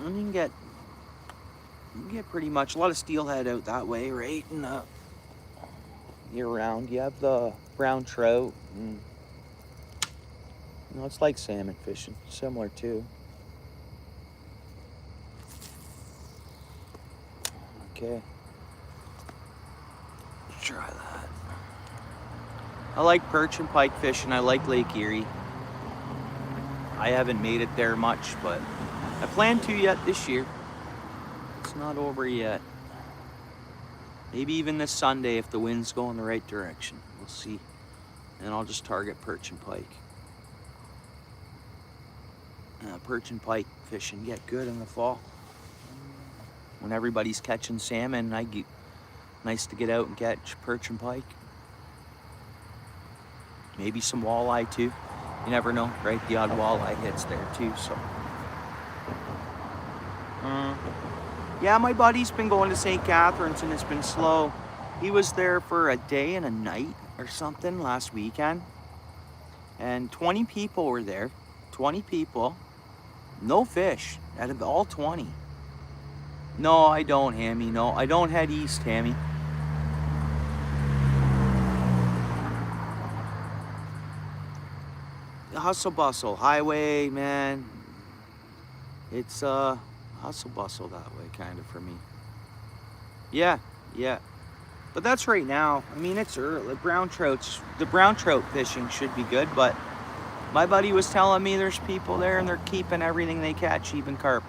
And you can get pretty much a lot of steelhead out that way, right? And year round, you have the brown trout, and it's like salmon fishing, similar too. Okay, let's try that. I like perch and pike fishing. I like Lake Erie. I haven't made it there much, but I plan to yet this year. It's not over yet. Maybe even this Sunday if the wind's going the right direction. We'll see. And I'll just target perch and pike. Perch and pike fishing get good in the fall. When everybody's catching salmon, nice to get out and catch perch and pike. Maybe some walleye too. You never know, right? The odd walleye hits there too, so. Yeah, my buddy's been going to St. Catharines and it's been slow. He was there for a day and a night or something last weekend. And 20 people were there. 20 people. No fish out of all 20. No, I don't, Hammy. No, I don't head east, Hammy. The hustle bustle highway, man. It's hustle bustle that way, kind of, for me. Yeah. But that's right now. I mean, it's early. The brown trout fishing should be good, but my buddy was telling me there's people there and they're keeping everything they catch, even carp.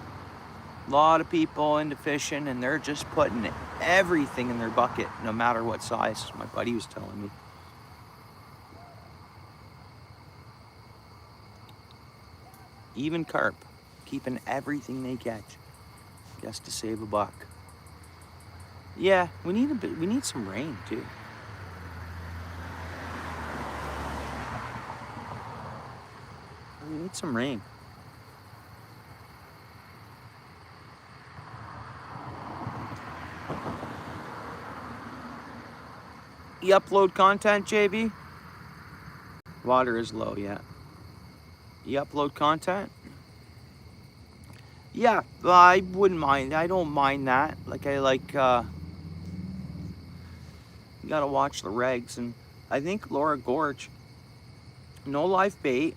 A lot of people into fishing and they're just putting everything in their bucket, no matter what size. My buddy was telling me. Even carp, keeping everything they catch, just to save a buck. Yeah, we need some rain too. We need some rain. You upload content, JB? Water is low, yeah. You upload content? Yeah, I wouldn't mind. I don't mind that. Like, you gotta watch the regs. And I think Laura Gorge, no live bait.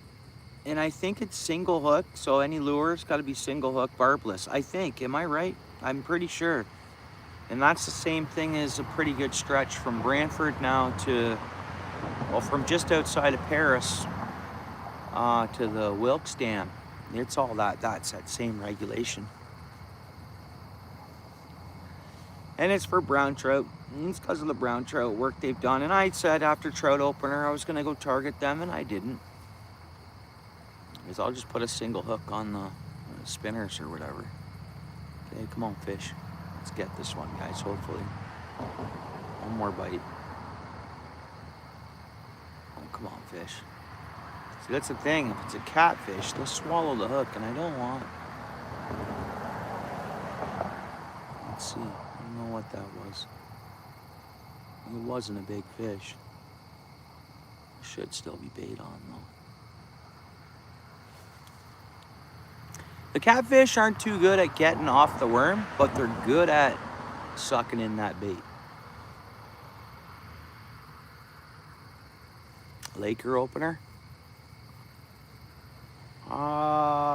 And I think it's single hook. So any lure's gotta be single hook, barbless. I think, am I right? I'm pretty sure. And that's the same thing as a pretty good stretch from Brantford now to, well, from just outside of Paris to the Wilkes Dam. It's all that's that same regulation. And it's for brown trout. And it's because of the brown trout work they've done. And I said after trout opener, I was gonna go target them, and I didn't. Because I'll just put a single hook on the spinners or whatever. Okay, come on, fish. Let's get this one, guys, hopefully. One more bite. Oh, come on, fish. See, that's the thing. If it's a catfish, they'll swallow the hook, and I don't want. Let's see. I don't know what that was. It wasn't a big fish. Should still be bait on, though. The catfish aren't too good at getting off the worm, but they're good at sucking in that bait. Laker opener?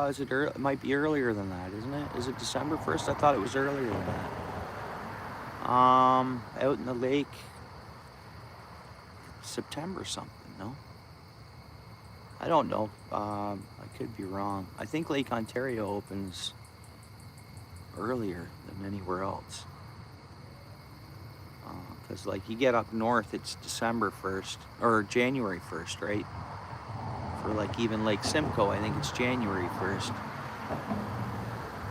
Is it early? It might be earlier than that, isn't it? Is it December 1st? I thought it was earlier than that. Out in the lake, September something, no? I don't know. I could be wrong. I think Lake Ontario opens earlier than anywhere else. Because like you get up north, it's December 1st, or January 1st, right? For like even Lake Simcoe, I think it's January 1st.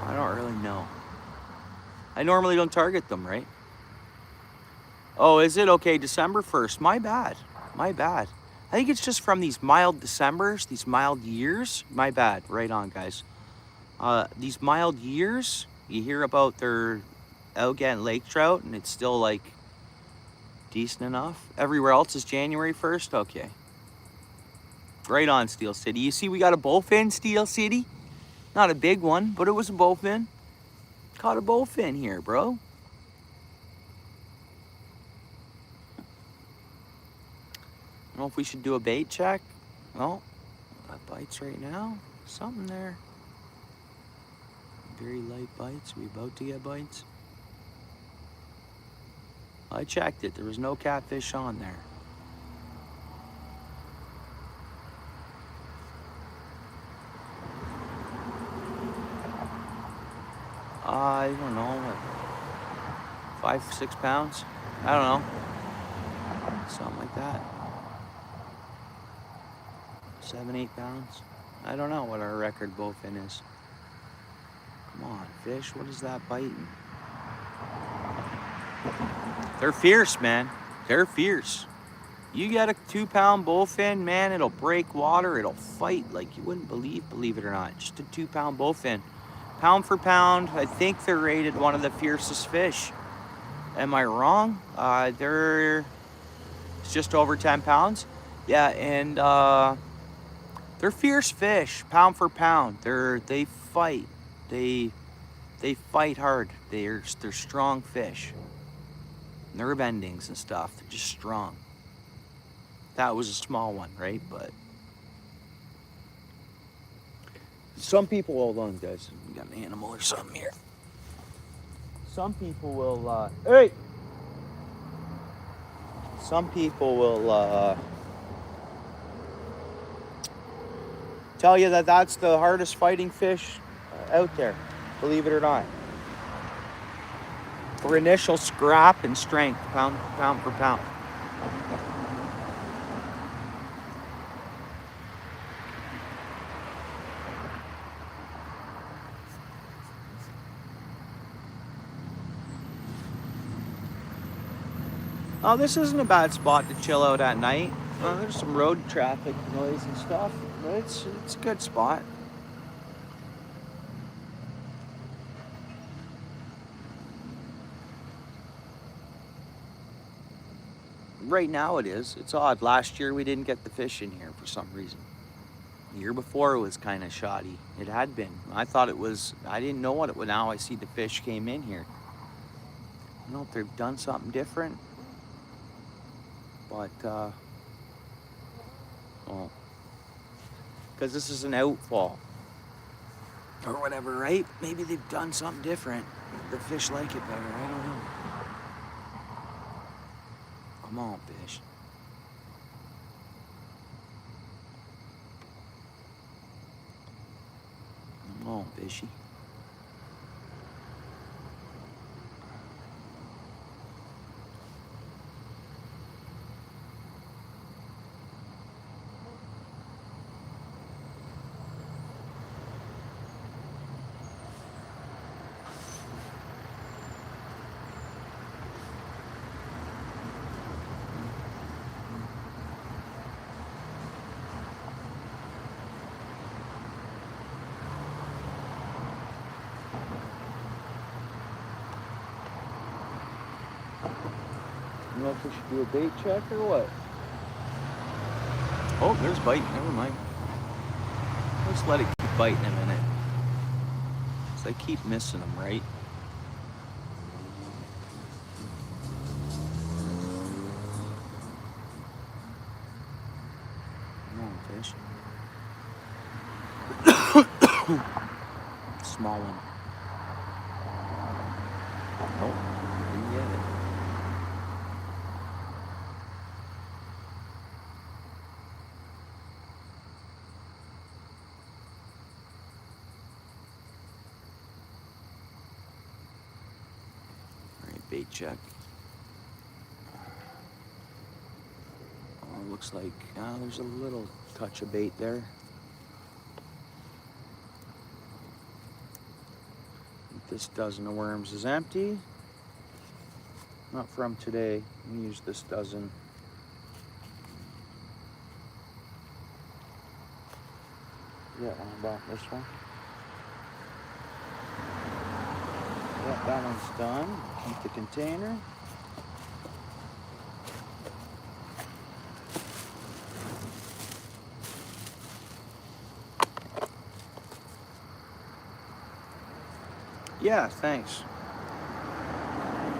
I don't really know. I normally don't target them, right? Oh, is it? Okay, December 1st. My bad. My bad. I think it's just from these mild Decembers, these mild years. My bad. Right on, guys. These mild years, you hear about they're out getting lake trout, and it's still like decent enough. Everywhere else is January 1st. Okay. Right on, Steel City. You see, we got a bowfin, Steel City. Not a big one, but it was a bowfin. Caught a bowfin here, bro. I don't know if we should do a bait check. Oh, got bites right now. Something there. Very light bites. We about to get bites. I checked it. There was no catfish on there. I don't know, what, 5, 6 pounds? I don't know. Something like that. 7, 8 pounds. I don't know what our record bowfin is. Come on, fish. What is that biting? They're fierce, man. They're fierce. You get a 2-pound bowfin, man, it'll break water. It'll fight like you wouldn't believe it or not. Just a 2-pound bowfin. Pound for pound, I think they're rated one of the fiercest fish. Am I wrong? They're just over 10 pounds. Yeah, and they're fierce fish, pound for pound. They fight. They fight hard. They're strong fish. Nerve endings and stuff. They're just strong. That was a small one, right? But some people, hold on, guys. We got an animal or something here. Some people will, hey! Some people will tell you that that's the hardest fighting fish out there, believe it or not. For initial scrap and strength, pound for pound. Oh, this isn't a bad spot to chill out at night. There's some road traffic noise and stuff, but it's a good spot. Right now it is. It's odd. Last year we didn't get the fish in here for some reason. The year before it was kind of shoddy. It had been. I thought it was, I didn't know what it was. Now I see the fish came in here. I don't know if they've done something different. But, well, because this is an outfall or whatever, right? Maybe they've done something different. The fish like it better. I don't know. Come on, fish. Come on, fishy. You know if we should do a bait check or what? Oh, there's bite. Never mind. Let's let it keep biting a minute. Because I keep missing them, right? Come on, fish. Small one. Oh, didn't get it. Bait check. Oh, looks like there's a little touch of bait there. This dozen of worms is empty. Not from today. We use this dozen Yeah, about this one. Yeah, that one's done. Keep the container. Yeah, thanks.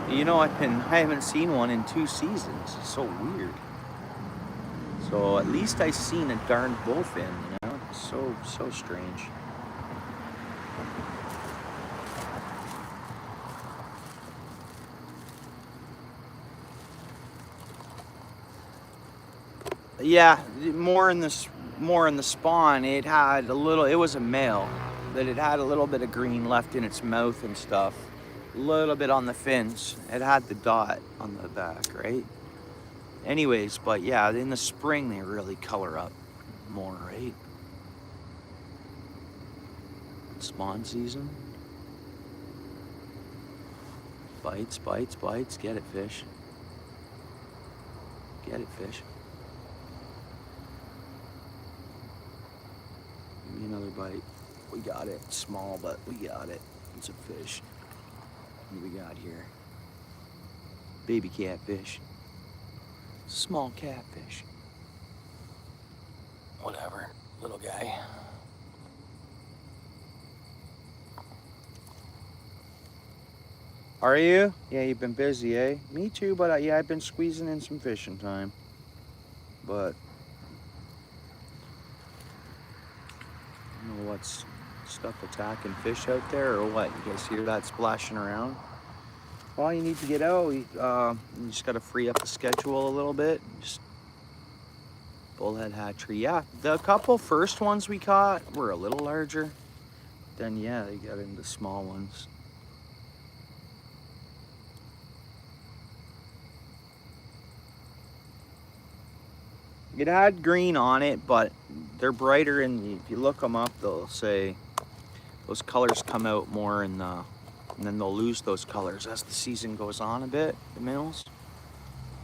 You know, I haven't seen one in 2 seasons. It's so weird. So at least I seen a darn bullfin, you know? It's so strange. Yeah, more in the spawn. It had a little. It was a male, but it had a little bit of green left in its mouth and stuff. A little bit on the fins. It had the dot on the back, right? Anyways, but yeah, in the spring they really color up more, right? Spawn season. Bites, bites, bites. Get it, fish. Get it, fish. Give me another bite. We got it. Small, but we got it. It's a fish. What do we got here? Baby catfish. Small catfish. Whatever. Little guy. Are you? Yeah, you've been busy, eh? Me too, but yeah, I've been squeezing in some fishing time. But I don't know what's stuff attacking fish out there or what. You guys hear that splashing around? Well, you need to get out. You just got to free up the schedule a little bit. Just bullhead hatchery. Yeah, the couple first ones we caught were a little larger. Then yeah, they got into small ones. It had green on it, but they're brighter, and if you look them up, they'll say those colors come out more and then they'll lose those colors as the season goes on a bit, the males.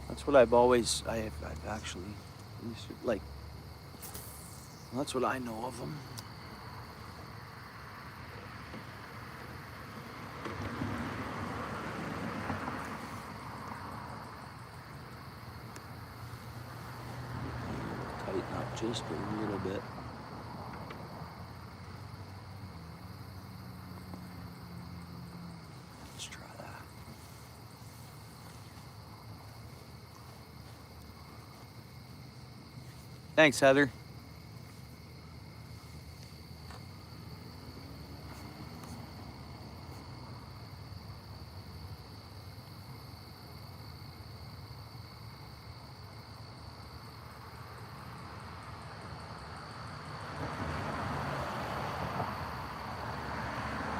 That's what I've actually, like, that's what I know of them. Tighten up just a little bit. Let's try that. Thanks, Heather.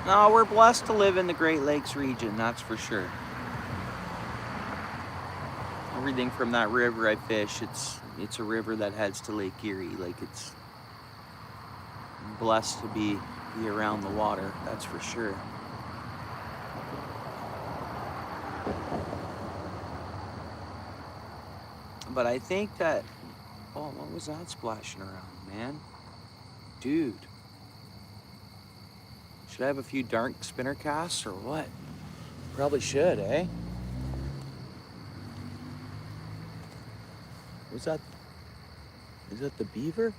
No, we're blessed to live in the Great Lakes region, that's for sure. Everything from that river I fish, it's a river that heads to Lake Erie. Like, it's blessed to be around the water, that's for sure. But I think that, oh, what was that splashing around, man? Dude. Should I have a few dark spinner casts or what? Probably should, eh? Is that the beaver?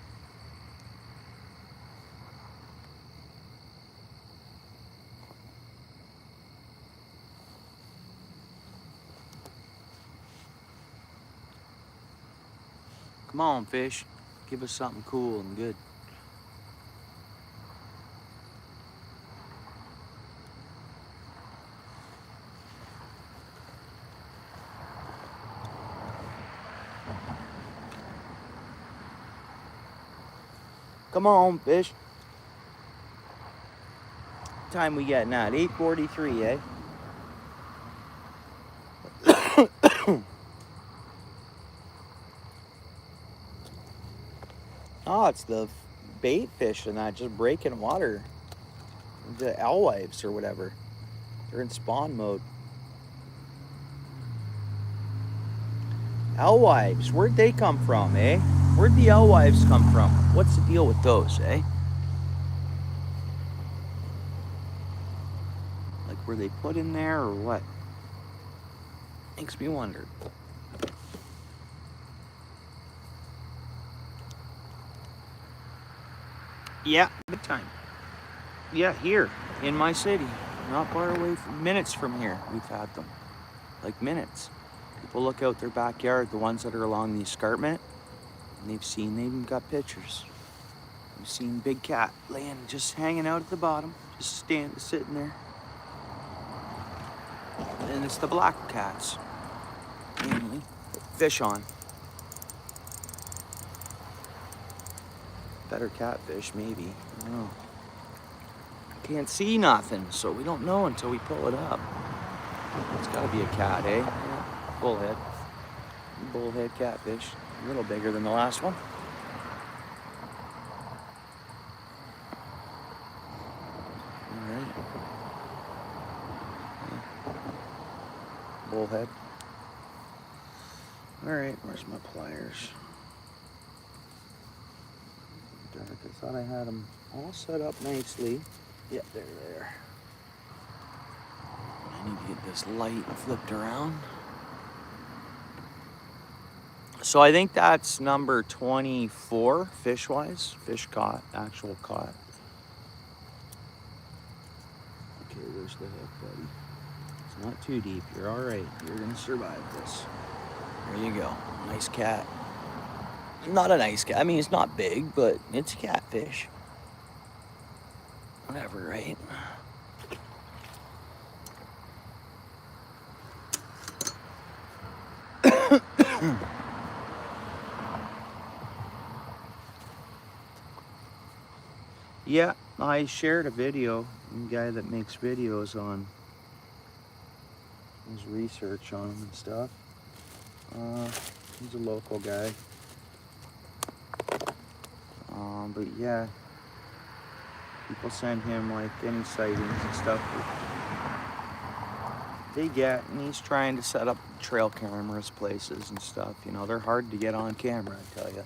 Come on, fish. Give us something cool and good. Come on, fish. What time we getting at? 8:43, eh? Oh, it's the bait fish and that just breaking water. The alewives or whatever. They're in spawn mode. Alewives, where'd they come from, eh? Where'd the alewives come from? What's the deal with those, eh? Like, were they put in there or what? Makes me wonder. Yeah, big time. Yeah, here in my city, not far away from, minutes from here, we've had them. Like minutes. People look out their backyard, the ones that are along the escarpment, and they even got pictures. We've seen big cat laying, just hanging out at the bottom, just sitting there. And it's the black cats, mainly. Fish on. Better catfish, maybe. I don't know. Can't see nothing, so we don't know until we pull it up. It's gotta be a cat, eh? Yeah. Bullhead. Bullhead catfish. A little bigger than the last one. Alright. Yeah. Bullhead. Alright, where's my pliers? Dark, I thought I had them all set up nicely. Yep, they're there. I need to get this light flipped around. So I think that's number 24, fish-wise. Fish caught, actual caught. Okay, where's the hook, buddy? It's not too deep. You're all right. You're gonna survive this. There you go. Nice cat. Not a nice cat. I mean, it's not big, but it's a catfish. Whatever, right? Yeah, I shared a video. A guy that makes videos on his research on them and stuff. He's a local guy. But yeah, people send him like any sightings and stuff they get, and he's trying to set up trail cameras places and stuff. You know, they're hard to get on camera, I tell you.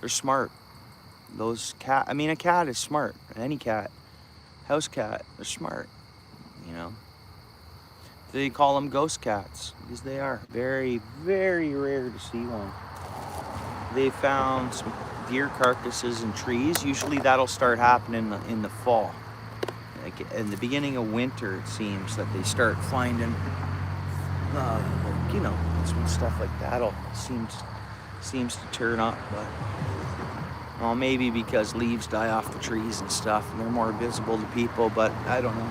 They're smart. Those a cat is smart. Any cat, house cat, they're smart. You know, they call them ghost cats because they are very, very rare to see one. They found some deer carcasses in trees. Usually that'll start happening in the fall. Like in the beginning of winter, it seems that they start finding, you know, that's when stuff like that'll seems to turn up. But well, maybe because leaves die off the trees and stuff, and they're more visible to people. But I don't know.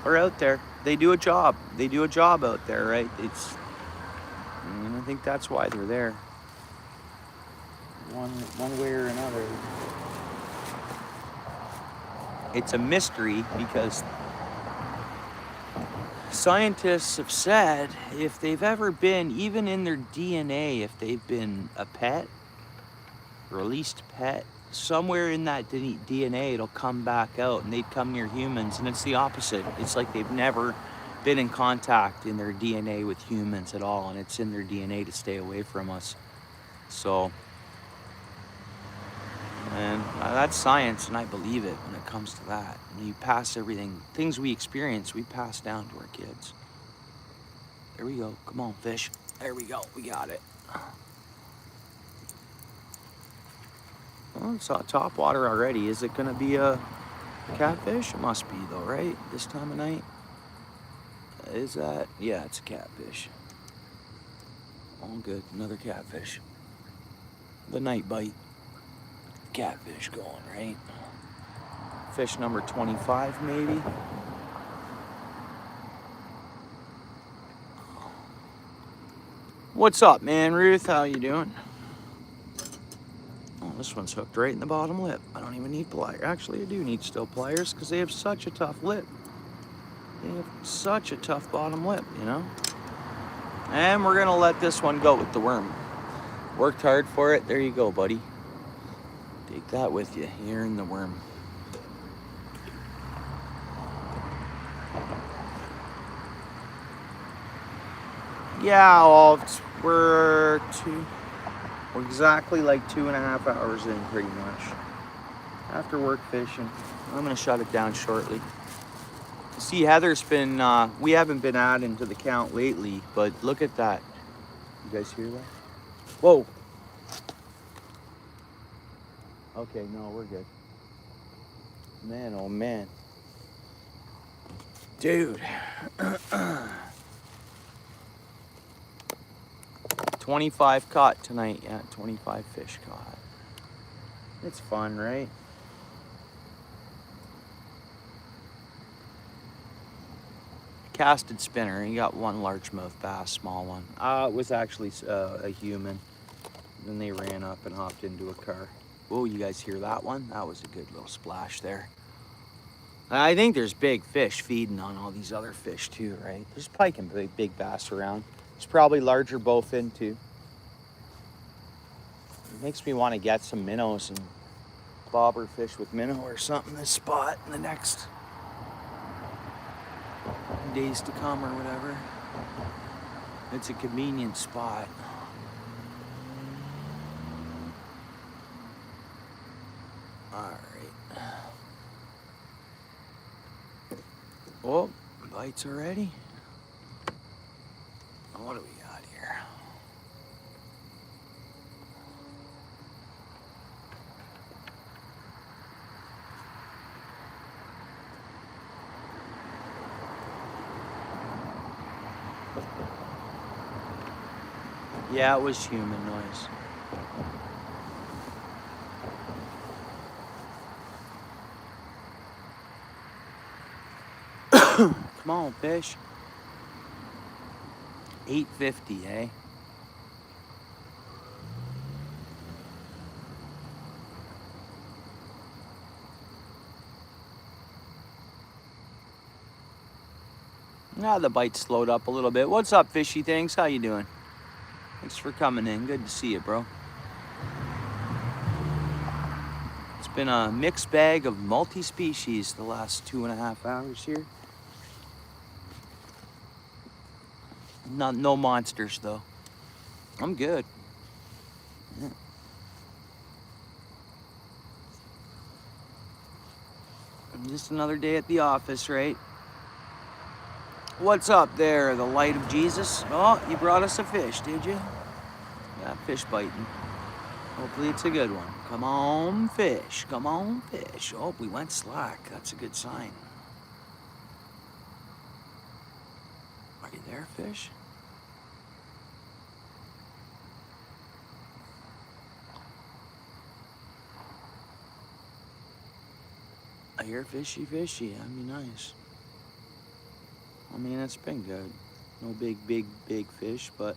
They're out there. They do a job. They do a job out there, right? And I think that's why they're there. One way or another. It's a mystery because scientists have said if they've ever been, even in their DNA, if they've been a pet, released pet, somewhere in that DNA it'll come back out and they'd come near humans, and it's the opposite. It's like they've never been in contact in their DNA with humans at all, and it's in their DNA to stay away from us. So, and that's science, and I believe it when it comes to that. And you pass everything, things we experience, we pass down to our kids. There we go. Come on, fish. There we go. We got it. Well, it's top water already. Is it gonna be a catfish? It must be though, right? This time of night? Is that? Yeah, it's a catfish. All good. Another catfish. The night bite. Catfish going, right? Fish number 25, maybe. What's up, man? Ruth, how you doing? Oh, this one's hooked right in the bottom lip. I don't even need pliers. Actually, I do need still pliers because they have such a tough lip. They have such a tough bottom lip, you know? And we're gonna let this one go with the worm. Worked hard for it. There you go, buddy. Take that with you. You're in the worm. Yeah, well, we're exactly like 2.5 hours in, pretty much. After work fishing. I'm gonna shut it down shortly. See, Heather's been, we haven't been adding to the count lately, but look at that. You guys hear that? Whoa. Okay, no, we're good. Man, oh man. Dude. 25 caught tonight. Yeah, 25 fish caught. It's fun, right? Casted spinner. He got one largemouth bass, small one. It was actually a human. Then they ran up and hopped into a car. Oh, you guys hear that one? That was a good little splash there. I think there's big fish feeding on all these other fish too, right? There's pike and big bass around. There's probably larger bowfin too. It makes me want to get some minnows and bobber fish with minnow or something this spot in the next days to come or whatever. It's a convenient spot. All right. Oh, bites already. What do we got here? Yeah, it was human noise. Come on, fish. 850, eh? Now the bite slowed up a little bit. What's up, fishy things? How you doing? Thanks for coming in. Good to see you, bro. It's been a mixed bag of multi-species the last 2.5 hours here. No monsters though. I'm good. Yeah. Just another day at the office, right? What's up there, the light of Jesus? Oh, you brought us a fish, did you? Yeah, fish biting. Hopefully it's a good one. Come on, fish. Come on, fish. Oh, we went slack. That's a good sign. Are you there, fish? I hear fishy, fishy. That'd be nice. I mean, it's been good. No big fish, but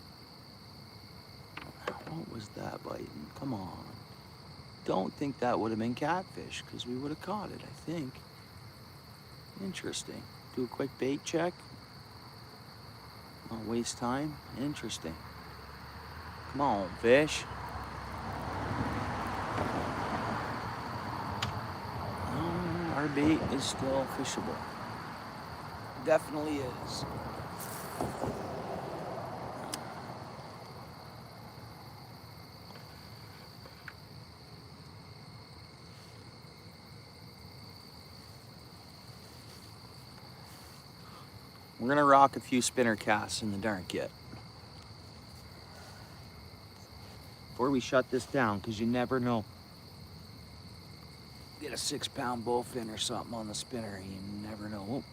what was that biting? Come on. Don't think that would have been catfish, because we would have caught it, I think. Interesting. Do a quick bait check. Not waste time. Interesting. Come on, fish. Our bait is still fishable. Definitely is. We're gonna rock a few spinner casts in the dark yet. Before we shut this down, because you never know. Get a 6-pound bullfin or something on the spinner, you never know.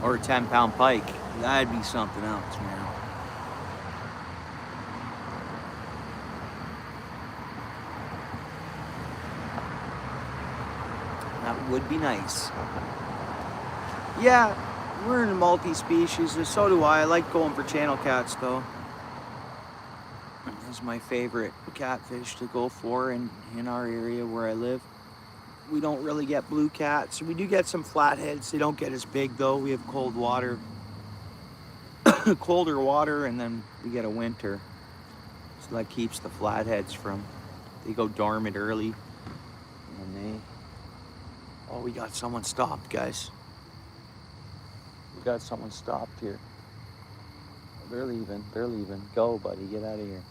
Or a 10-pound pike. That'd be something else, man. That would be nice. Yeah, we're in multi-species, and so do I. I like going for channel cats, though. This is my favorite catfish to go for in our area where I live. We don't really get blue cats. We do get some flatheads. They don't get as big, though. We have cold water. Colder water, and then we get a winter. So that keeps the flatheads from... They go dormant early. And they... Oh, we got someone stopped, guys. We got someone stopped here. They're leaving. They're leaving. Go, buddy. Get out of here.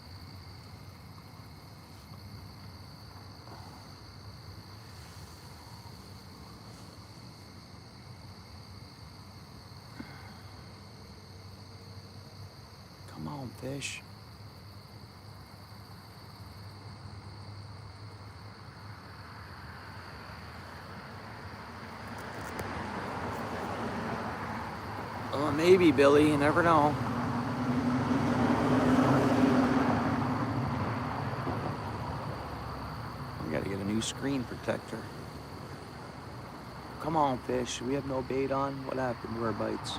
Come on, fish. Oh, maybe, Billy. You never know. We gotta get a new screen protector. Come on, fish. We have no bait on. What happened to our bites?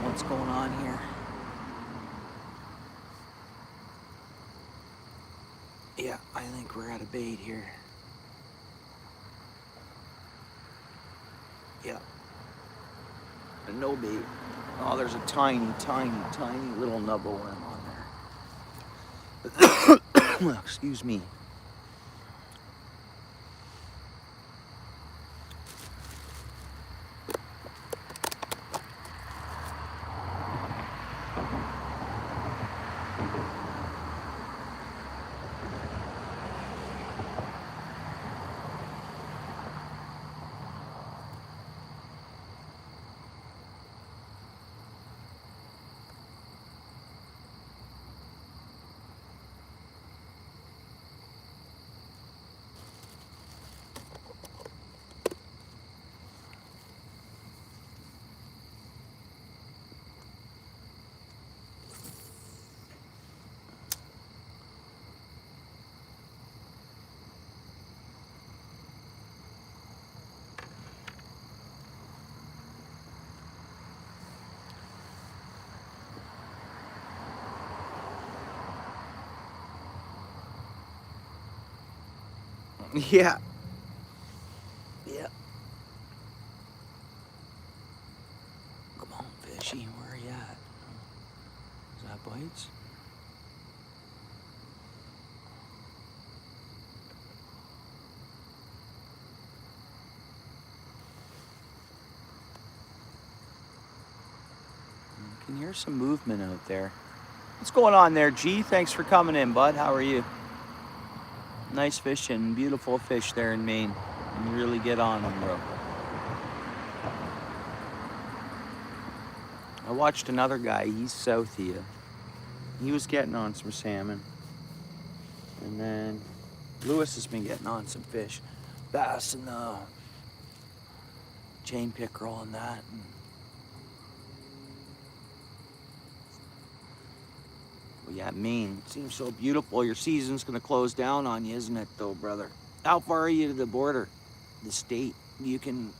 What's going on here? Yeah, I think we're out of bait here. Yeah. No bait. Oh, there's a tiny, tiny, tiny little nubble worm on there. Excuse me. Yeah. Yeah. Come on, fishy. Where are you at? Is that bites? I can hear some movement out there. What's going on there, G? Thanks for coming in, bud. How are you? Nice fishing. Beautiful fish there in Maine. You really get on them, bro. I watched another guy. He's south of you. He was getting on some salmon. And then Lewis has been getting on some fish. Bass and chain pickerel and that. And well, yeah, Maine seems so beautiful. Your season's gonna close down on you, isn't it, though, brother? How far are you to the border, the state? You can.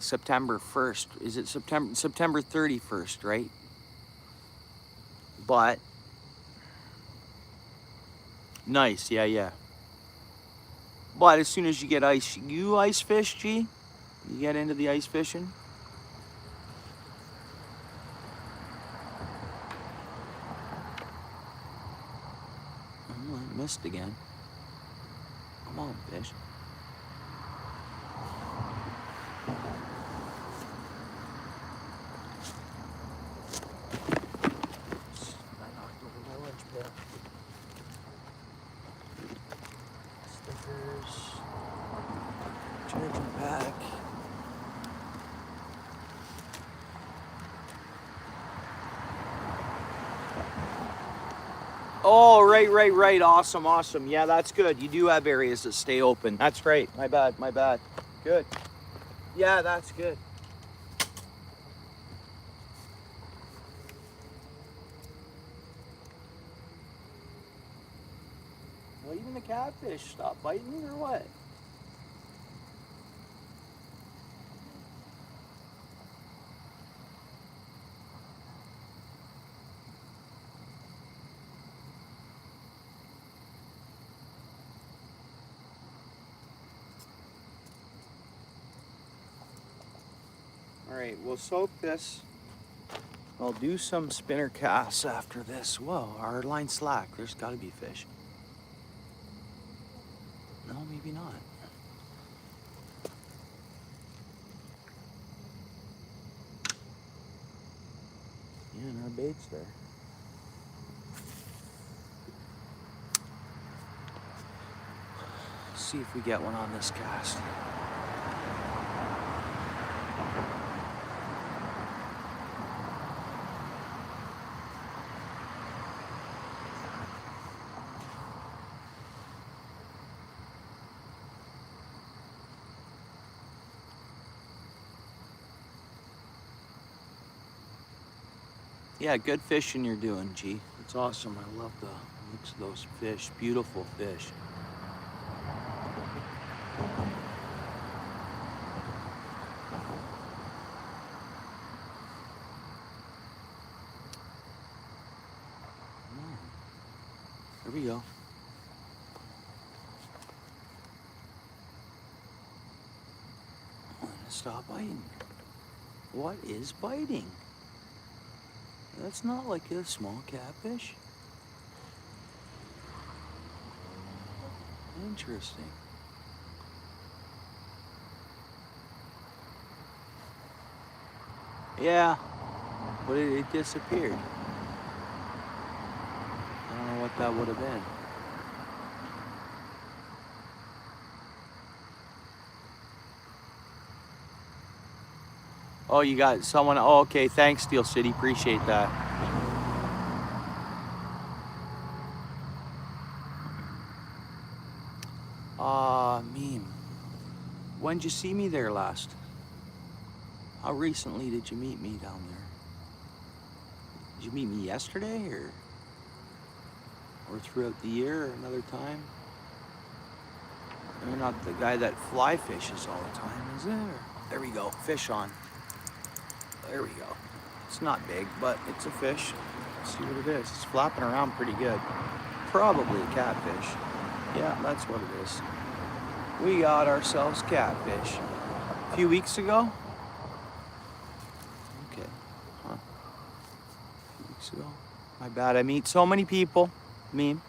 September 1st. Is it September 31st, right? But nice, yeah. But as soon as you get ice, you ice fish, G? You get into the ice fishing? Oh, I missed again. Come on, fish. I knocked over my lunch pail. Stickers. Charging pack. Oh, right. Awesome. Yeah, that's good. You do have areas that stay open. That's great. My bad. Good. Yeah, that's good. Well, even the catfish stop biting or what? All right, we'll soak this. I'll do some spinner casts after this. Whoa, our line's slack. There's got to be fish. No, maybe not. And our bait's there. Let's see if we get one on this cast. Yeah, good fishing you're doing, G. It's awesome. I love the looks of those fish. Beautiful fish. There we go. I'm gonna stop biting. What is biting? That's not like a small catfish. Interesting. Yeah, but it disappeared. I don't know what that would have been. Oh, you got someone. Oh, okay. Thanks, Steel City. Appreciate that. Meme. When'd you see me there last? How recently did you meet me down there? Did you meet me yesterday or throughout the year or another time? You're not the guy that fly fishes all the time, is it? There we go. Fish on. There we go. It's not big, but it's a fish. Let's see what it is. It's flapping around pretty good. Probably a catfish. Yeah, that's what it is. We got ourselves catfish. A few weeks ago? Okay. Huh. A few weeks ago? My bad. I meet so many people. Meme.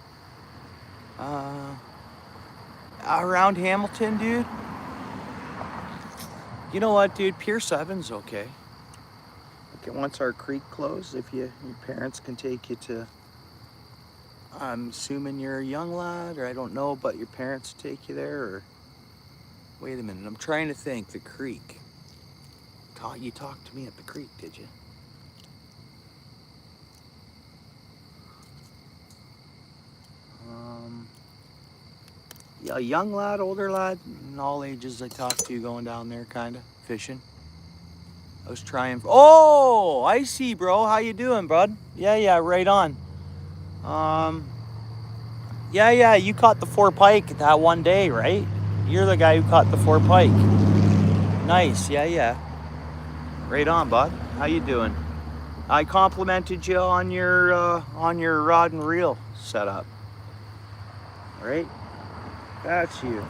Around Hamilton, dude. You know what, dude? Pier 7's okay. Okay, once our creek closed, if your parents can take you to, I'm assuming you're a young lad, or I don't know, but your parents take you there, or, wait a minute, I'm trying to think, the creek. You talked to me at the creek, did you? Yeah, young lad, older lad, in all ages I talked to going down there, kind of, fishing. I was trying, oh, I see, bro, how you doing, bud? Yeah, right on. Yeah, you caught the 4 pike that one day, right? You're the guy who caught the 4 pike. Nice, yeah. Right on, bud. How you doing? I complimented you on your rod and reel setup. Right? That's you.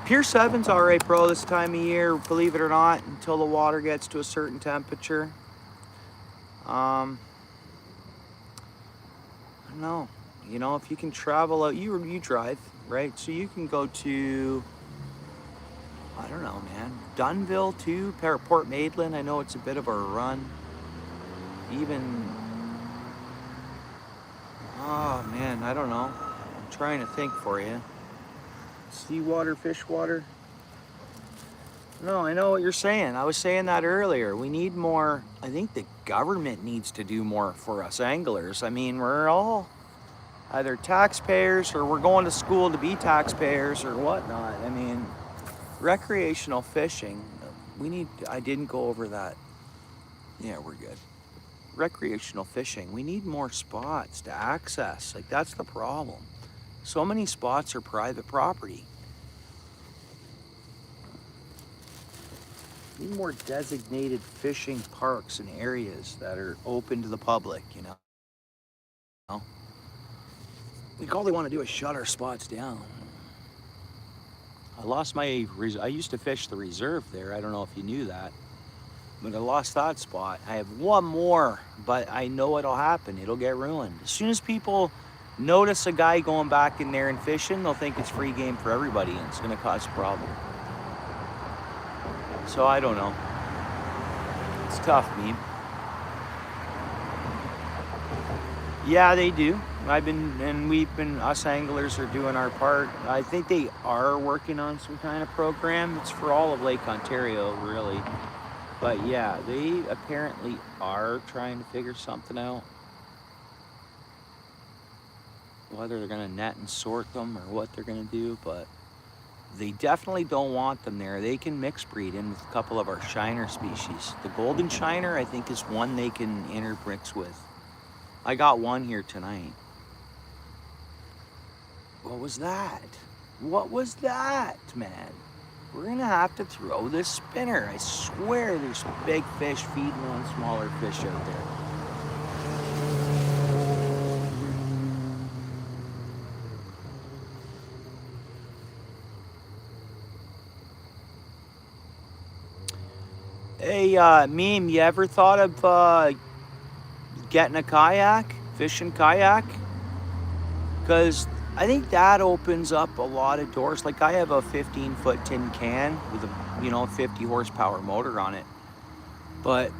Pier 7's all right, bro, this time of year, believe it or not, until the water gets to a certain temperature. I don't know. You know, if you can travel out, you drive, right? So you can go to, I don't know, man, Dunnville too, Port Maitland. I know it's a bit of a run. Even, oh man, I don't know. I'm trying to think for you. Seawater, fish water. No, I know what you're saying. I was saying that earlier. We need more, I think the government needs to do more for us anglers. I mean, we're all either taxpayers or we're going to school to be taxpayers or whatnot. I mean, recreational fishing, I didn't go over that. Yeah, we're good. Recreational fishing, we need more spots to access. Like, that's the problem. So many spots are private property. We need more designated fishing parks and areas that are open to the public, you know? Like, all they want to do is shut our spots down. I lost I used to fish the reserve there. I don't know if you knew that. But I lost that spot. I have one more, but I know it'll happen. It'll get ruined. As soon as people notice a guy going back in there and fishing, they'll think it's free game for everybody, and it's going to cause a problem. So I don't know. It's tough, meme. Yeah, they do. Us anglers are doing our part. I think they are working on some kind of program. It's for all of Lake Ontario, really. But yeah, they apparently are trying to figure something out. Whether they're gonna net and sort them or what they're gonna do, but they definitely don't want them there. They can mix breed in with a couple of our shiner species. The golden shiner, I think, is one they can intermix with. I got one here tonight. What was that? What was that, man? We're gonna have to throw this spinner. I swear there's big fish feeding on smaller fish out there. Hey, Meme, you ever thought of getting a kayak, fishing kayak? Because I think that opens up a lot of doors. Like I have a 15-foot tin can with a 50 horsepower motor on it. But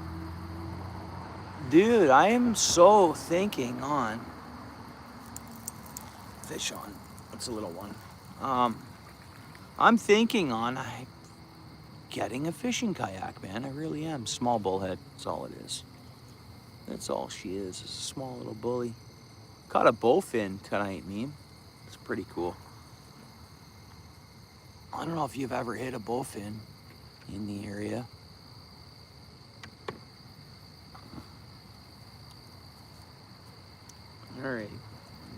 dude, I am so thinking on fish on. That's a little one. I'm thinking on getting a fishing kayak, man. I really am. Small bullhead. That's all it is. That's all she is. It's a small little bully. Caught a bowfin tonight, meme. It's pretty cool. I don't know if you've ever hit a bowfin in the area. All right,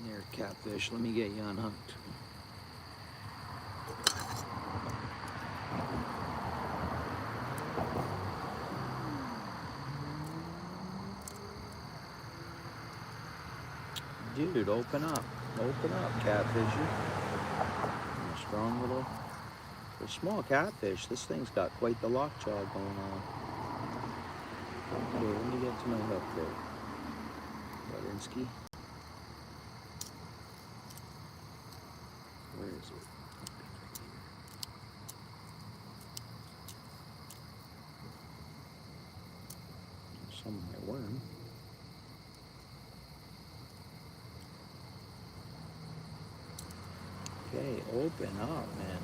there, catfish. Let me get you unhooked. Dude, open up. Open up, catfisher. A strong little, for a small catfish, this thing's got quite the lockjaw going on. Here, let me get to my hook there. Wadinsky. Where is it? Some of my worm. Okay, open up, man.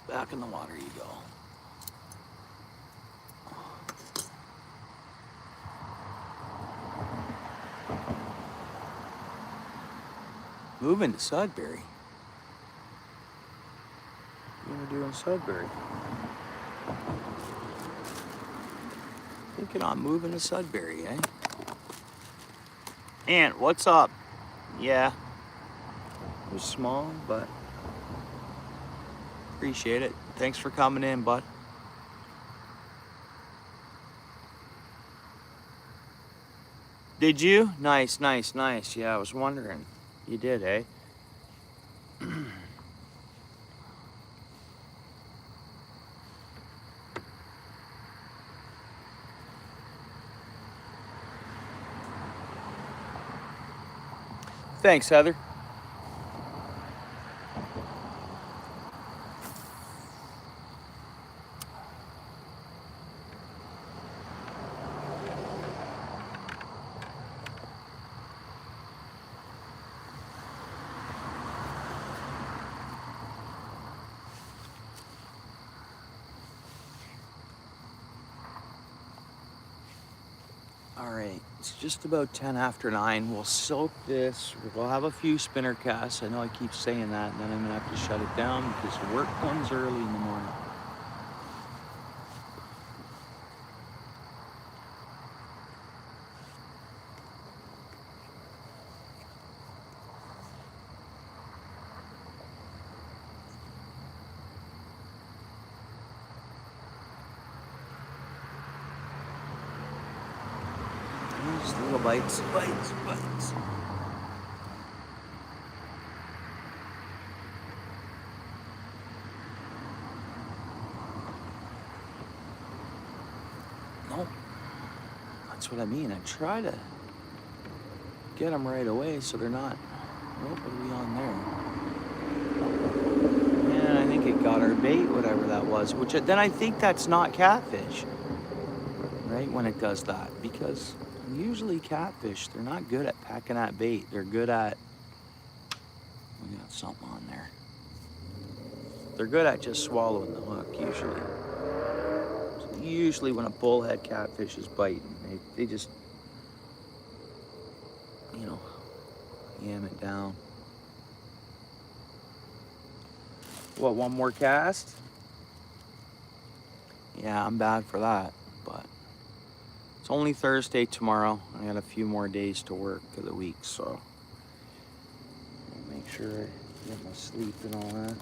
Back in the water you go. Moving to Sudbury. What are you doing in Sudbury? Thinking on moving to Sudbury, eh? Aunt, what's up? Yeah. It was small, but appreciate it. Thanks for coming in, bud. Did you? Nice, nice, nice. Yeah, I was wondering. You did, eh? Thanks, Heather. All right, it's just about 10 after 9. We'll soak this. We'll have a few spinner casts. I know I keep saying that, and then I'm gonna have to shut it down because work comes early in the morning. Just little bites, bites, bites. Nope. That's what I mean. I try to get them right away so they're not. Nope, what are we on there? Yeah, I think think it got our bait, whatever that was. Which then I think that's not catfish, right? When it does that, because usually catfish, they're not good at packing that bait. They're good at, we got something on there. They're good at just swallowing the hook usually. So usually when a bullhead catfish is biting, they just, you know, yam it down. What, one more cast? Yeah, I'm bad for that, but it's only Thursday tomorrow. I got a few more days to work of the week, so I'll make sure I get my sleep and all that.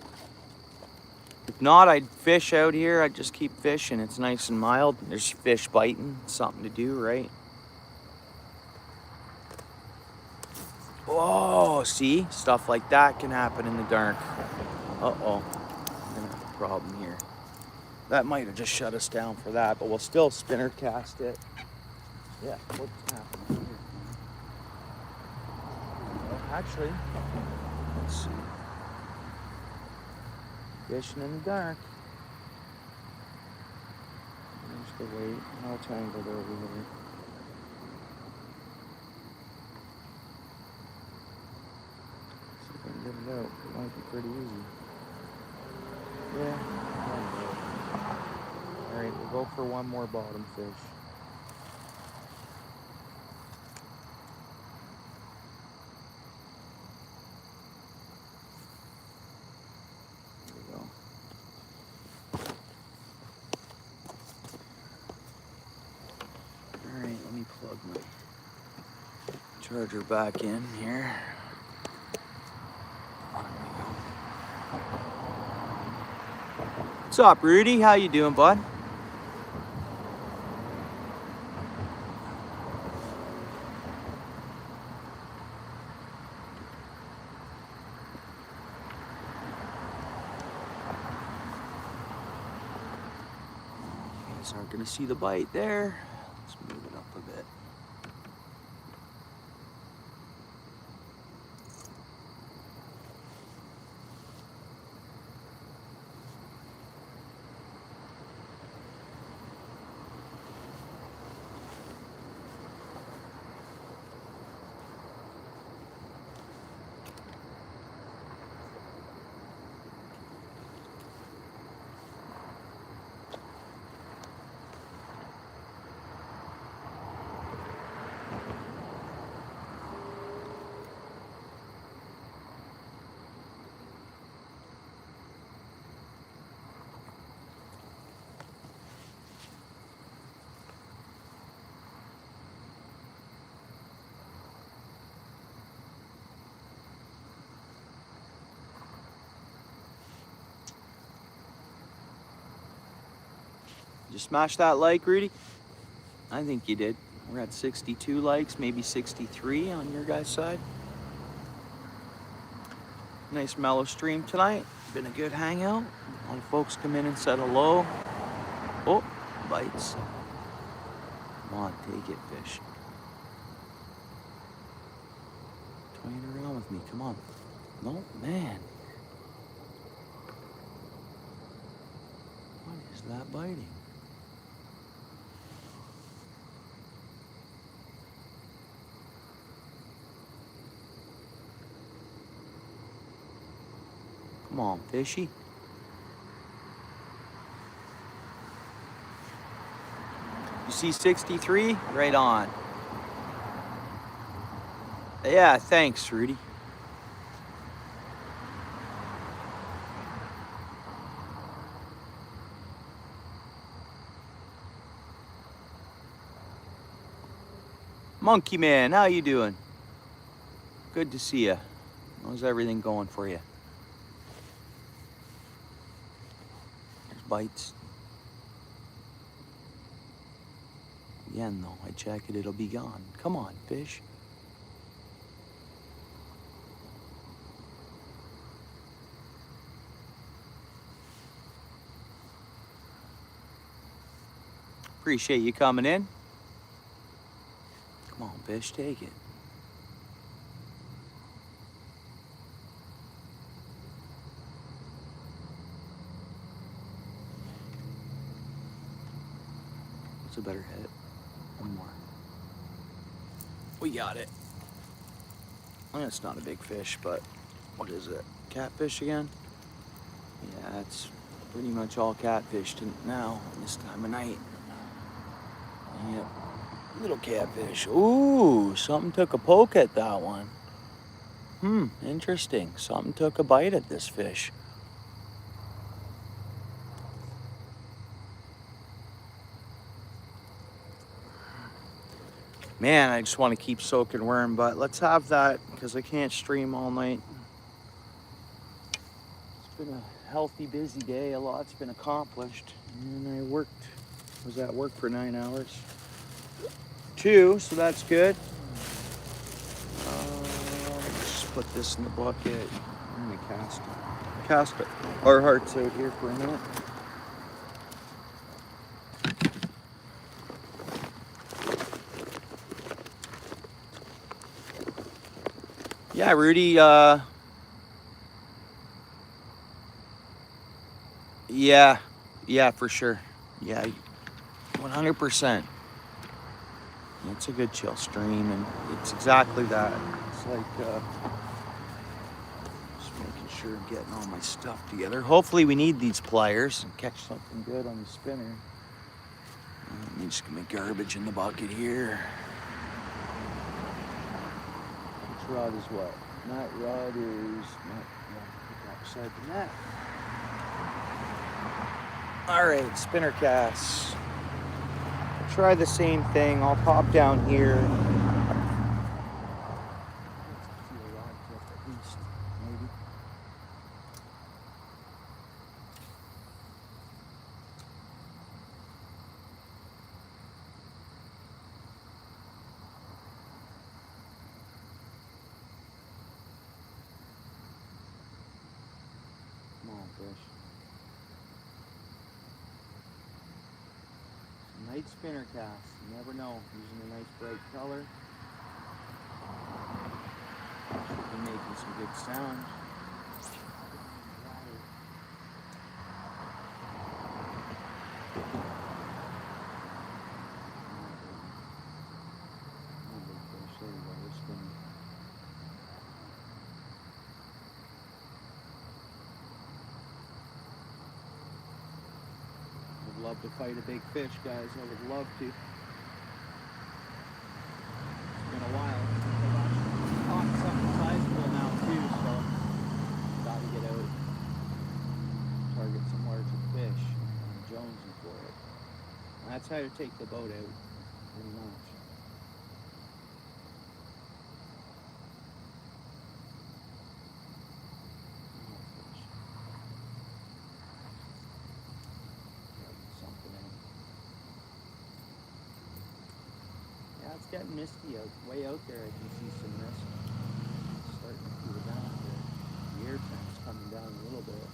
If not, I'd fish out here. I'd just keep fishing. It's nice and mild. There's fish biting, something to do, right? Oh, see? Stuff like that can happen in the dark. Uh-oh. I'm gonna have a problem here. That might have just shut us down for that, but we'll still spinner cast it. Yeah, what's happening here? Well, actually, let's see. Fishing in the dark. There's the weight, all tangled over here. See if I can get it out. It might be pretty easy. Yeah. Alright, we'll go for one more bottom fish. There we go. Alright, let me plug my charger back in here. What's up, Rudy? How you doing, bud? You guys aren't gonna see the bite there. Let's move it up a bit. Did you smash that like, Rudy? I think you did. We're at 62 likes, maybe 63 on your guys' side. Nice mellow stream tonight. Been a good hangout. A lot of folks come in and said hello. Oh, bites. Come on, take it, fish. Toying around with me, come on. No, man. What is that biting? Come on, fishy. You see 63? Right on. Yeah, thanks, Rudy. Monkey Man, how you doing? Good to see you. How's everything going for you? There's bites. Again, though, I check it, it'll be gone. Come on, fish. Appreciate you coming in. Come on, fish, take it. That's a better hit. One more. We got it. Well, it's not a big fish, but what is it? Catfish again? Yeah, it's pretty much all catfish now this time of night. Yep. Little catfish. Ooh, something took a poke at that one. Interesting. Something took a bite at this fish. Man, I just want to keep soaking worm, but let's have that because I can't stream all night. It's been a healthy, busy day. A lot's been accomplished. And I was at work for 9 hours. 2, so that's good. Just put this in the bucket. I'm gonna cast our hearts out here for a minute. Yeah, Rudy, yeah, for sure. Yeah, 100%. It's a good chill stream, and it's exactly that. It's like, just making sure I'm getting all my stuff together. Hopefully we need these pliers and catch something good on the spinner. Let me just get my garbage in the bucket here. Which rod is what? That rod is upside the net. All right, spinner casts. I'll try the same thing. I'll pop down here. At least, maybe. Come on, fish. Night spinner cast. You never know. Using a nice bright color. Should be making some good sound. I'd love to fight a big fish, guys. I would love to. It's been a while. I've caught something sizable now too, so gotta get out, target some larger fish. I'm jonesing for it. And that's how to take the boat out, pretty much. It's getting misty out. Way out there, I can see some mist. It's starting to cool down here. The air temp's coming down a little bit.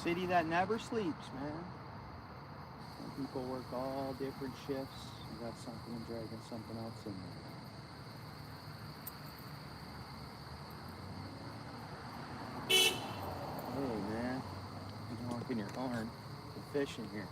City that never sleeps, man. Some people work all different shifts. You got something and dragging something else in there. Hey, man. You're honking your horn. There's fish in here.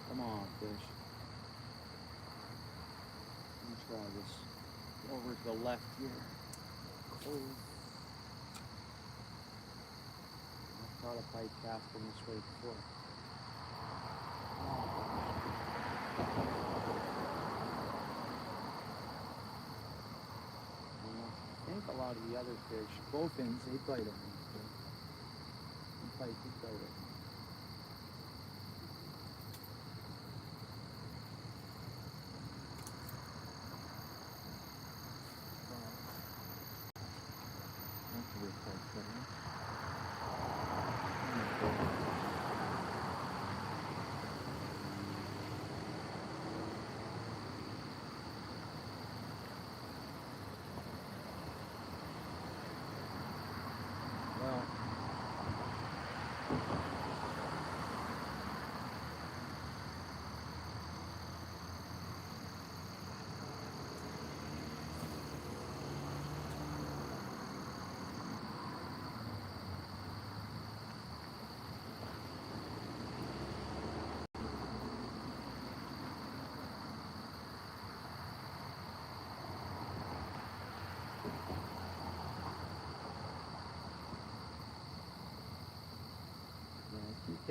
Come on, fish. Let me try this. Over to the left here. Cold. I've caught a pike casting this way before. I think a lot of the other fish, bowfins, they bite at me. The pike, they bite at me.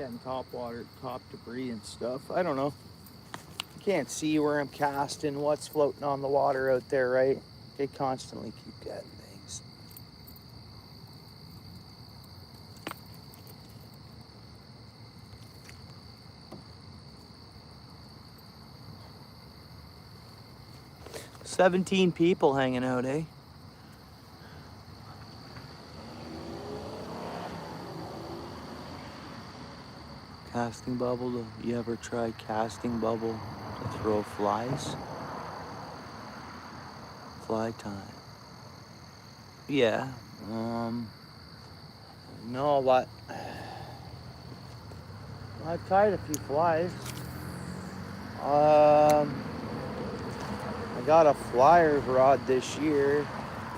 getting top water, top debris and stuff. I don't know. Can't see where I'm casting, what's floating on the water out there, right? They constantly keep getting things. "17 people hanging out, eh?" Casting bubble. You ever try casting bubble to throw flies? Fly time. Yeah. No, but I've tied a few flies. I got a flyers rod this year.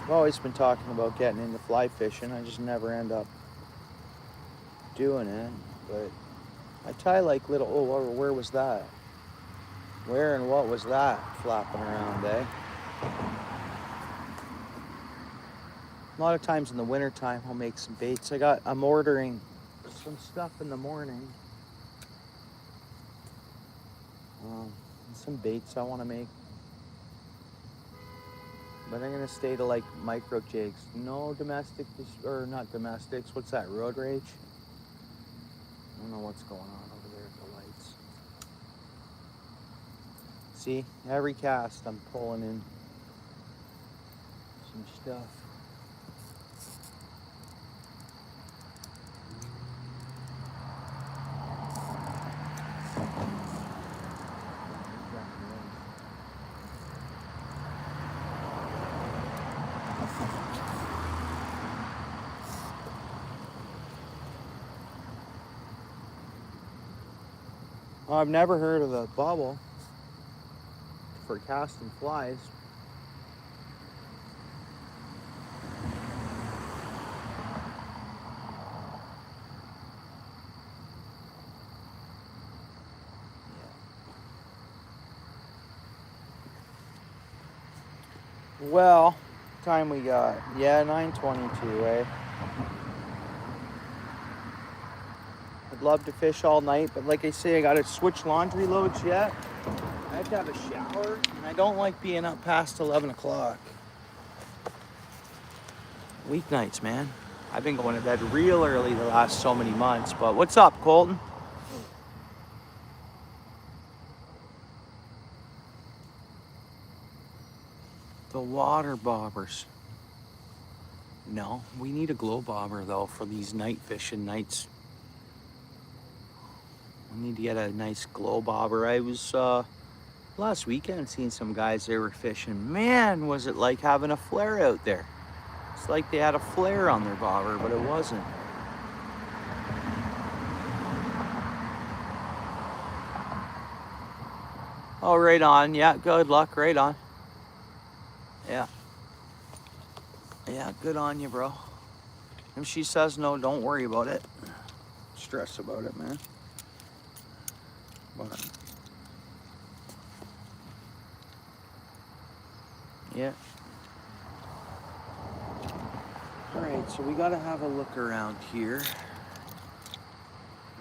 I've always been talking about getting into fly fishing. I just never end up doing it. But I tie like little. Oh, where was that? Where and what was that flapping around, eh? A lot of times in the wintertime, I'll make some baits. I'm ordering some stuff in the morning. Some baits I want to make. But I'm going to stay to like micro jigs. No domestic, or not domestics. What's that, road rage? I don't know what's going on over there at the lights. See, every cast I'm pulling in some stuff. I've never heard of the bubble for casting flies. Well, time we got? Yeah, 9:22, eh? I'd love to fish all night, but like I say, I gotta switch laundry loads yet. I have to have a shower, and I don't like being up past 11 o'clock. Weeknights, man. I've been going to bed real early the last so many months, but what's up, Colton? The water bobbers. No, we need a glow bobber though for these night fishing nights. We need to get a nice glow bobber. I was last weekend seeing some guys, they were fishing. Man, was it like having a flare out there. It's like they had a flare on their bobber, but it wasn't. Oh, right on. Yeah, good luck. Right on. Yeah. Yeah, good on you, bro. If she says no, don't worry about it. Stress about it, man. But, yeah. All right, so we gotta have a look around here.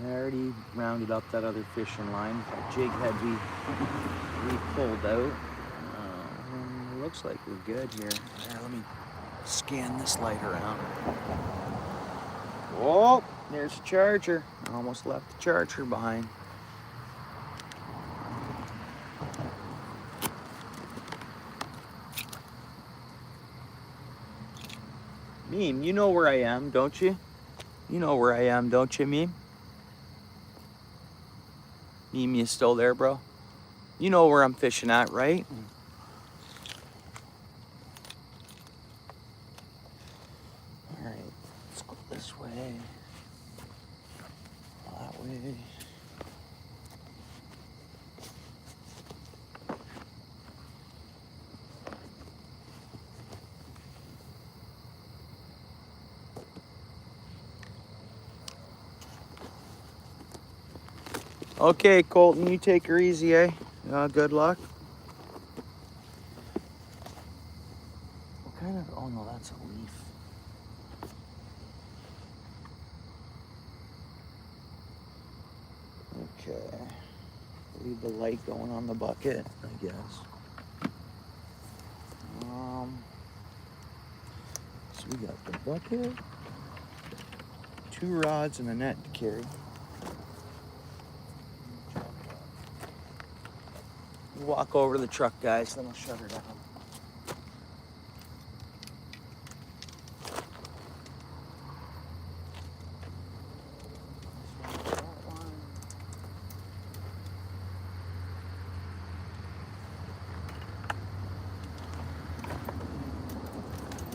I already rounded up that other fishing line. That jig head we pulled out. It looks like we're good here. Yeah, let me scan this light around. Oh, there's a charger. I almost left the charger behind. Meme, you know where I am, don't you? You know where I am, don't you, Meme? Meme, you still there, bro? You know where I'm fishing at, right? All right, let's go this way. That way. Okay, Colton, you take her easy, eh? Good luck. What kind of, oh no, that's a leaf. Okay. Leave the light going on the bucket, I guess. So we got the bucket, 2 rods, and a net to carry. Walk over to the truck, guys, then I'll shut her down.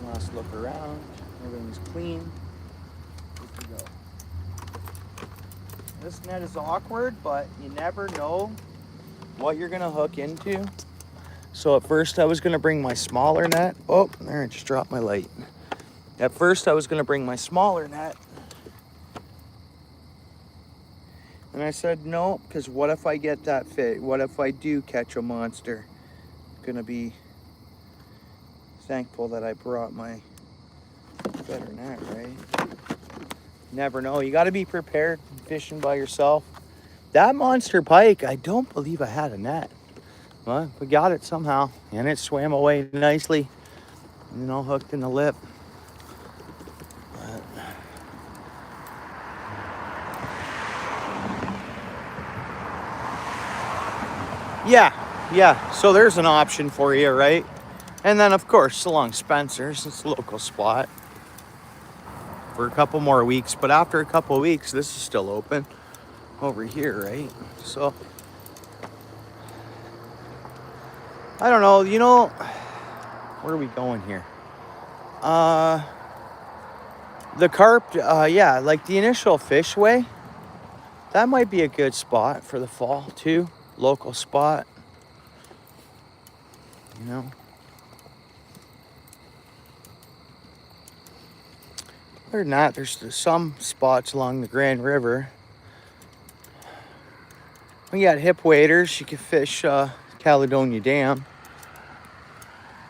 Last look around, everything's clean. Good to go. This net is awkward, but you never know what you're gonna hook into. So at first I was gonna bring my smaller net. Oh, there, I just dropped my light. At first I was gonna bring my smaller net. And I said no, because what if I get that fit? What if I do catch a monster? I'm gonna be thankful that I brought my better net, right? Never know. You gotta be prepared fishing by yourself. That monster pike, I don't believe I had a net. Well, we got it somehow, and it swam away nicely, you know, hooked in the lip. But yeah, so there's an option for you, right? And then, of course, along Spencer's, it's a local spot for a couple more weeks. But after a couple of weeks, this is still open over here, right? So, I don't know, you know, where are we going here? The carp, yeah, like the initial fishway, that might be a good spot for the fall too. Local spot, you know. Other than that, there's some spots along the Grand River. We got hip waders. You can fish Caledonia Dam.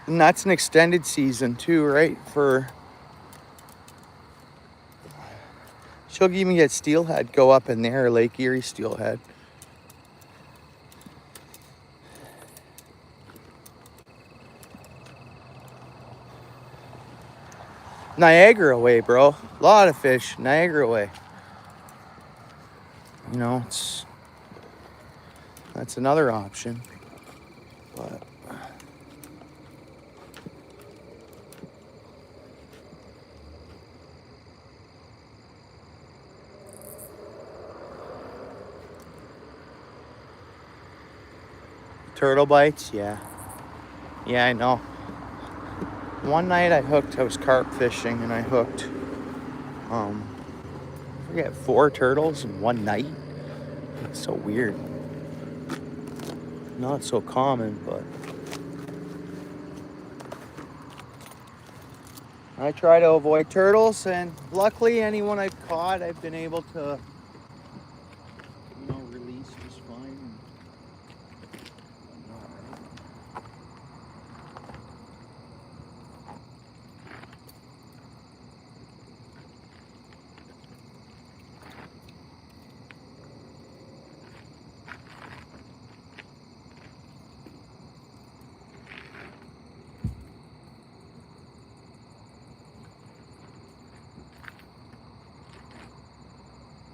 And that's an extended season too, right? She'll even get steelhead go up in there, Lake Erie steelhead. Niagara way, bro. A lot of fish, Niagara way. You know, that's another option. But turtle bites, yeah. Yeah, I know. One night I was carp fishing, and I hooked, I forget, 4 turtles in one night. It's so weird. Not so common, but I try to avoid turtles, and luckily anyone I've caught, I've been able to, you know, release just fine.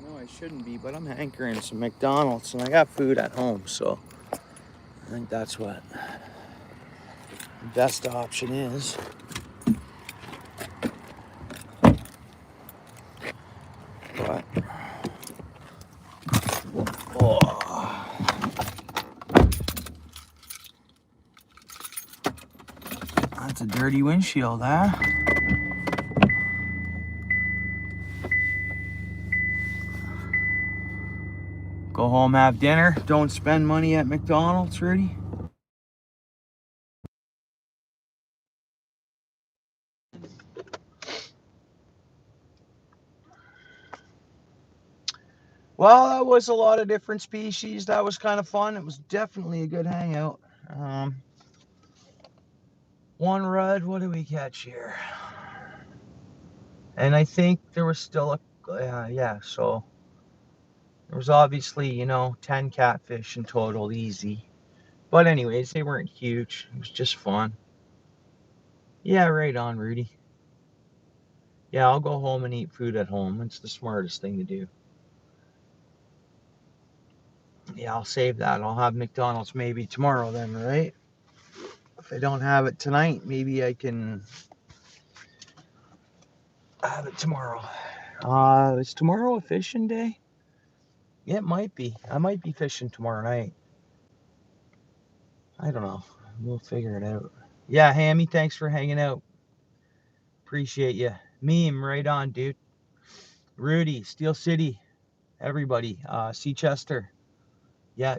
No, I shouldn't be, but I'm hankering some McDonald's, and I got food at home, so I think that's what the best option is. But oh, that's a dirty windshield, huh? Go home, have dinner. Don't spend money at McDonald's, Rudy. Well, that was a lot of different species. That was kind of fun. It was definitely a good hangout. One rod, what did we catch here? And I think there was still a, yeah, so There was obviously, 10 catfish in total, easy. But anyways, they weren't huge. It was just fun. Yeah, right on, Rudy. Yeah, I'll go home and eat food at home. It's the smartest thing to do. Yeah, I'll save that. I'll have McDonald's maybe tomorrow then, right? If I don't have it tonight, maybe I can have it tomorrow. Is tomorrow a fishing day? Yeah, it might be. I might be fishing tomorrow night. I don't know. We'll figure it out. Yeah, Hammy, thanks for hanging out. Appreciate you. Meme, right on, dude. Rudy, Steel City, everybody. Seachester. Yeah,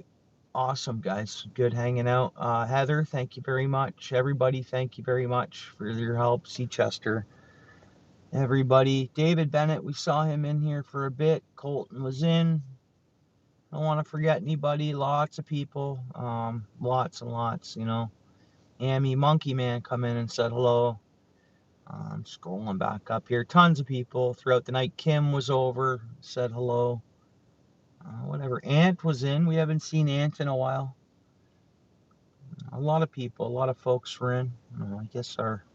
awesome, guys. Good hanging out. Heather, thank you very much. Everybody, thank you very much for your help. Seachester. Everybody. David Bennett, we saw him in here for a bit. Colton was in. Don't want to forget anybody. Lots of people. Lots and lots, Amy Monkey Man come in and said hello. Scrolling back up here. Tons of people throughout the night. Kim was over, said hello. Whatever. Ant was in. We haven't seen Ant in a while. A lot of people, a lot of folks were in. I guess our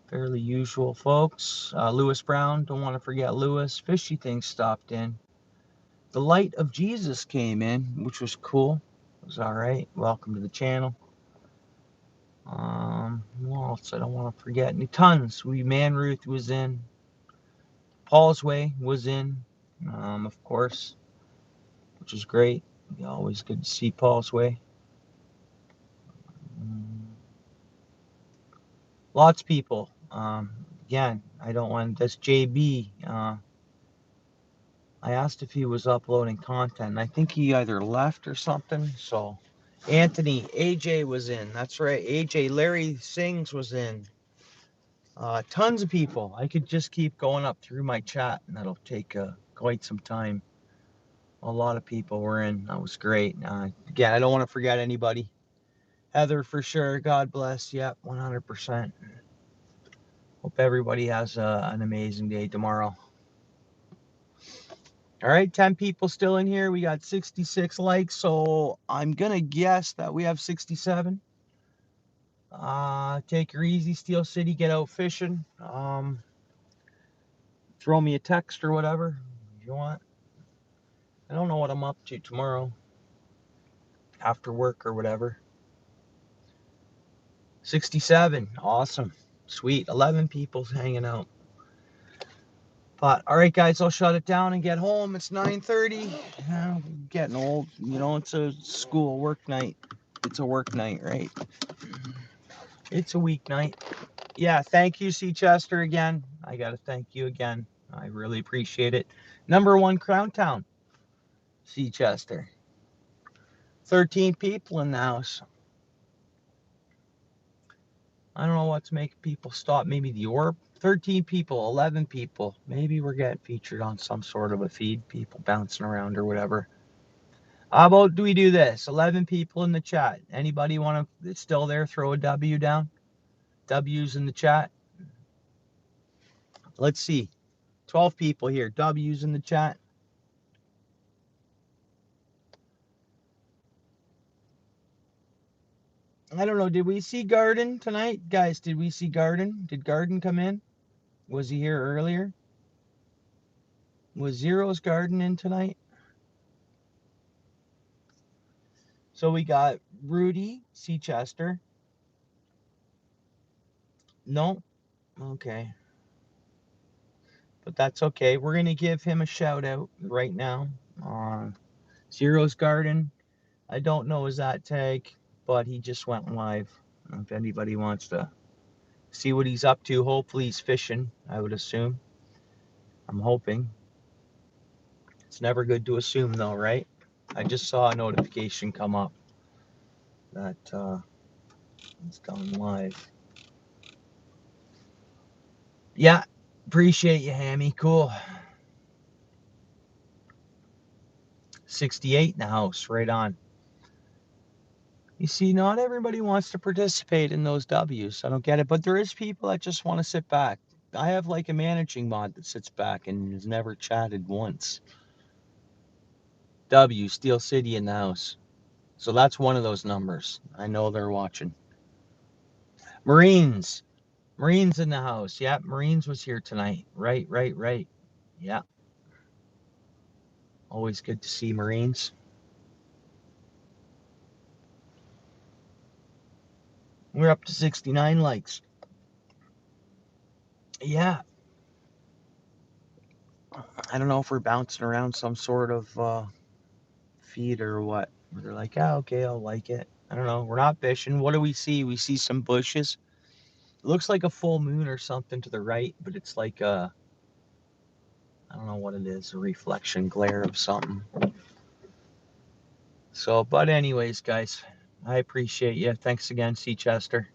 fairly usual folks. Lewis Brown, don't want to forget Lewis. Fishy Thing stopped in. The Light of Jesus came in, which was cool. It was all right. Welcome to the channel. What else? I don't want to forget. Tons. Man Ruth was in. Paul's Way was in, of course, which is great. Always good to see Paul's Way. Lots of people. Again, I don't want this JB. I asked if he was uploading content, and I think he either left or something. So, Anthony, AJ was in. That's right, AJ. Larry Sings was in. Tons of people. I could just keep going up through my chat, and that'll take quite some time. A lot of people were in. That was great. Again, I don't want to forget anybody. Heather, for sure. God bless. Yep, 100%. Hope everybody has an amazing day tomorrow. All right, 10 people still in here. We got 66 likes, so I'm going to guess that we have 67. Take her easy, Steel City. Get out fishing. Throw me a text or whatever if you want. I don't know what I'm up to tomorrow after work or whatever. 67. Awesome. Sweet. 11 people's hanging out. But all right, guys, I'll shut it down and get home. It's 9:30. Getting old. It's a school work night. It's a work night, right? It's a weeknight. Yeah, thank you, Seachester, again. I got to thank you again. I really appreciate it. #1 Crown Town, Seachester. 13 people in the house. I don't know what's making people stop. Maybe the orb. 13 people, 11 people. Maybe we're getting featured on some sort of a feed. People bouncing around or whatever. How about do we do this? 11 people in the chat. Anybody want to, it's still there, throw a W down? W's in the chat. Let's see. 12 people here. W's in the chat. I don't know. Did we see Garden tonight? Guys, did we see Garden? Did Garden come in? Was he here earlier? Was Zero's Garden in tonight? So we got Rudy Seachester. No? Okay. But that's okay. We're going to give him a shout out right now. Zero's Garden. I don't know his tag, but he just went live. If anybody wants to see what he's up to, hopefully he's fishing, I would assume. I'm hoping. It's never good to assume, though, right? I just saw a notification come up that it's gone live. Yeah, appreciate you, Hammy. Cool. 68 in the house, right on. You see, not everybody wants to participate in those W's. I don't get it, but there is people that just want to sit back. I have like a managing mod that sits back and has never chatted once. W, Steel City in the house. So that's one of those numbers. I know they're watching. Marines. Marines in the house. Yeah, Marines was here tonight. Right. Yeah. Always good to see Marines. We're up to 69 likes. Yeah. I don't know if we're bouncing around some sort of feed or what. They're like, yeah, okay, I'll like it. I don't know. We're not fishing. What do we see? We see some bushes. It looks like a full moon or something to the right, but it's like I don't know what it is, a reflection glare of something. So, but anyways, guys, I appreciate you. Thanks again, C. Chester.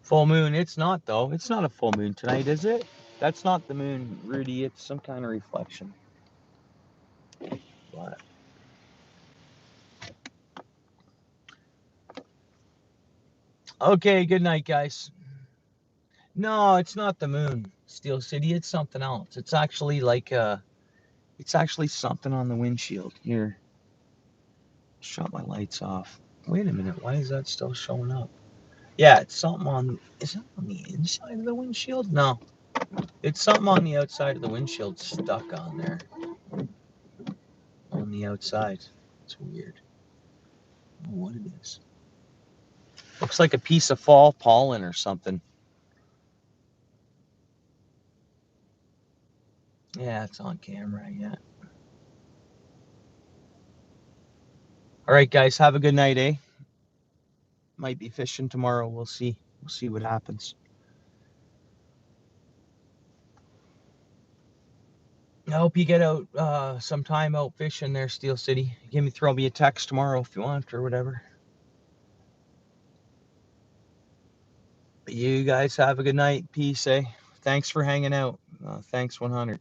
Full moon. It's not, though. It's not a full moon tonight, is it? That's not the moon, Rudy. It's some kind of reflection. But okay, good night, guys. No, it's not the moon, Steel City. It's something else. It's actually like it's actually something on the windshield. Here, shut my lights off. Wait a minute. Why is that still showing up? Yeah, it's something on. Is it on the inside of the windshield? No, it's something on the outside of the windshield stuck on there. On the outside. It's weird. I don't know what it is. Looks like a piece of fall pollen or something. Yeah, it's on camera. Yeah. All right, guys. Have a good night, eh? Might be fishing tomorrow. We'll see. We'll see what happens. I hope you get out some time out fishing there, Steel City. Throw me a text tomorrow if you want or whatever. But you guys have a good night. Peace, eh? Thanks for hanging out. Thanks 100.